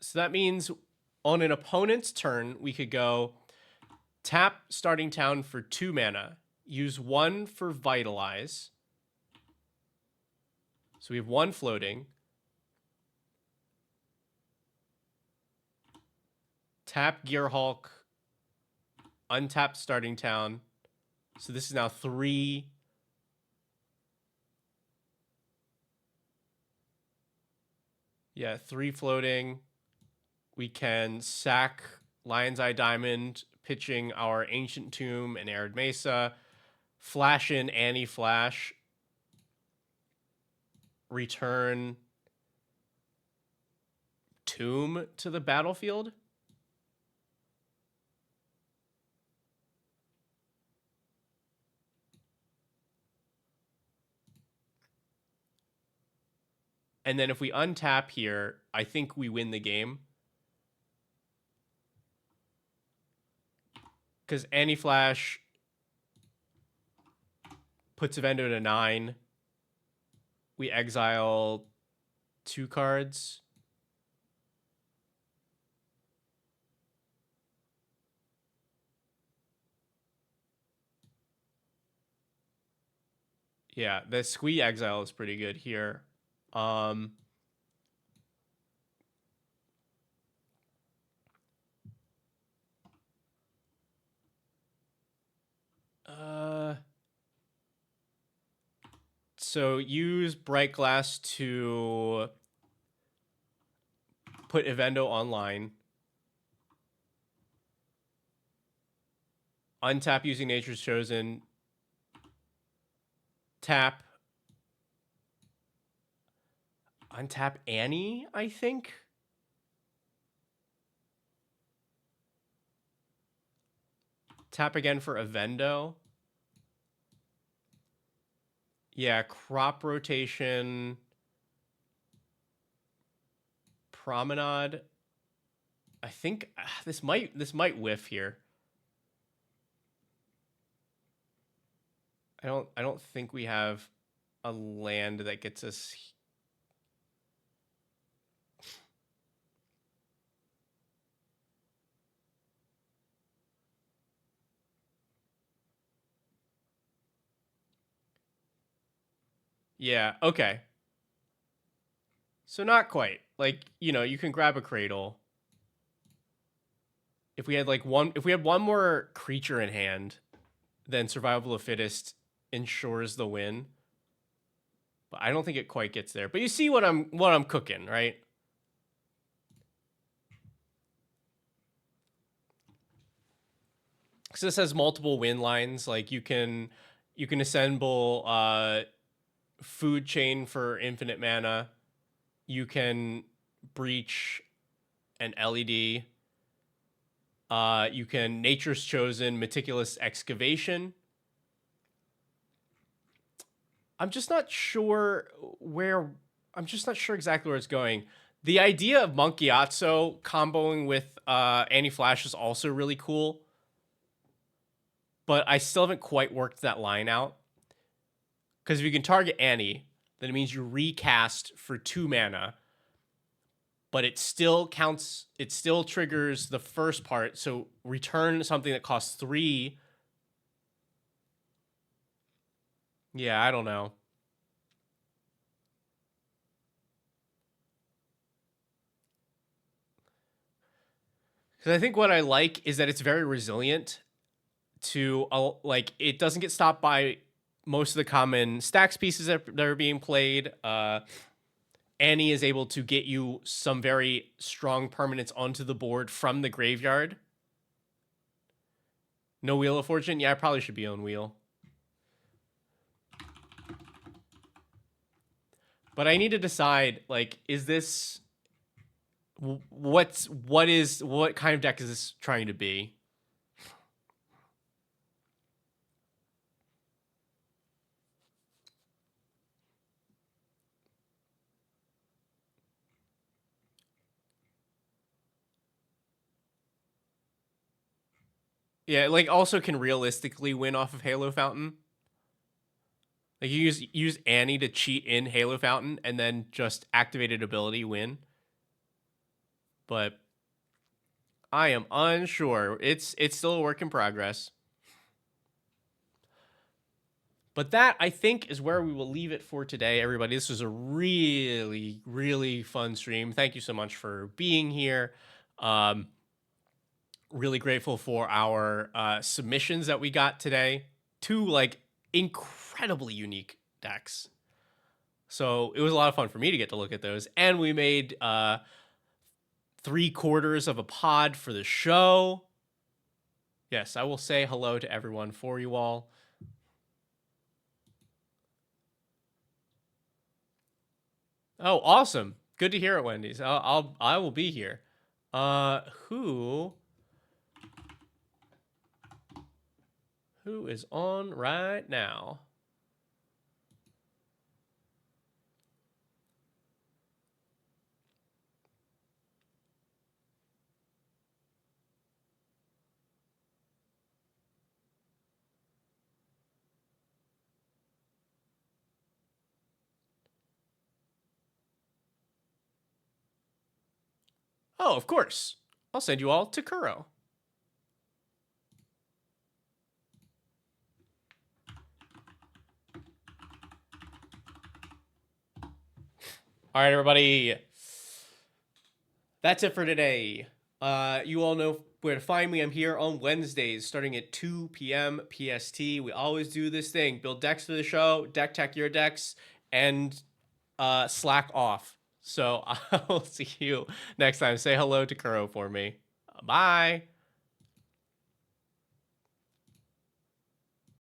So that means on an opponent's turn, we could go tap Starting Town for 2 mana. Use 1 for Vitalize. So we have 1 floating. Tap Gearhulk. Untap Starting Town. So this is now 3. Yeah, 3 floating. We can sack Lion's Eye Diamond, pitching our Ancient Tomb and Arid Mesa. Flash in Anti-Flash. Return Tomb to the battlefield. And then if we untap here, I think we win the game. Because Anti-Flash puts Evendo to 9. We exile 2 cards. Yeah, the Squee exile is pretty good here. So use Bright Glass to put Evendo online. Untap using Nature's Chosen. Tap. Untap Annie, I think. Tap again for Evendo. Yeah, crop rotation. Promenade. I think this might whiff here. I don't think we have a land that gets us. Yeah, okay. So not quite. Like, you know, you can grab a Cradle. If we had one more creature in hand, then Survival of the Fittest ensures the win. But I don't think it quite gets there. But you see what I'm cooking, right? Because this has multiple win lines. Like you can assemble Food Chain for infinite mana. You can breach an LED. You can Nature's Chosen, Meticulous Excavation. I'm just not sure exactly where it's going. The idea of Monkeyatso comboing with Anti-Flash is also really cool. But I still haven't quite worked that line out. Because if you can target Annie, then it means you recast for 2 mana. But it still counts, it still triggers the first part. So return something that costs 3. Yeah, I don't know. Because I think what I like is that it's very resilient to, like, it doesn't get stopped by most of the common stacks pieces that are being played. Annie is able to get you some very strong permanents onto the board from the graveyard. No Wheel of Fortune? Yeah, I probably should be on Wheel. But I need to decide, like, is this what kind of deck is this trying to be? Yeah, like also can realistically win off of Halo Fountain. Like you use Annie to cheat in Halo Fountain and then just activated ability win. But I am unsure. It's still a work in progress. But that, I think, is where we will leave it for today, everybody. This was a really, really fun stream. Thank you so much for being here. Really grateful for our submissions that we got today. 2 like incredibly unique decks. So it was a lot of fun for me to get to look at those. And we made 3/4 of a pod for the show. Yes, I will say hello to everyone for you all. Oh, awesome. Good to hear it, Wendy's. I will be here. Who is on right now? Oh, of course. I'll send you all to Kuro. All right, everybody. That's it for today. You all know where to find me. I'm here on Wednesdays starting at 2 p.m. PST. We always do this thing. Build decks for the show, deck tech your decks, and slack off. So I'll see you next time. Say hello to Kuro for me. Bye.